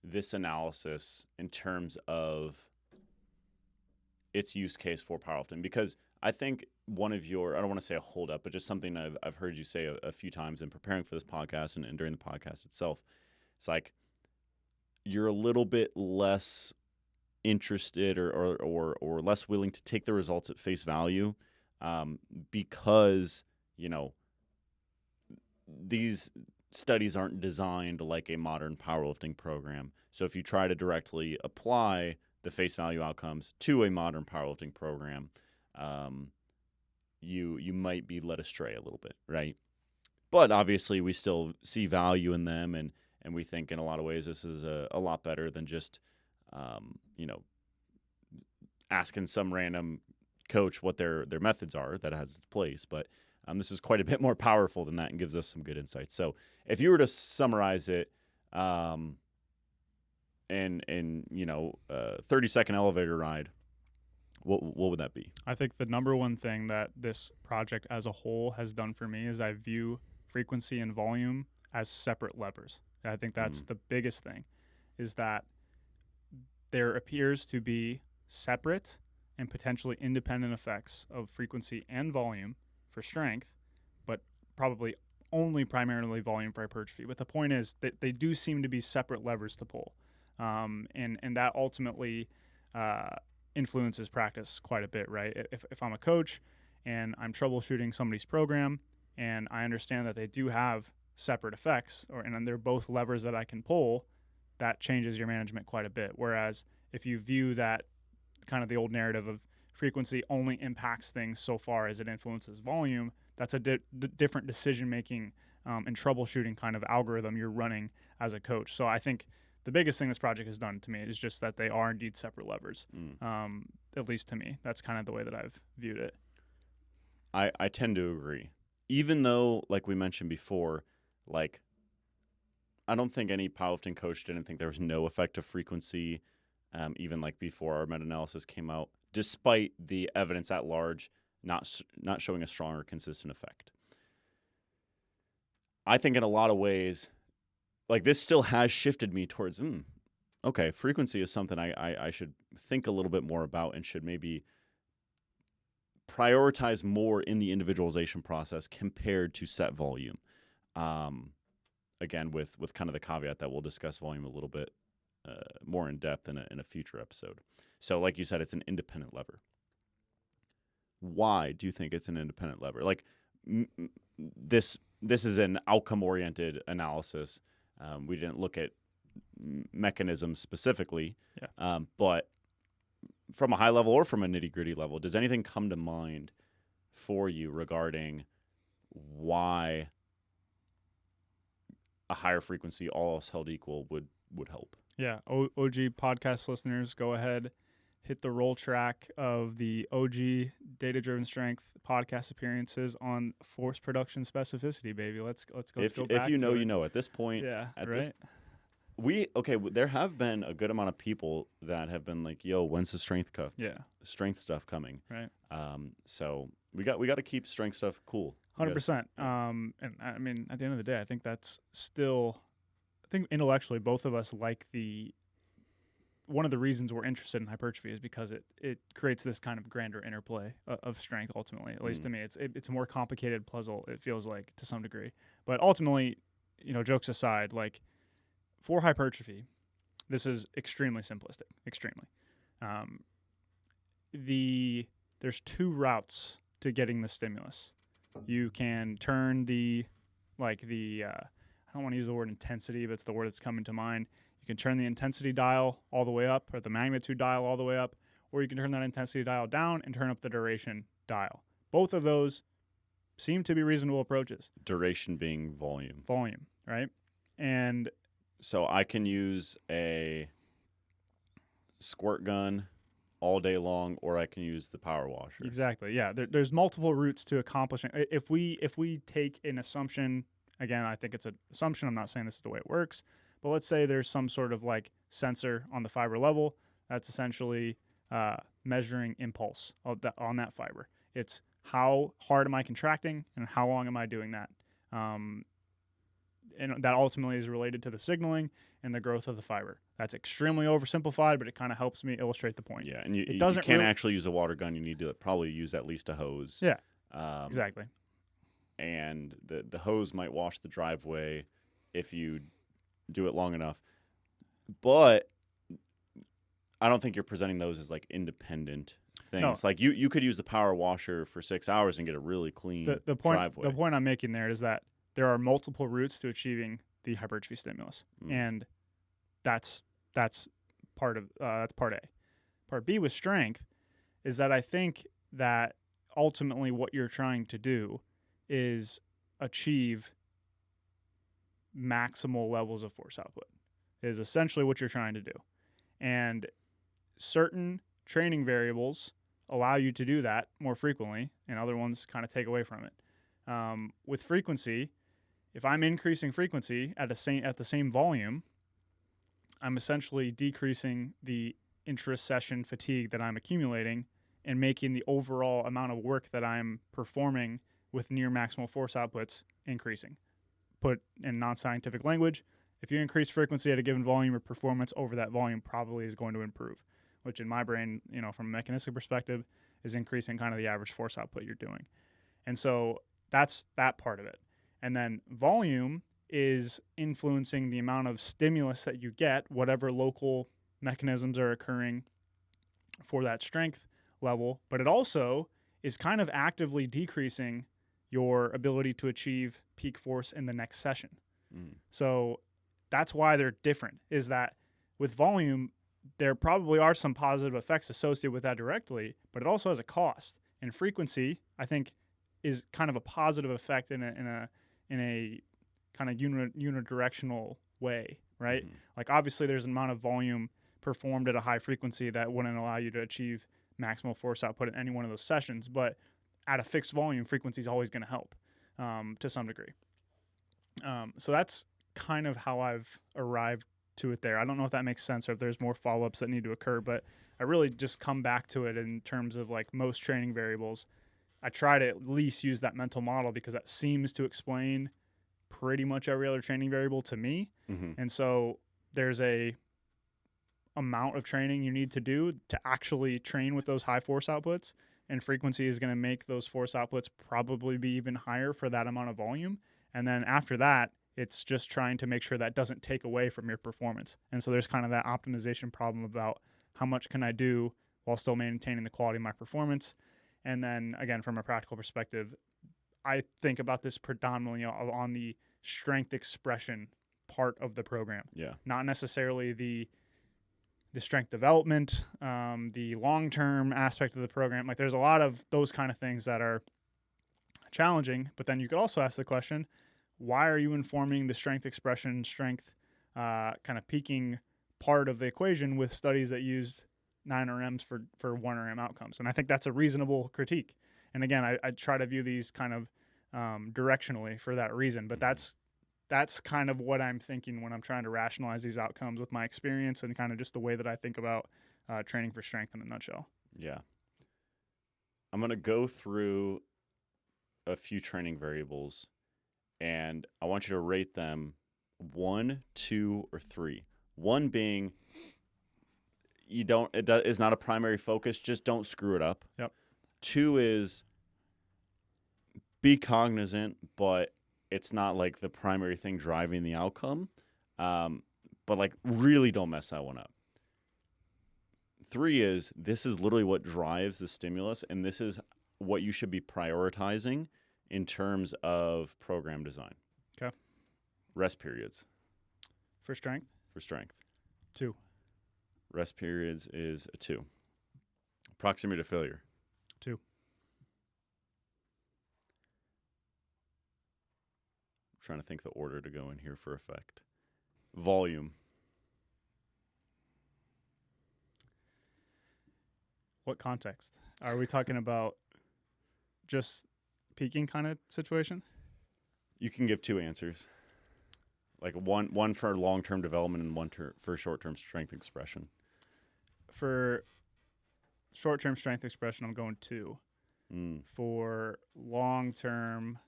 this analysis in terms of its use case for powerlifting? Because I think one of your, I don't want to say a holdup, but just something I've heard you say a few times in preparing for this podcast and during the podcast itself, it's like you're a little bit less interested or less willing to take the results at face value, because, these studies aren't designed like a modern powerlifting program. So if you try to directly apply the face value outcomes to a modern powerlifting program, you might be led astray a little bit, right? But obviously we still see value in them, and we think in a lot of ways this is a lot better than just asking some random coach what their methods are. That has its place, but this is quite a bit more powerful than that and gives us some good insights. So if you were to summarize it in 30-second elevator ride, what would that be? I think the number one thing that this project as a whole has done for me is I view frequency and volume as separate levers. I think that's the biggest thing, is that there appears to be separate and potentially independent effects of frequency and volume for strength, but probably only primarily volume for hypertrophy. But the point is that they do seem to be separate levers to pull, and that ultimately influences practice quite a bit, right? If I'm a coach and I'm troubleshooting somebody's program and I understand that they do have separate effects, and they're both levers that I can pull, that changes your management quite a bit. Whereas if you view that kind of the old narrative of frequency only impacts things so far as it influences volume, that's a different decision-making and troubleshooting kind of algorithm you're running as a coach. So I think the biggest thing this project has done to me is just that they are indeed separate levers, at least to me. That's kind of the way that I've viewed it. I tend to agree. Even though, like we mentioned before, like, I don't think any powerlifting coach didn't think there was no effect of frequency, even like before our meta-analysis came out, despite the evidence at large not showing a strong or consistent effect. I think in a lot of ways, like, this still has shifted me towards, okay, frequency is something I should think a little bit more about and should maybe prioritize more in the individualization process compared to set volume. Again, with kind of the caveat that we'll discuss volume a little bit more in depth in a future episode. So like you said, it's an independent lever. Why do you think it's an independent lever? Like, this is an outcome-oriented analysis. We didn't look at mechanisms specifically, but from a high level or from a nitty-gritty level, does anything come to mind for you regarding why a higher frequency, all else held equal, would help? Yeah, OG podcast listeners, go ahead hit the roll track of the OG Data-Driven Strength podcast appearances on force production specificity, baby. Let's go back to it. If you know, you know. At this point, yeah, at right. There have been a good amount of people that have been like, "Yo, when's the strength stuff coming?" Right. So we got to keep strength stuff cool. 100%. And I mean, at the end of the day, I think that's still. I think intellectually, both of us like one of the reasons we're interested in hypertrophy is because it creates this kind of grander interplay of strength. Ultimately, at least to me, it's a more complicated puzzle. It feels like to some degree, but ultimately, jokes aside, like for hypertrophy, this is extremely simplistic. Extremely. There's two routes to getting the stimulus. You can turn I don't want to use the word intensity, but it's the word that's coming to mind. You can turn the intensity dial all the way up, or the magnitude dial all the way up, or you can turn that intensity dial down and turn up the duration dial. Both of those seem to be reasonable approaches. Duration being volume. Volume, right? And so I can use a squirt gun all day long, or I can use the power washer. Exactly. Yeah. There's multiple routes to accomplishing. If we take an assumption, again, I think it's an assumption. I'm not saying this is the way it works, but let's say there's some sort of like sensor on the fiber level that's essentially measuring impulse on that fiber. It's how hard am I contracting and how long am I doing that? And that ultimately is related to the signaling and the growth of the fiber. That's extremely oversimplified, but it kind of helps me illustrate the point. Yeah, and you can't actually use a water gun. You need to probably use at least a hose. Yeah, exactly. And the hose might wash the driveway if you do it long enough. But I don't think you're presenting those as like independent things. No. Like you could use the power washer for 6 hours and get a really clean driveway. The point I'm making there is that there are multiple routes to achieving the hypertrophy stimulus, and that's part A. Part B with strength is that I think that ultimately what you're trying to do is achieve maximal levels of force output. Is essentially what you're trying to do, and certain training variables allow you to do that more frequently, and other ones kind of take away from it. With frequency, if I'm increasing frequency at the same volume, I'm essentially decreasing the intra-session fatigue that I'm accumulating and making the overall amount of work that I'm performing with near maximal force outputs increasing. Put in non-scientific language, if you increase frequency at a given volume, your performance over that volume probably is going to improve, which in my brain, from a mechanistic perspective, is increasing kind of the average force output you're doing. And so that's that part of it. And then volume is influencing the amount of stimulus that you get, whatever local mechanisms are occurring for that strength level. But it also is kind of actively decreasing your ability to achieve peak force in the next session. So that's why they're different, is that with volume, there probably are some positive effects associated with that directly, but it also has a cost. And frequency, I think, is kind of a positive effect in a kind of unidirectional way, right? Like obviously there's an amount of volume performed at a high frequency that wouldn't allow you to achieve maximal force output in any one of those sessions, but at a fixed volume, frequency is always going to help to some degree. So that's kind of how I've arrived to it there. I don't know if that makes sense or if there's more follow-ups that need to occur, but I really just come back to it in terms of like most training variables. I try to at least use that mental model because that seems to explain pretty much every other training variable to me. And so there's a amount of training you need to do to actually train with those high force outputs, and frequency is going to make those force outputs probably be even higher for that amount of volume. And then after that, it's just trying to make sure that doesn't take away from your performance. And so there's kind of that optimization problem about how much can I do while still maintaining the quality of my performance. And then again, from a practical perspective, I think about this predominantly on the strength expression part of the program. Yeah. Not necessarily the strength development, the long-term aspect of the program. Like there's a lot of those kind of things that are challenging, but then you could also ask the question, why are you informing the strength expression, strength kind of peaking part of the equation with studies that used 9 RMs for 1 RM outcomes. And I think that's a reasonable critique. And again, I try to view these kind of directionally for that reason. But that's kind of what I'm thinking when I'm trying to rationalize these outcomes with my experience and kind of just the way that I think about training for strength in a nutshell. Yeah. I'm going to go through a few training variables, and I want you to rate them 1, 2, or 3. 1 being is not a primary focus, just don't screw it up. Yep. 2 is be cognizant, but it's not like the primary thing driving the outcome. But like really don't mess that one up. 3 is this is literally what drives the stimulus, and this is what you should be prioritizing in terms of program design. Okay. Rest periods. For strength? For strength. 2. Rest periods is a 2. Proximity to failure. 2. Trying to think the order to go in here for effect. Volume. What context? Are we talking about just peaking kind of situation? You can give 2 answers. Like one for long-term development and one for short-term strength expression. For short-term strength expression, I'm going 2. For long-term,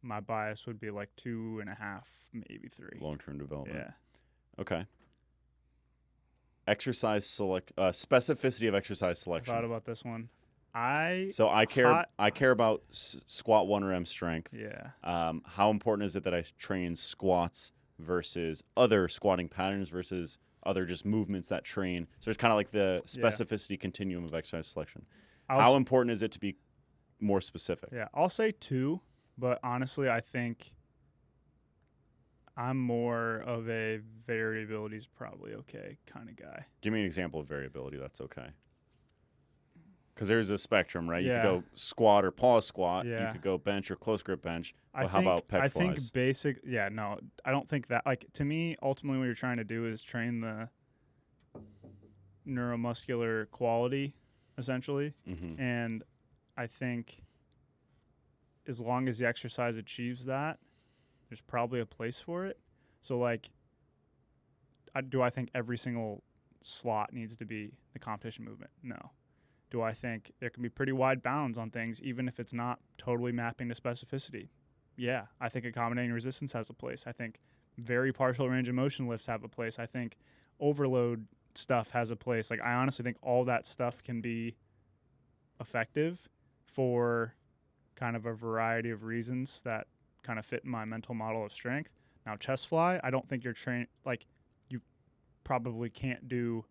my bias would be like 2.5, maybe 3. Long-term development. Yeah. Okay. Exercise specificity of exercise selection. I thought about this one. I care about squat 1 RM strength. Yeah. How important is it that I train squats versus other squatting patterns versus other just movements that train? So it's kind of like the specificity continuum of exercise selection. How important is it to be more specific? Yeah, I'll say 2, but honestly, I think I'm more of a variability is probably okay kind of guy. Give me an example of variability that's okay. Because there's a spectrum, right? Yeah. You could go squat or pause squat. Yeah. You could go bench or close grip bench. But how about pec flies? I think basic, no, I don't think that. Like, to me, ultimately what you're trying to do is train the neuromuscular quality, essentially. Mm-hmm. And I think as long as the exercise achieves that, there's probably a place for it. So, like, do I think every single slot needs to be the competition movement? No. Do I think there can be pretty wide bounds on things, even if it's not totally mapping to specificity? Yeah. I think accommodating resistance has a place. I think very partial range of motion lifts have a place. I think overload stuff has a place. Like, I honestly think all that stuff can be effective for kind of a variety of reasons that kind of fit in my mental model of strength. Now, chest fly, I don't think you're trained, like, you probably can't do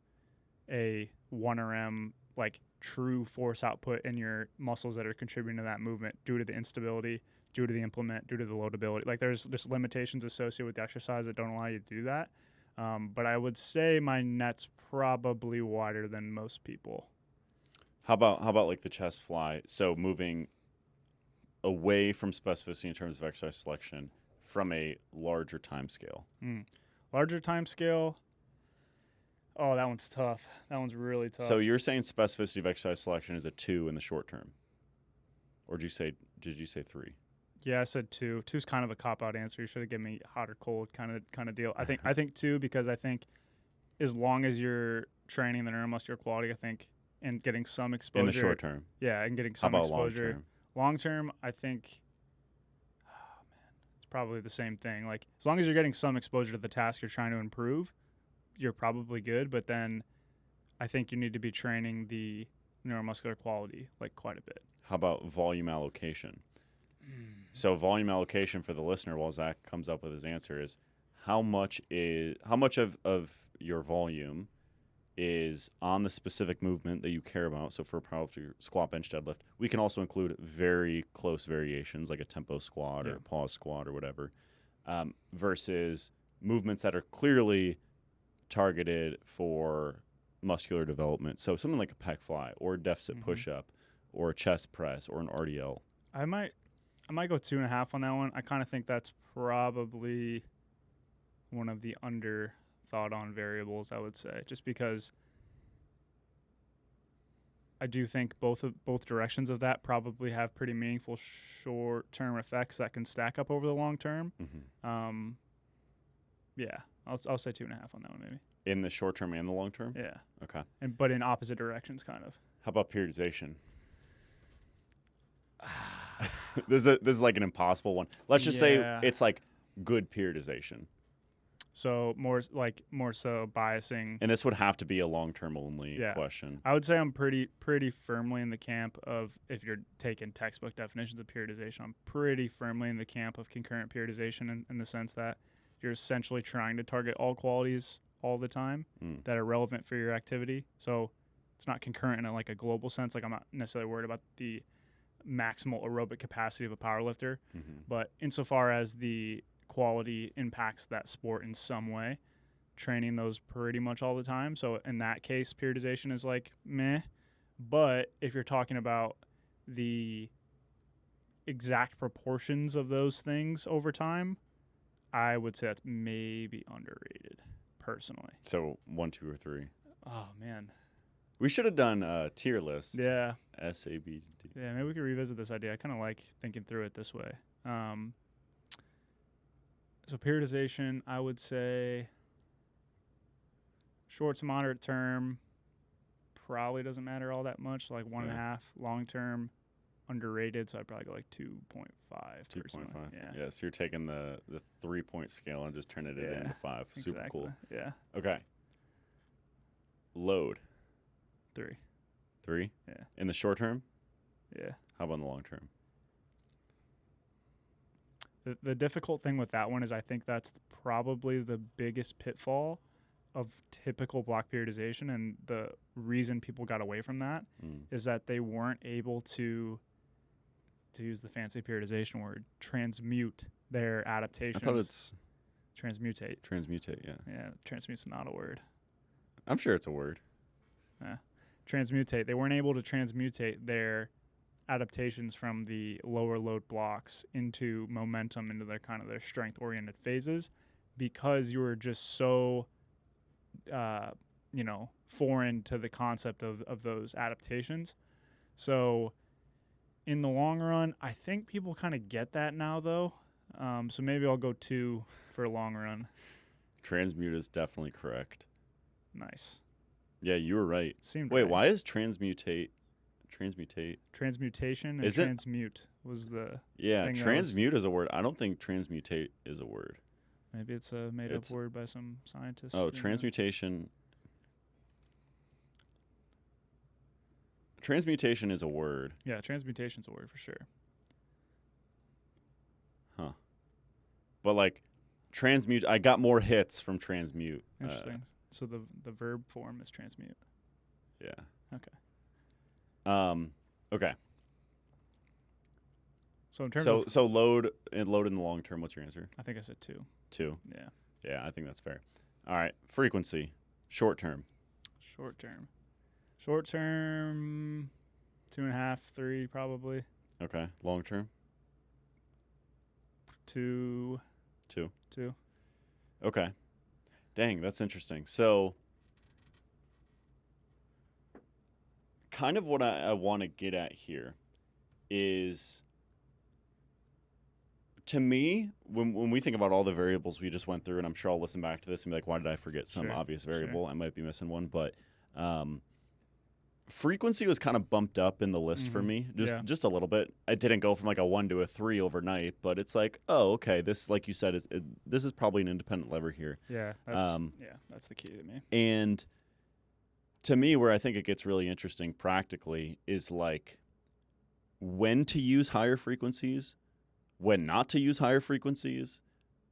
a 1 RM, like, true force output in your muscles that are contributing to that movement due to the instability, due to the implement, due to the loadability. Like, there's just limitations associated with the exercise that don't allow you to do that. But I would say my net's probably wider than most people. How about like the chest fly? So moving away from specificity in terms of exercise selection from a larger time scale. Larger time scale. Oh, that one's tough. That one's really tough. So you're saying specificity of exercise selection is a 2 in the short term, or did you say 3? Yeah, I said 2. 2's kind of a cop-out answer. You should have given me hot or cold kind of deal. I think 2 because I think as long as you're training the neuromuscular quality, I think, and getting some exposure in the short term. Yeah, and getting some exposure. Long term, I think. Oh man, it's probably the same thing. Like, as long as you're getting some exposure to the task you're trying to improve, you're probably good. But then, I think you need to be training the neuromuscular quality like quite a bit. How about volume allocation? So volume allocation for the listener, while Zach comes up with his answer, is how much of your volume is on the specific movement that you care about. So for powerlifting, squat, bench, deadlift, we can also include very close variations like a tempo squat or a pause squat or whatever, versus movements that are clearly targeted for muscular development. So something like a pec fly or a deficit push-up or a chest press or an RDL. I might go 2.5 on that one. I kind of think that's probably one of the under thought on variables, I would say, just because I do think both directions of that probably have pretty meaningful short-term effects that can stack up over the long term. Mm-hmm. Yeah, I'll say 2.5 on that one maybe. In the short term and the long term? Yeah. Okay. But in opposite directions, kind of. How about periodization? This is like an impossible one. Let's just say it's like good periodization. So more so biasing. And this would have to be a long-term only question. I would say I'm pretty firmly in the camp of, if you're taking textbook definitions of periodization, I'm pretty firmly in the camp of concurrent periodization in the sense that you're essentially trying to target all qualities all the time that are relevant for your activity. So it's not concurrent in like a global sense. Like I'm not necessarily worried about the maximal aerobic capacity of a powerlifter, but insofar as the quality impacts that sport in some way, training those pretty much all the time. So in that case, periodization is like meh. But if you're talking about the exact proportions of those things over time, I would say that's maybe underrated, personally. So 1, 2, or 3. Oh man, we should have done a tier list. Yeah. S, A, B, D. Yeah, maybe we could revisit this idea. I kind of like thinking through it this way. So periodization, I would say short to moderate term probably doesn't matter all that much, like 1.5. Long term, underrated, so I'd probably go like 2.5. 2.5. Yeah. So you're taking the 3-point scale and just turning it into 5. Super exactly. cool. Yeah. Okay. Load. 3. 3? Yeah. In the short term? Yeah. How about in the long term? The difficult thing with that one is I think that's probably the biggest pitfall of typical block periodization, and the reason people got away from that is that they weren't able to use the fancy periodization word, transmute their adaptations. I thought it's transmutate. Transmutate, yeah. Yeah, transmute's not a word. I'm sure it's a word. Yeah. Transmutate. They weren't able to transmutate their adaptations from the lower load blocks into momentum, into their kind of their strength oriented phases, because you were just so foreign to the concept of those adaptations. So in the long run, I think people kind of get that now though. So maybe I'll go 2 for long run. Transmute is definitely correct. Nice. Yeah, you were right. Wait, why is transmutation and transmute was the thing transmute is a word. I don't think transmutate is a word. Maybe it's a made-up word by some scientists. Oh, transmutation. Transmutation is a word. Yeah, transmutation's a word for sure. Huh. But like transmute, I got more hits from transmute. Interesting. So the verb form is transmute. Yeah. Okay. Okay. So in terms of load in the long term, what's your answer? I think I said 2. 2. Yeah. Yeah, I think that's fair. All right. Frequency. Short term. Short term 2.5, 3 probably. Okay. Long term? 2. 2. 2. Okay. Dang, that's interesting. So kind of what I want to get at here is, to me, when we think about all the variables we just went through, and I'm sure I'll listen back to this and be like, why did I forget some obvious variable? Sure. I might be missing one, but frequency was kind of bumped up in the list for me, just a little bit. I didn't go from like a 1 to a 3 overnight, but it's like, oh, okay, this, like you said, this is probably an independent lever here. Yeah, that's the key to me. And to me, where I think it gets really interesting practically is like when to use higher frequencies, when not to use higher frequencies,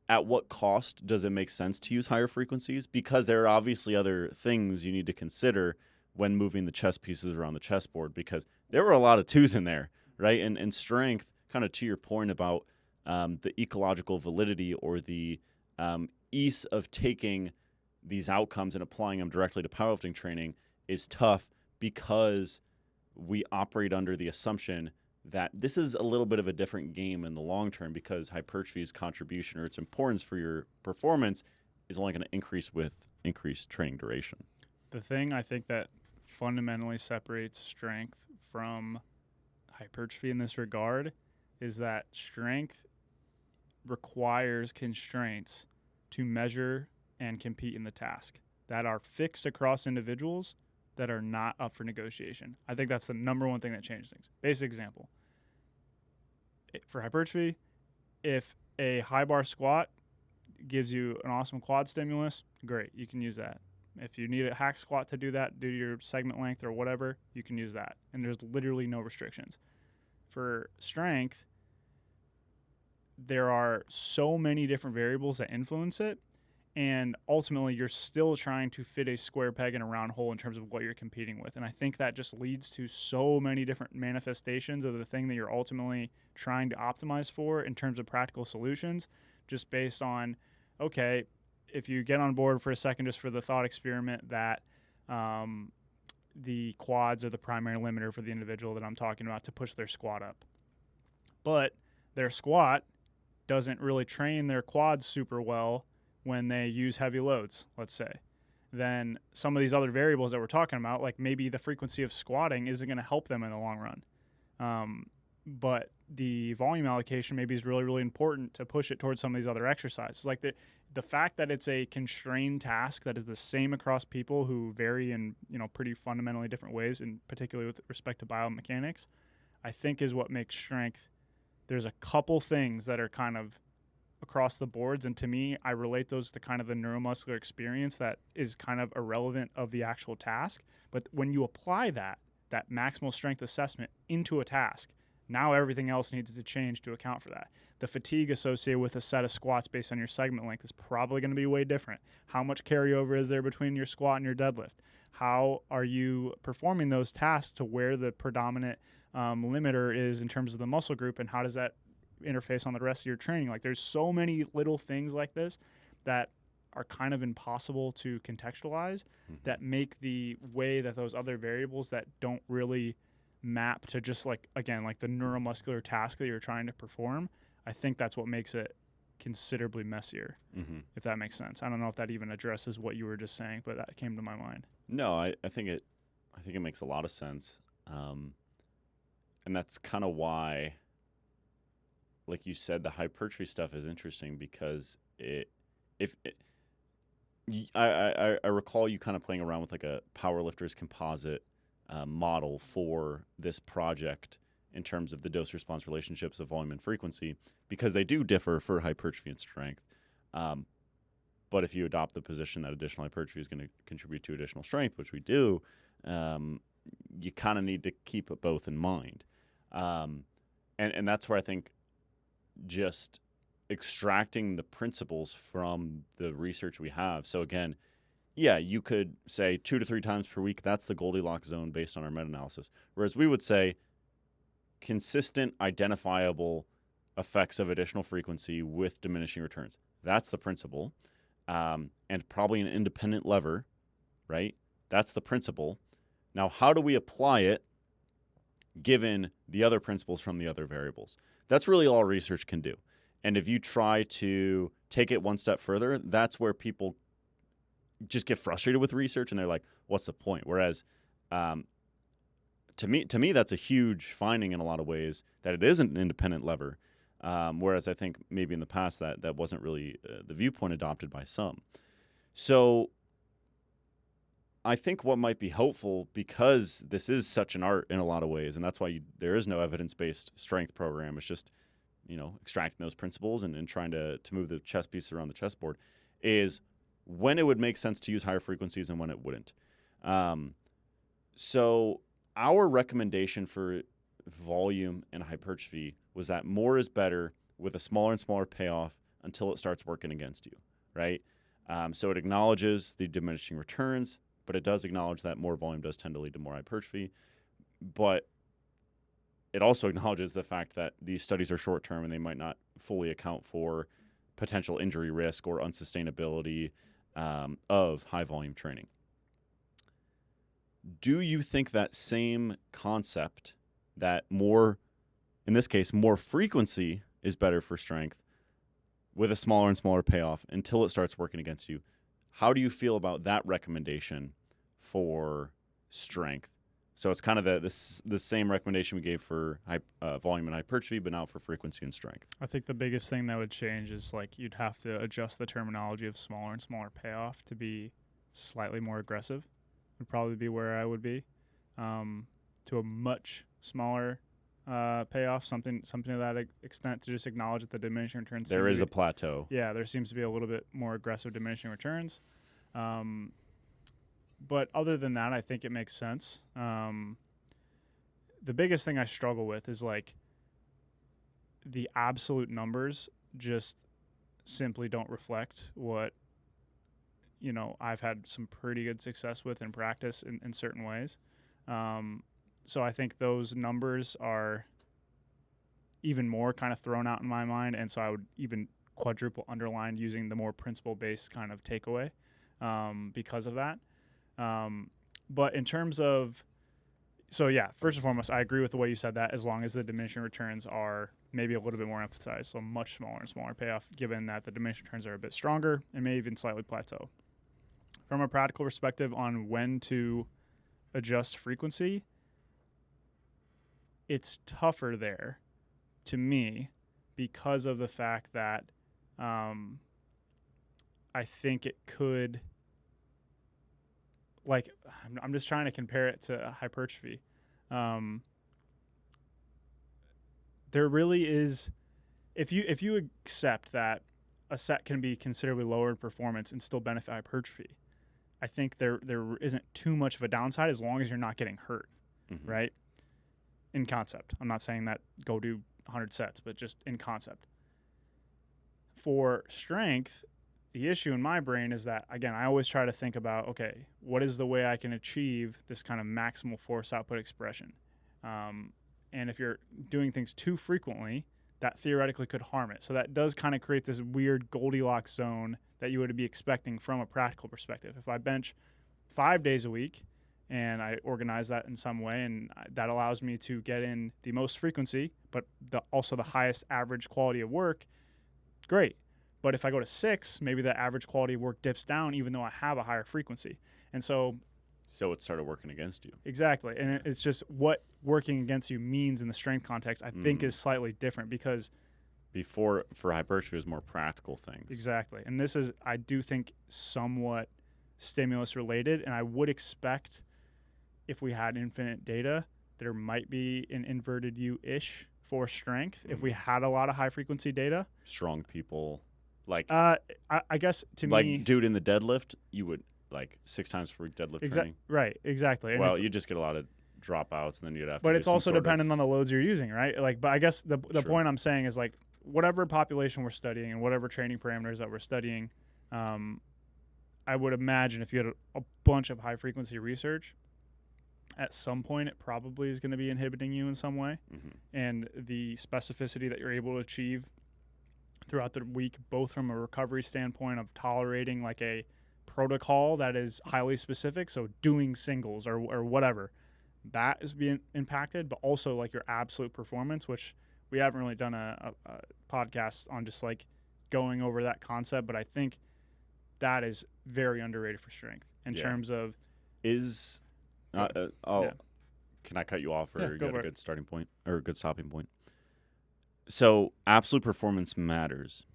at what cost does it make sense to use higher frequencies? Because there are obviously other things you need to consider when moving the chess pieces around the chessboard, because there were a lot of 2s in there, right? And strength, kind of to your point about the ecological validity or the ease of taking these outcomes and applying them directly to powerlifting training is tough, because we operate under the assumption that this is a little bit of a different game in the long term, because hypertrophy's contribution or its importance for your performance is only going to increase with increased training duration. The thing I think that fundamentally separates strength from hypertrophy in this regard is that strength requires constraints to measure and compete in the task that are fixed across individuals that are not up for negotiation. I think that's the number one thing that changes things. Basic example. For hypertrophy, if a high bar squat gives you an awesome quad stimulus, great, you can use that. If you need a hack squat to do that, due to your segment length or whatever, you can use that. And there's literally no restrictions. For strength, there are so many different variables that influence it, and ultimately you're still trying to fit a square peg in a round hole in terms of what you're competing with. And I think that just leads to so many different manifestations of the thing that you're ultimately trying to optimize for in terms of practical solutions, just based on, okay, if you get on board for a second just for the thought experiment that the quads are the primary limiter for the individual that I'm talking about to push their squat up. But their squat doesn't really train their quads super well when they use heavy loads, let's say. Then some of these other variables that we're talking about, like maybe the frequency of squatting isn't going to help them in the long run. But the volume allocation maybe is really, really important to push it towards some of these other exercises. Like the fact that it's a constrained task that is the same across people who vary in, pretty fundamentally different ways, and particularly with respect to biomechanics, I think is what makes strength. There's a couple things that are kind of across the boards, and to me, I relate those to kind of the neuromuscular experience that is kind of irrelevant of the actual task. But when you apply that maximal strength assessment into a task, now everything else needs to change to account for that. The fatigue associated with a set of squats based on your segment length is probably going to be way different. How much carryover is there between your squat and your deadlift? How are you performing those tasks to where the predominant limiter is in terms of the muscle group, and how does that interface on the rest of your training? Like, there's so many little things like this that are kind of impossible to contextualize that make the way that those other variables that don't really map to just like the neuromuscular task that you're trying to perform, I think that's what makes it considerably messier, if that makes sense. I don't know if that even addresses what you were just saying, but that came to my mind. No, I think it makes a lot of sense. And that's kind of why, like you said, the hypertrophy stuff is interesting, because I recall you kind of playing around with like a powerlifter's composite model for this project in terms of the dose response relationships of volume and frequency, because they do differ for hypertrophy and strength. But if you adopt the position that additional hypertrophy is going to contribute to additional strength, which we do, you kind of need to keep both in mind. And that's where I think just extracting the principles from the research we have. So again, yeah, you could say 2 to 3 times per week. That's the Goldilocks zone based on our meta-analysis. Whereas we would say consistent, identifiable effects of additional frequency with diminishing returns. That's the principle. And probably an independent lever, right? That's the principle. Now, how do we apply it given the other principles from the other variables? That's really all research can do. And if you try to take it one step further, that's where people just get frustrated with research and they're like, what's the point? Whereas to me, that's a huge finding in a lot of ways, that it isn't an independent lever. Whereas I think maybe in the past that wasn't really the viewpoint adopted by some. So I think what might be helpful, because this is such an art in a lot of ways, and that's why there is no evidence-based strength program. It's just, extracting those principles and trying to move the chess pieces around the chessboard, is when it would make sense to use higher frequencies and when it wouldn't. So our recommendation for volume and hypertrophy was that more is better with a smaller and smaller payoff until it starts working against you, right? So it acknowledges the diminishing returns, but it does acknowledge that more volume does tend to lead to more hypertrophy. But it also acknowledges the fact that these studies are short-term and they might not fully account for potential injury risk or unsustainability of high-volume training. Do you think that same concept, that more, in this case, more frequency is better for strength with a smaller and smaller payoff until it starts working against you? How do you feel about that recommendation for strength. So it's kind of the same recommendation we gave for volume and hypertrophy, but now for frequency and strength. I think the biggest thing that would change is like you'd have to adjust the terminology of smaller and smaller payoff to be slightly more aggressive. Would probably be where I would be, to a much smaller payoff, something to that extent, to just acknowledge that the diminishing returns. There is a plateau. Yeah, there seems to be a little bit more aggressive diminishing returns. But other than that, I think it makes sense. The biggest thing I struggle with is like the absolute numbers just simply don't reflect what, I've had some pretty good success with in practice in certain ways. So I think those numbers are even more kind of thrown out in my mind. And so I would even quadruple underline using the more principle-based kind of takeaway because of that. But in terms of, first and foremost, I agree with the way you said that, as long as the diminishing returns are maybe a little bit more emphasized, so much smaller and smaller payoff, given that the diminishing returns are a bit stronger and may even slightly plateau. From a practical perspective on when to adjust frequency, it's tougher there to me because of the fact that I think it could, like, I'm just trying to compare it to hypertrophy. There really is, if you accept that a set can be considerably lower in performance and still benefit hypertrophy, I think there isn't too much of a downside as long as you're not getting hurt, right? In concept. I'm not saying that go do 100 sets, but just in concept. For strength, the issue in my brain is that, again, I always try to think about, okay, what is the way I can achieve this kind of maximal force output expression? And if you're doing things too frequently, that theoretically could harm it. So that does kind of create this weird Goldilocks zone that you would be expecting from a practical perspective. If I bench 5 days a week and I organize that in some way, and that allows me to get in the most frequency, but also the highest average quality of work, great. But if I go to 6, maybe the average quality of work dips down even though I have a higher frequency. And so it started working against you. Exactly. And it's just what working against you means in the strength context, I think, is slightly different because before, for hypertrophy, it was more practical things. Exactly. And this is, I do think, somewhat stimulus related. And I would expect if we had infinite data, there might be an inverted U-ish for strength. If we had a lot of high frequency data. Strong people. Like, I guess to me, like, dude, in the deadlift, you would like 6 times per week deadlift training. Right, exactly. Well, you just get a lot of dropouts, and then you'd have to. But it's also dependent on the loads you're using, right? Like, but I guess the point I'm saying is, like, whatever population we're studying and whatever training parameters that we're studying, I would imagine if you had a bunch of high frequency research, at some point it probably is going to be inhibiting you in some way, and the specificity that you're able to achieve throughout the week, both from a recovery standpoint of tolerating like a protocol that is highly specific, so doing singles or whatever, that is being impacted, but also like your absolute performance, which we haven't really done a podcast on just like going over that concept, but I think that is very underrated for strength in terms of can I cut you off, or you got a good starting point or a good stopping point? So absolute performance matters.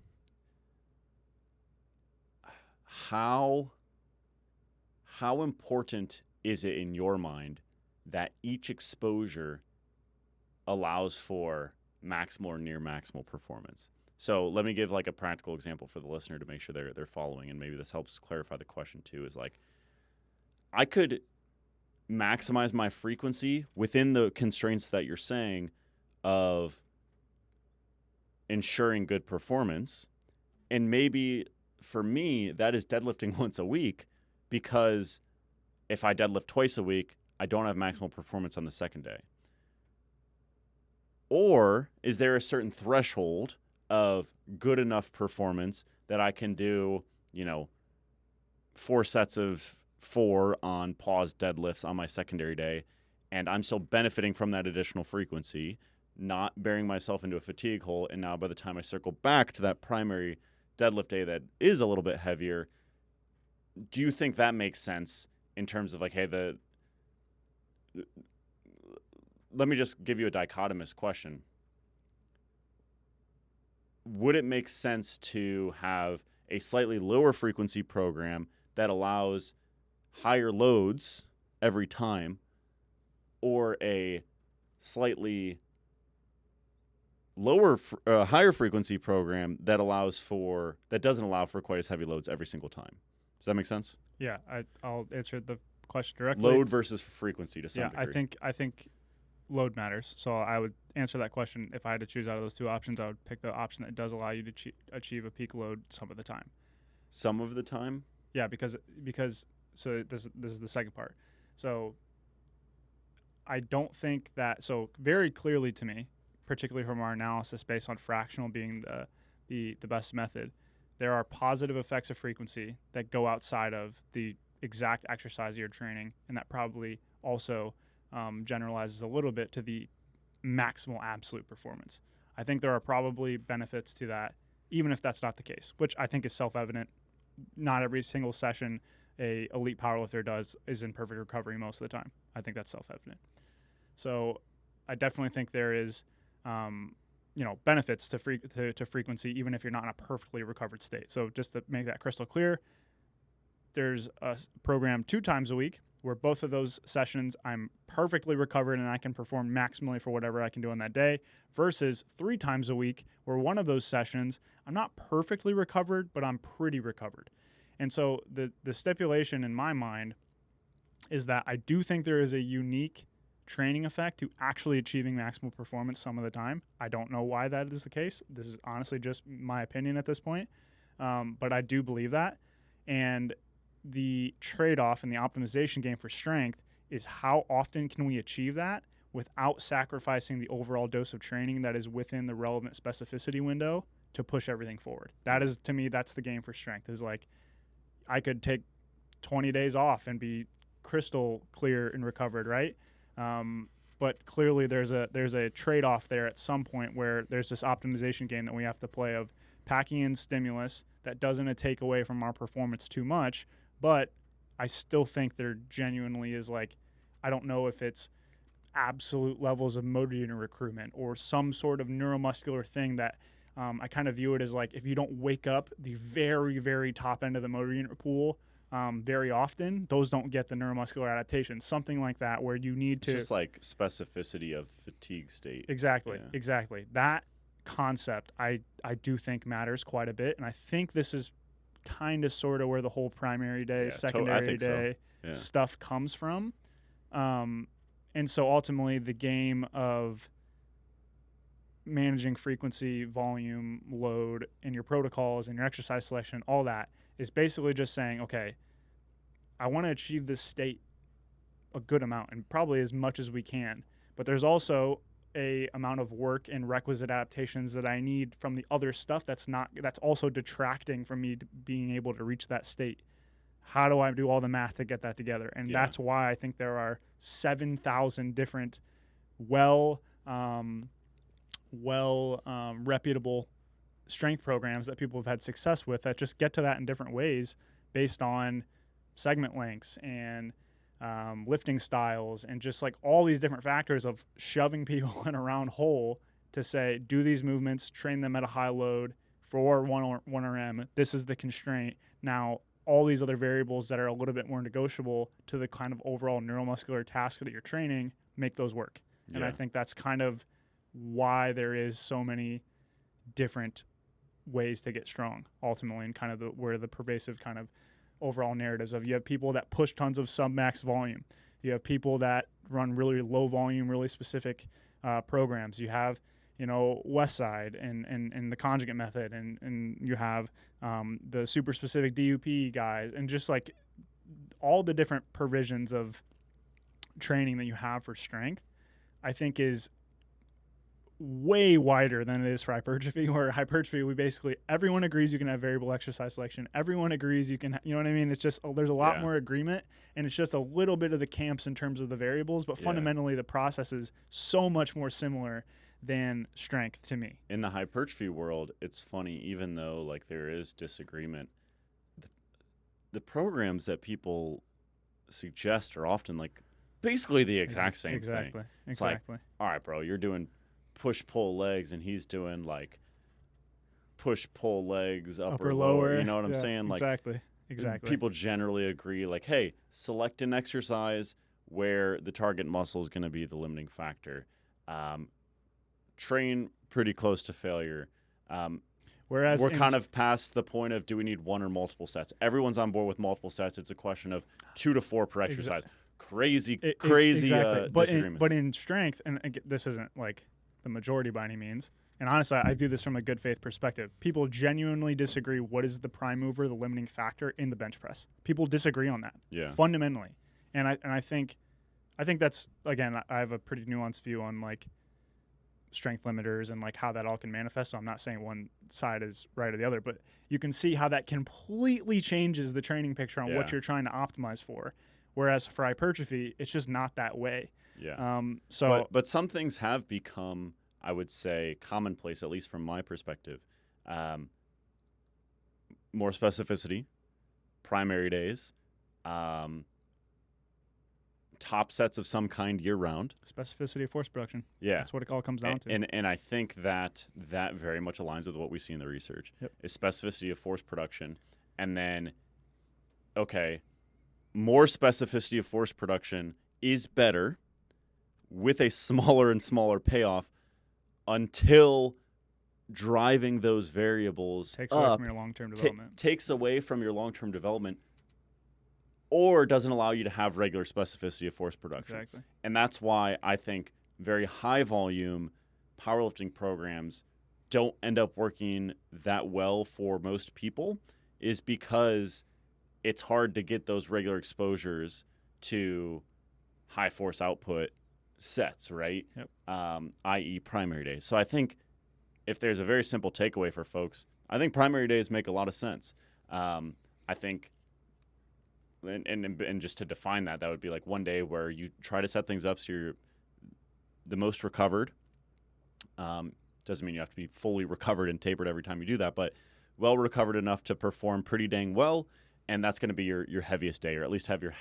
How important is it in your mind that each exposure allows for maximal or near maximal performance? So let me give like a practical example for the listener to make sure they're following, and maybe this helps clarify the question too. Is like, I could maximize my frequency within the constraints that you're saying of ensuring good performance, and maybe for me that is deadlifting once a week, because if I deadlift twice a week, I don't have maximal performance on the second day. Or is there a certain threshold of good enough performance that I can do, 4 sets of 4 on pause deadlifts on my secondary day, and I'm still benefiting from that additional frequency, not bearing myself into a fatigue hole, and now by the time I circle back to that primary deadlift day that is a little bit heavier, do you think that makes sense in terms of like, hey, let me just give you a dichotomous question. Would it make sense to have a slightly lower frequency program that allows higher loads every time, or a slightly higher frequency program that doesn't allow for quite as heavy loads every single time? Does that make sense? Yeah, I'll answer the question directly. Load versus frequency to some degree. I think load matters. So I would answer that question. If I had to choose out of those two options, I would pick the option that does allow you to achieve a peak load some of the time. Some of the time? Yeah, because so this is the second part. So I don't think that, so very clearly to me, particularly from our analysis based on fractional being the best method, there are positive effects of frequency that go outside of the exact exercise you're training, and that probably also generalizes a little bit to the maximal absolute performance. I think there are probably benefits to that, even if that's not the case, which I think is self-evident. Not every single session a elite powerlifter is in perfect recovery most of the time. I think that's self-evident. So I definitely think there is, benefits to frequency, even if you're not in a perfectly recovered state. So just to make that crystal clear, there's a program 2 times a week where both of those sessions I'm perfectly recovered and I can perform maximally for whatever I can do on that day, versus 3 times a week where one of those sessions I'm not perfectly recovered, but I'm pretty recovered. And so the stipulation in my mind is that I do think there is a unique training effect to actually achieving maximal performance some of the time. I don't know why that is the case. This is honestly just my opinion at this point, but I do believe that. And the trade-off and the optimization game for strength is how often can we achieve that without sacrificing the overall dose of training that is within the relevant specificity window to push everything forward. That is, to me, that's the game for strength, is like I could take 20 days off and be crystal clear and recovered, right? But clearly there's a trade-off there at some point where there's this optimization game that we have to play of packing in stimulus that doesn't take away from our performance too much, but I still think there genuinely is, like, I don't know if it's absolute levels of motor unit recruitment or some sort of neuromuscular thing that I kind of view it as like if you don't wake up the very, very top end of the motor unit pool very often, those don't get the neuromuscular adaptation. Something like that where you need to... It's just like specificity of fatigue state. Exactly. That concept I do think matters quite a bit, and I think this is kind of sort of where the whole primary day, secondary day stuff comes from. And so ultimately the game of managing frequency, volume, load, and your protocols and your exercise selection, all that is basically just saying, okay, I want to achieve this state a good amount and probably as much as we can. But there's also a amount of work and requisite adaptations that I need from the other stuff that's also detracting from me being able to reach that state. How do I do all the math to get that together? And that's why I think there are 7,000 different reputable strength programs that people have had success with that just get to that in different ways based on segment lengths and lifting styles and just like all these different factors of shoving people in a round hole to say, do these movements, train them at a high load for 1 RM. This is the constraint. Now, all these other variables that are a little bit more negotiable to the kind of overall neuromuscular task that you're training, make those work. And I think that's kind of why there is so many different ways to get strong ultimately, and kind of where the pervasive kind of overall narratives of, you have people that push tons of sub-max volume. You have people that run really low volume, really specific programs. You have, Westside and the conjugate method, and you have the super specific DUP guys, and just like all the different provisions of training that you have for strength, I think is way wider than it is for hypertrophy, where hypertrophy, everyone agrees you can have variable exercise selection. Everyone agrees you can, you know what I mean? It's just, there's a lot more agreement, and it's just a little bit of the camps in terms of the variables, but fundamentally the process is so much more similar than strength to me. In the hypertrophy world, it's funny, even though like there is disagreement, the programs that people suggest are often like basically the exact same thing. Exactly. It's like, all right, bro, you're doing push-pull legs, and he's doing like push-pull legs, upper lower. You know what I'm saying? Like, exactly. People generally agree, like, hey, select an exercise where the target muscle is going to be the limiting factor. Train pretty close to failure. Whereas we're kind of past the point of, do we need one or multiple sets? Everyone's on board with multiple sets. It's a question of 2 to 4 per exercise. Crazy disagreements. But in strength, and again, this isn't like the majority by any means, and honestly, I view this from a good faith perspective. People genuinely disagree what is the prime mover, the limiting factor in the bench press. People disagree on that fundamentally. And I think that's, again, I have a pretty nuanced view on like strength limiters and like how that all can manifest. So I'm not saying one side is right or the other, but you can see how that completely changes the training picture on what you're trying to optimize for. Whereas for hypertrophy, it's just not that way. Yeah. But some things have become, I would say, commonplace, at least from my perspective. More specificity, primary days, top sets of some kind year-round. Specificity of force production. Yeah. That's what it all comes down to. And I think that very much aligns with what we see in the research. Yep. Is specificity of force production. And then, okay, more specificity of force production is better with a smaller and smaller payoff until driving those variables takes away from your long-term development. Takes away from your long-term development, or doesn't allow you to have regular specificity of force production. Exactly. And that's why I think very high-volume powerlifting programs don't end up working that well for most people, is because it's hard to get those regular exposures to high force output sets, right? Yep. I.e. primary days. So I think if there's a very simple takeaway for folks, I think primary days make a lot of sense. I think, and just to define that would be like one day where you try to set things up so you're the most recovered. Doesn't mean you have to be fully recovered and tapered every time you do that, but well recovered enough to perform pretty dang well, and that's going to be your heaviest day, or at least have your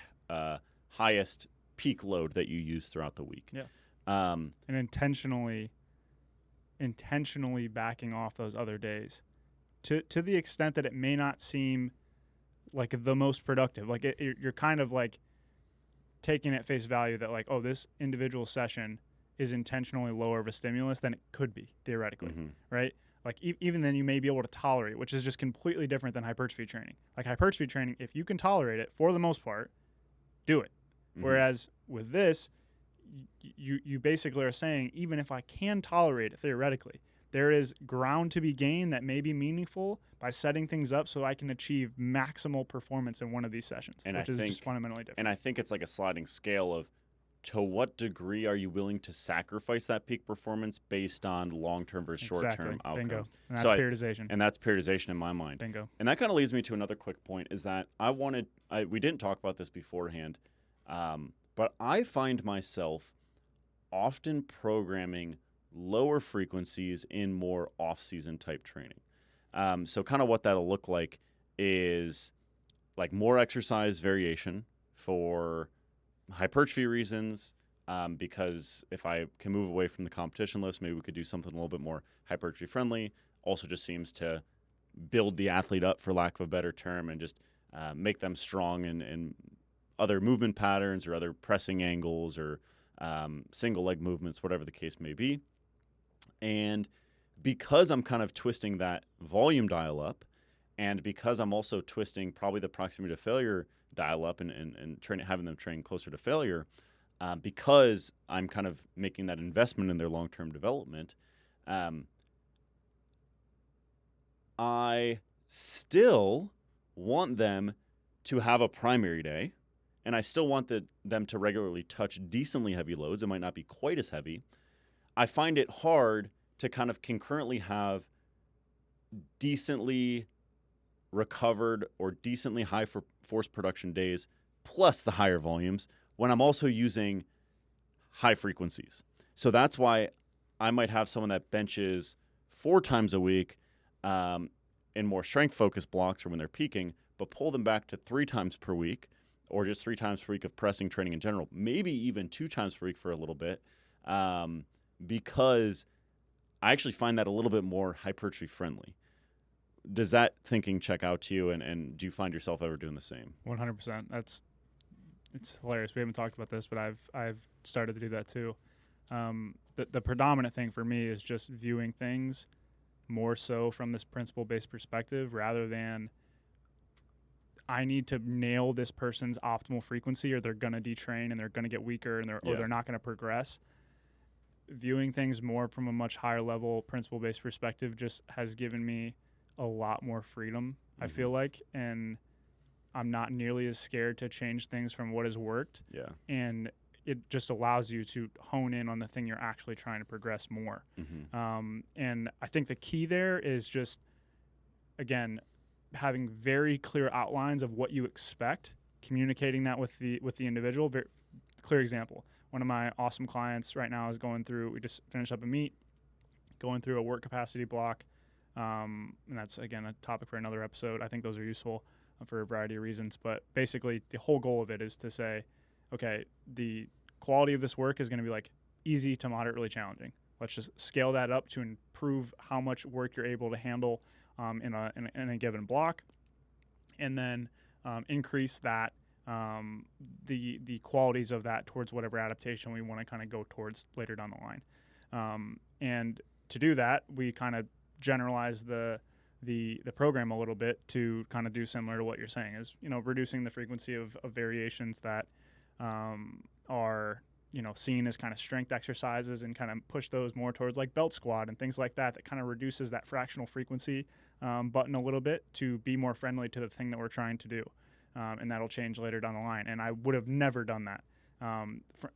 highest peak load that you use throughout the week. Yeah. And intentionally backing off those other days to the extent that it may not seem like the most productive. Like you're kind of like taking at face value that like, oh, this individual session is intentionally lower of a stimulus than it could be theoretically, right? Like even then you may be able to tolerate it, which is just completely different than hypertrophy training. Like hypertrophy training, if you can tolerate it for the most part, do it. Whereas with this, you basically are saying, even if I can tolerate it theoretically, there is ground to be gained that may be meaningful by setting things up so I can achieve maximal performance in one of these sessions, which is just fundamentally different. And I think it's like a sliding scale of, to what degree are you willing to sacrifice that peak performance based on long-term versus short-term outcomes? Bingo. And that's periodization. And that's periodization in my mind. Bingo. And that kind of leads me to another quick point, is that we didn't talk about this beforehand, but I find myself often programming lower frequencies in more off-season type training. So kind of what that'll look like is like more exercise variation for hypertrophy reasons, because if I can move away from the competition list, maybe we could do something a little bit more hypertrophy friendly. Also just seems to build the athlete up, for lack of a better term, and just make them strong in other movement patterns or other pressing angles or single leg movements, whatever the case may be. And because I'm kind of twisting that volume dial up, and because I'm also twisting probably the proximity to failure dial up and having them train closer to failure, because I'm kind of making that investment in their long-term development, I still want them to have a primary day, and I still want them to regularly touch decently heavy loads. It might not be quite as heavy. I find it hard to kind of concurrently have decently recovered or decently high for force production days plus the higher volumes when I'm also using high frequencies. So that's why I might have someone that benches 4 times a week in more strength focused blocks or when they're peaking, but pull them back to 3 times per week or just 3 times per week of pressing training in general, maybe even 2 times per week for a little bit, because I actually find that a little bit more hypertrophy friendly. Does that thinking check out to you, and do you find yourself ever doing the same? 100%. It's hilarious. We haven't talked about this, but I've started to do that too. The predominant thing for me is just viewing things more so from this principle-based perspective rather than I need to nail this person's optimal frequency or they're going to detrain and they're going to get weaker and or they're not going to progress. Viewing things more from a much higher level principle-based perspective just has given me a lot more freedom, I feel like, and I'm not nearly as scared to change things from what has worked. Yeah. And it just allows you to hone in on the thing you're actually trying to progress more. And I think the key there is just, again, having very clear outlines of what you expect, communicating that with the individual. Very clear example. One of my awesome clients right now is we just finished up a meet, going through a work capacity block. And that's, again, a topic for another episode. I think those are useful for a variety of reasons. But basically, the whole goal of it is to say, okay, the quality of this work is going to be like easy to moderately challenging. Let's just scale that up to improve how much work you're able to handle in a given block, and then increase that the qualities of that towards whatever adaptation we want to kind of go towards later down the line. And to do that, we kind of generalize the program a little bit to kind of do similar to what you're saying, is, you know, reducing the frequency of variations that are, you know, seen as kind of strength exercises, and kind of push those more towards like belt squat and things like that kind of reduces that fractional frequency button a little bit to be more friendly to the thing that we're trying to do. And that'll change later down the line. And I would have never done that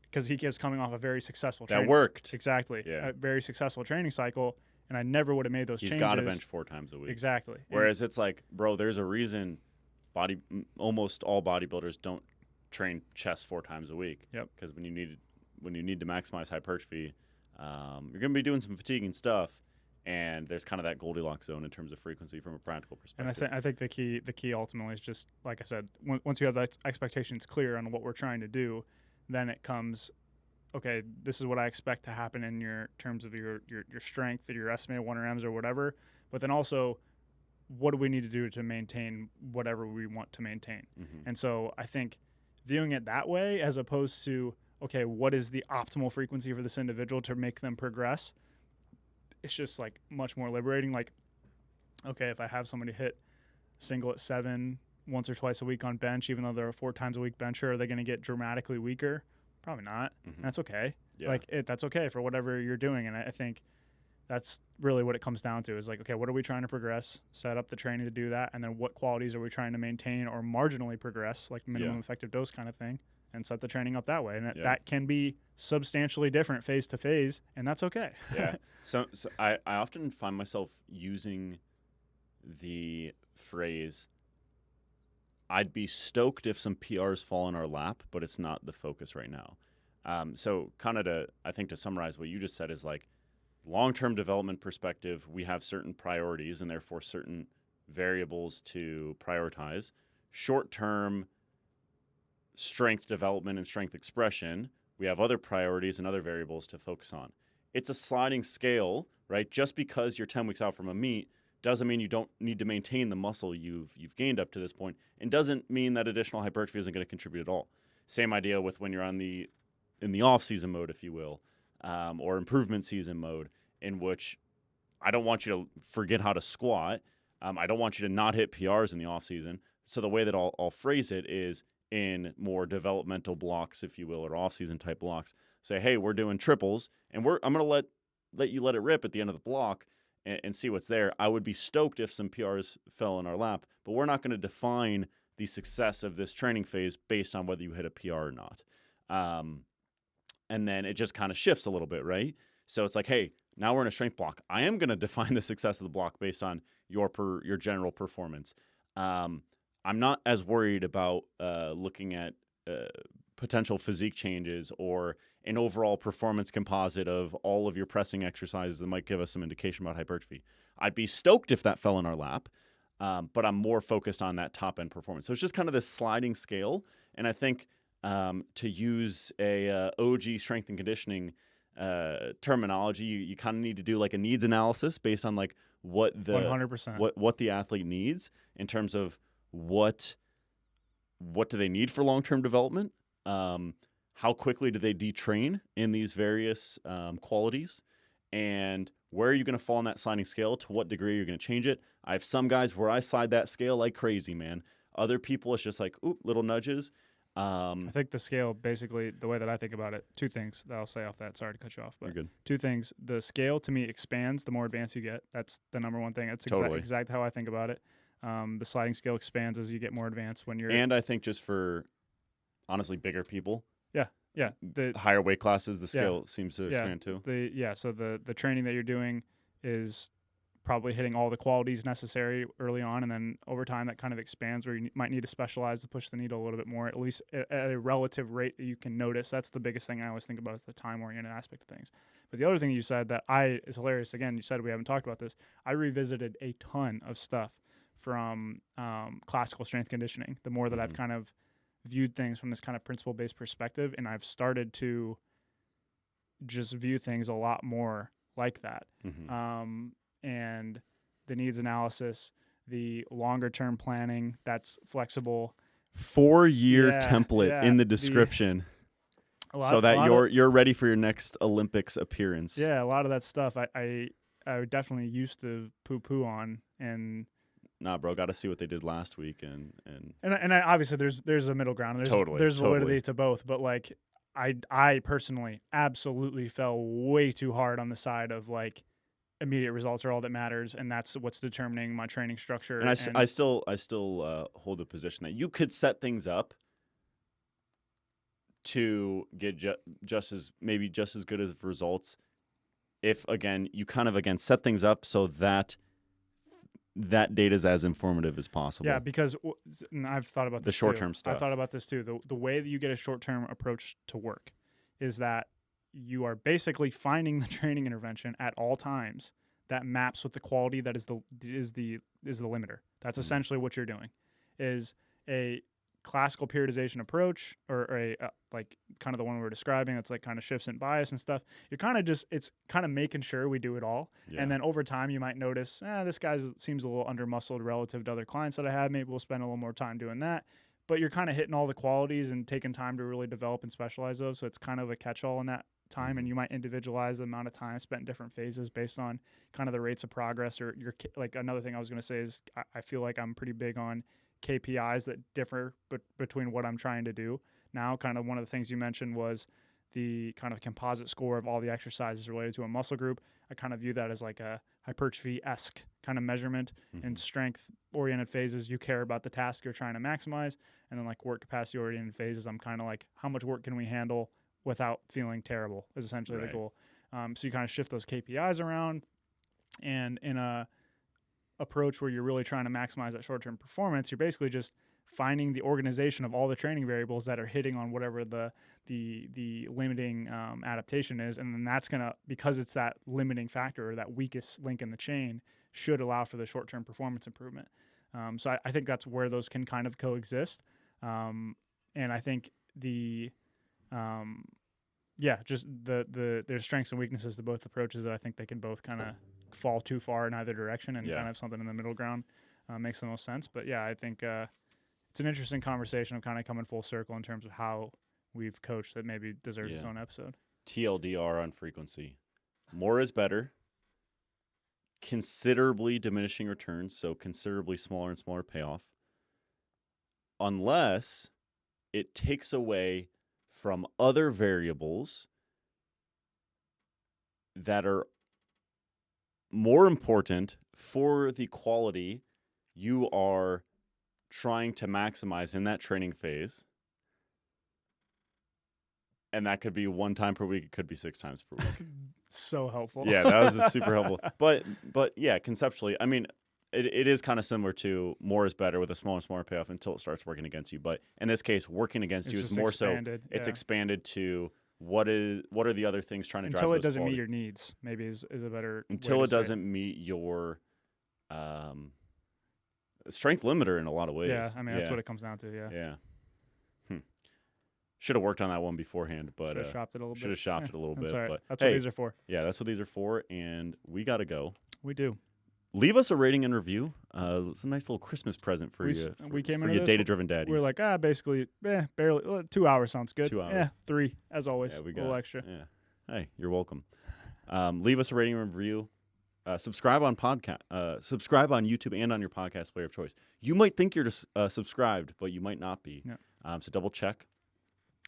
because he is coming off a very successful training. That worked. Exactly. Yeah. A very successful training cycle. And I never would have made those changes. He's got to bench 4 times a week. Exactly. Whereas it's like, bro, there's a reason almost all bodybuilders don't train chest 4 times a week. Yep. Because when you need to maximize hypertrophy, you're going to be doing some fatiguing stuff, and there's kind of that Goldilocks zone in terms of frequency from a practical perspective. And I think the key ultimately is just, like I said, once you have the expectations clear on what we're trying to do, then it comes, okay, this is what I expect to happen in your terms of your strength or your estimated 1RMs or whatever. But then also, what do we need to do to maintain whatever we want to maintain? And so I think viewing it that way, as opposed to, okay, what is the optimal frequency for this individual to make them progress? It's just like much more liberating. Like, okay, if I have somebody hit single at 7 once or twice a week on bench, even though they're a 4 times a week bencher, are they going to get dramatically weaker? Probably not. That's okay. Yeah. That's okay for whatever you're doing. And I think that's really what it comes down to, is like, okay, what are we trying to progress? Set up the training to do that. And then what qualities are we trying to maintain or marginally progress, like minimum effective dose kind of thing, and set the training up that way. And that can be substantially different phase to phase, and that's okay. Yeah. So I often find myself using the phrase, I'd be stoked if some PRs fall in our lap, but it's not the focus right now. So kind of to summarize what you just said is like, long-term development perspective, we have certain priorities and therefore certain variables to prioritize. Short-term strength development and strength expression, we have other priorities and other variables to focus on. It's a sliding scale, right? Just because you're 10 weeks out from a meet doesn't mean you don't need to maintain the muscle you've gained up to this point, and doesn't mean that additional hypertrophy isn't going to contribute at all. Same idea with when you're in the off-season mode, if you will, or improvement season mode, in which I don't want you to forget how to squat. I don't want you to not hit PRs in the off-season. So the way that I'll phrase it is in more developmental blocks, if you will, or off-season type blocks. Say, hey, we're doing triples, and I'm going to let you let it rip at the end of the block and see what's there. I would be stoked if some PRs fell in our lap, but we're not going to define the success of this training phase based on whether you hit a PR or not. And then it just kind of shifts a little bit, right? So it's like, hey, now we're in a strength block. I am going to define the success of the block based on your general performance. I'm not as worried about looking at potential physique changes or an overall performance composite of all of your pressing exercises that might give us some indication about hypertrophy. I'd be stoked if that fell in our lap, but I'm more focused on that top-end performance. So it's just kind of this sliding scale, And I think to use a OG strength and conditioning terminology, you kind of need to do like a needs analysis based on like what the 100%. what the athlete needs in terms of what do they need for long-term development, how quickly do they detrain in these various qualities, and where are you going to fall on that sliding scale, to what degree you're going to change it. I have some guys where I slide that scale like crazy, man. Other people, it's just like, oop, little nudges. I think the scale, basically, the way that I think about it, two things that I'll say off that. Sorry to cut you off, but you're good. Two things. The scale, to me, expands the more advanced you get. That's the number one thing. That's Totally. exactly how I think about it. The sliding scale expands as you get more advanced when you're... And I think just for, honestly, bigger people. Yeah. The higher weight classes, the scale seems to expand too. So the training that you're doing is probably hitting all the qualities necessary early on, and then over time that kind of expands where you might need to specialize to push the needle a little bit more, at least at a relative rate that you can notice. That's the biggest thing I always think about, is the time-oriented aspect of things. But the other thing you said that is hilarious, again, you said we haven't talked about this, I revisited a ton of stuff from classical strength conditioning, the more that I've kind of viewed things from this kind of principle-based perspective, and I've started to just view things a lot more like that. And the needs analysis, the longer-term planning that's flexible. 4-year template in the description, so that you're ready for your next Olympics appearance. Yeah, a lot of that stuff I definitely used to poo-poo on, and nah, bro, got to see what they did last week, and I, obviously there's a middle ground. There's validity to both, but like I personally absolutely fell way too hard on the side of like immediate results are all that matters, and that's what's determining my training structure. And I still hold the position that you could set things up to get just as good as results if, again, you kind of set things up so that data is as informative as possible. Yeah, because and I've thought about this the short-term stuff. I've thought about this too. The way that you get a short-term approach to work is that you are basically finding the training intervention at all times that maps with the quality that is the limiter. That's essentially what you're doing. Is a classical periodization approach, or a like kind of the one we were describing, it's like kind of shifts in bias and stuff. You're kind of it's kind of making sure we do it all. Yeah. And then over time you might notice, this guy seems a little under muscled relative to other clients that I have. Maybe we'll spend a little more time doing that. But you're kind of hitting all the qualities and taking time to really develop and specialize those. So it's kind of a catch-all in that time, and you might individualize the amount of time spent in different phases based on kind of the rates of progress. Or like another thing I was going to say is I feel like I'm pretty big on KPIs that differ between what I'm trying to do. Now, kind of one of the things you mentioned was the kind of composite score of all the exercises related to a muscle group. I kind of view that as like a hypertrophy-esque kind of measurement. In strength-oriented phases, you care about the task you're trying to maximize. And then like work capacity-oriented phases, I'm kind of like, how much work can we handle without feeling terrible is essentially the goal. So you kind of shift those KPIs around, and in a approach where you're really trying to maximize that short-term performance, you're basically just finding the organization of all the training variables that are hitting on whatever the limiting adaptation is, and then that's gonna, because it's that limiting factor or that weakest link in the chain, should allow for the short-term performance improvement. So I think that's where those can kind of coexist, and I think just there's strengths and weaknesses to both approaches that I think they can both kind of fall too far in either direction, and kind of something in the middle ground makes the most sense. But yeah, I think it's an interesting conversation of kind of coming full circle in terms of how we've coached that maybe deserves its own episode. TLDR on frequency. More is better. Considerably diminishing returns, so considerably smaller and smaller payoff. Unless it takes away from other variables that are more important for the quality you are trying to maximize in that training phase. And that could be 1 time per week. It could be 6 times per week. So helpful. Yeah, that was super helpful. But yeah, conceptually, I mean, it is kind of similar to more is better with a smaller and smaller payoff until it starts working against you. But in this case, working against you is more expanded, so it's expanded to what are the other things trying to drive until those it doesn't quality. meet your needs. Maybe is a better until way it doesn't meet your strength limiter in a lot of ways. Yeah, I mean that's what it comes down to. Yeah. Should have worked on that one beforehand, but should have shopped it a little bit. Should have shopped it a little bit. All right. But that's what these are for. Yeah, that's what these are for, and we got to go. We do. Leave us a rating and review. It's a nice little Christmas present for you. We came for into you this, data-driven daddies. We're like, basically, barely 2 hours sounds good. 2 hours. Yeah, 3 as always. Yeah, we a got little extra. Yeah. Hey, you're welcome. Leave us a rating and review. Subscribe on subscribe on YouTube and on your podcast player of choice. You might think you're subscribed, but you might not be. Yeah. So double check.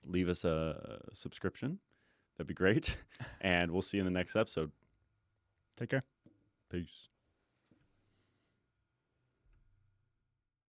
Leave us a subscription. That'd be great. And we'll see you in the next episode. Take care. Peace.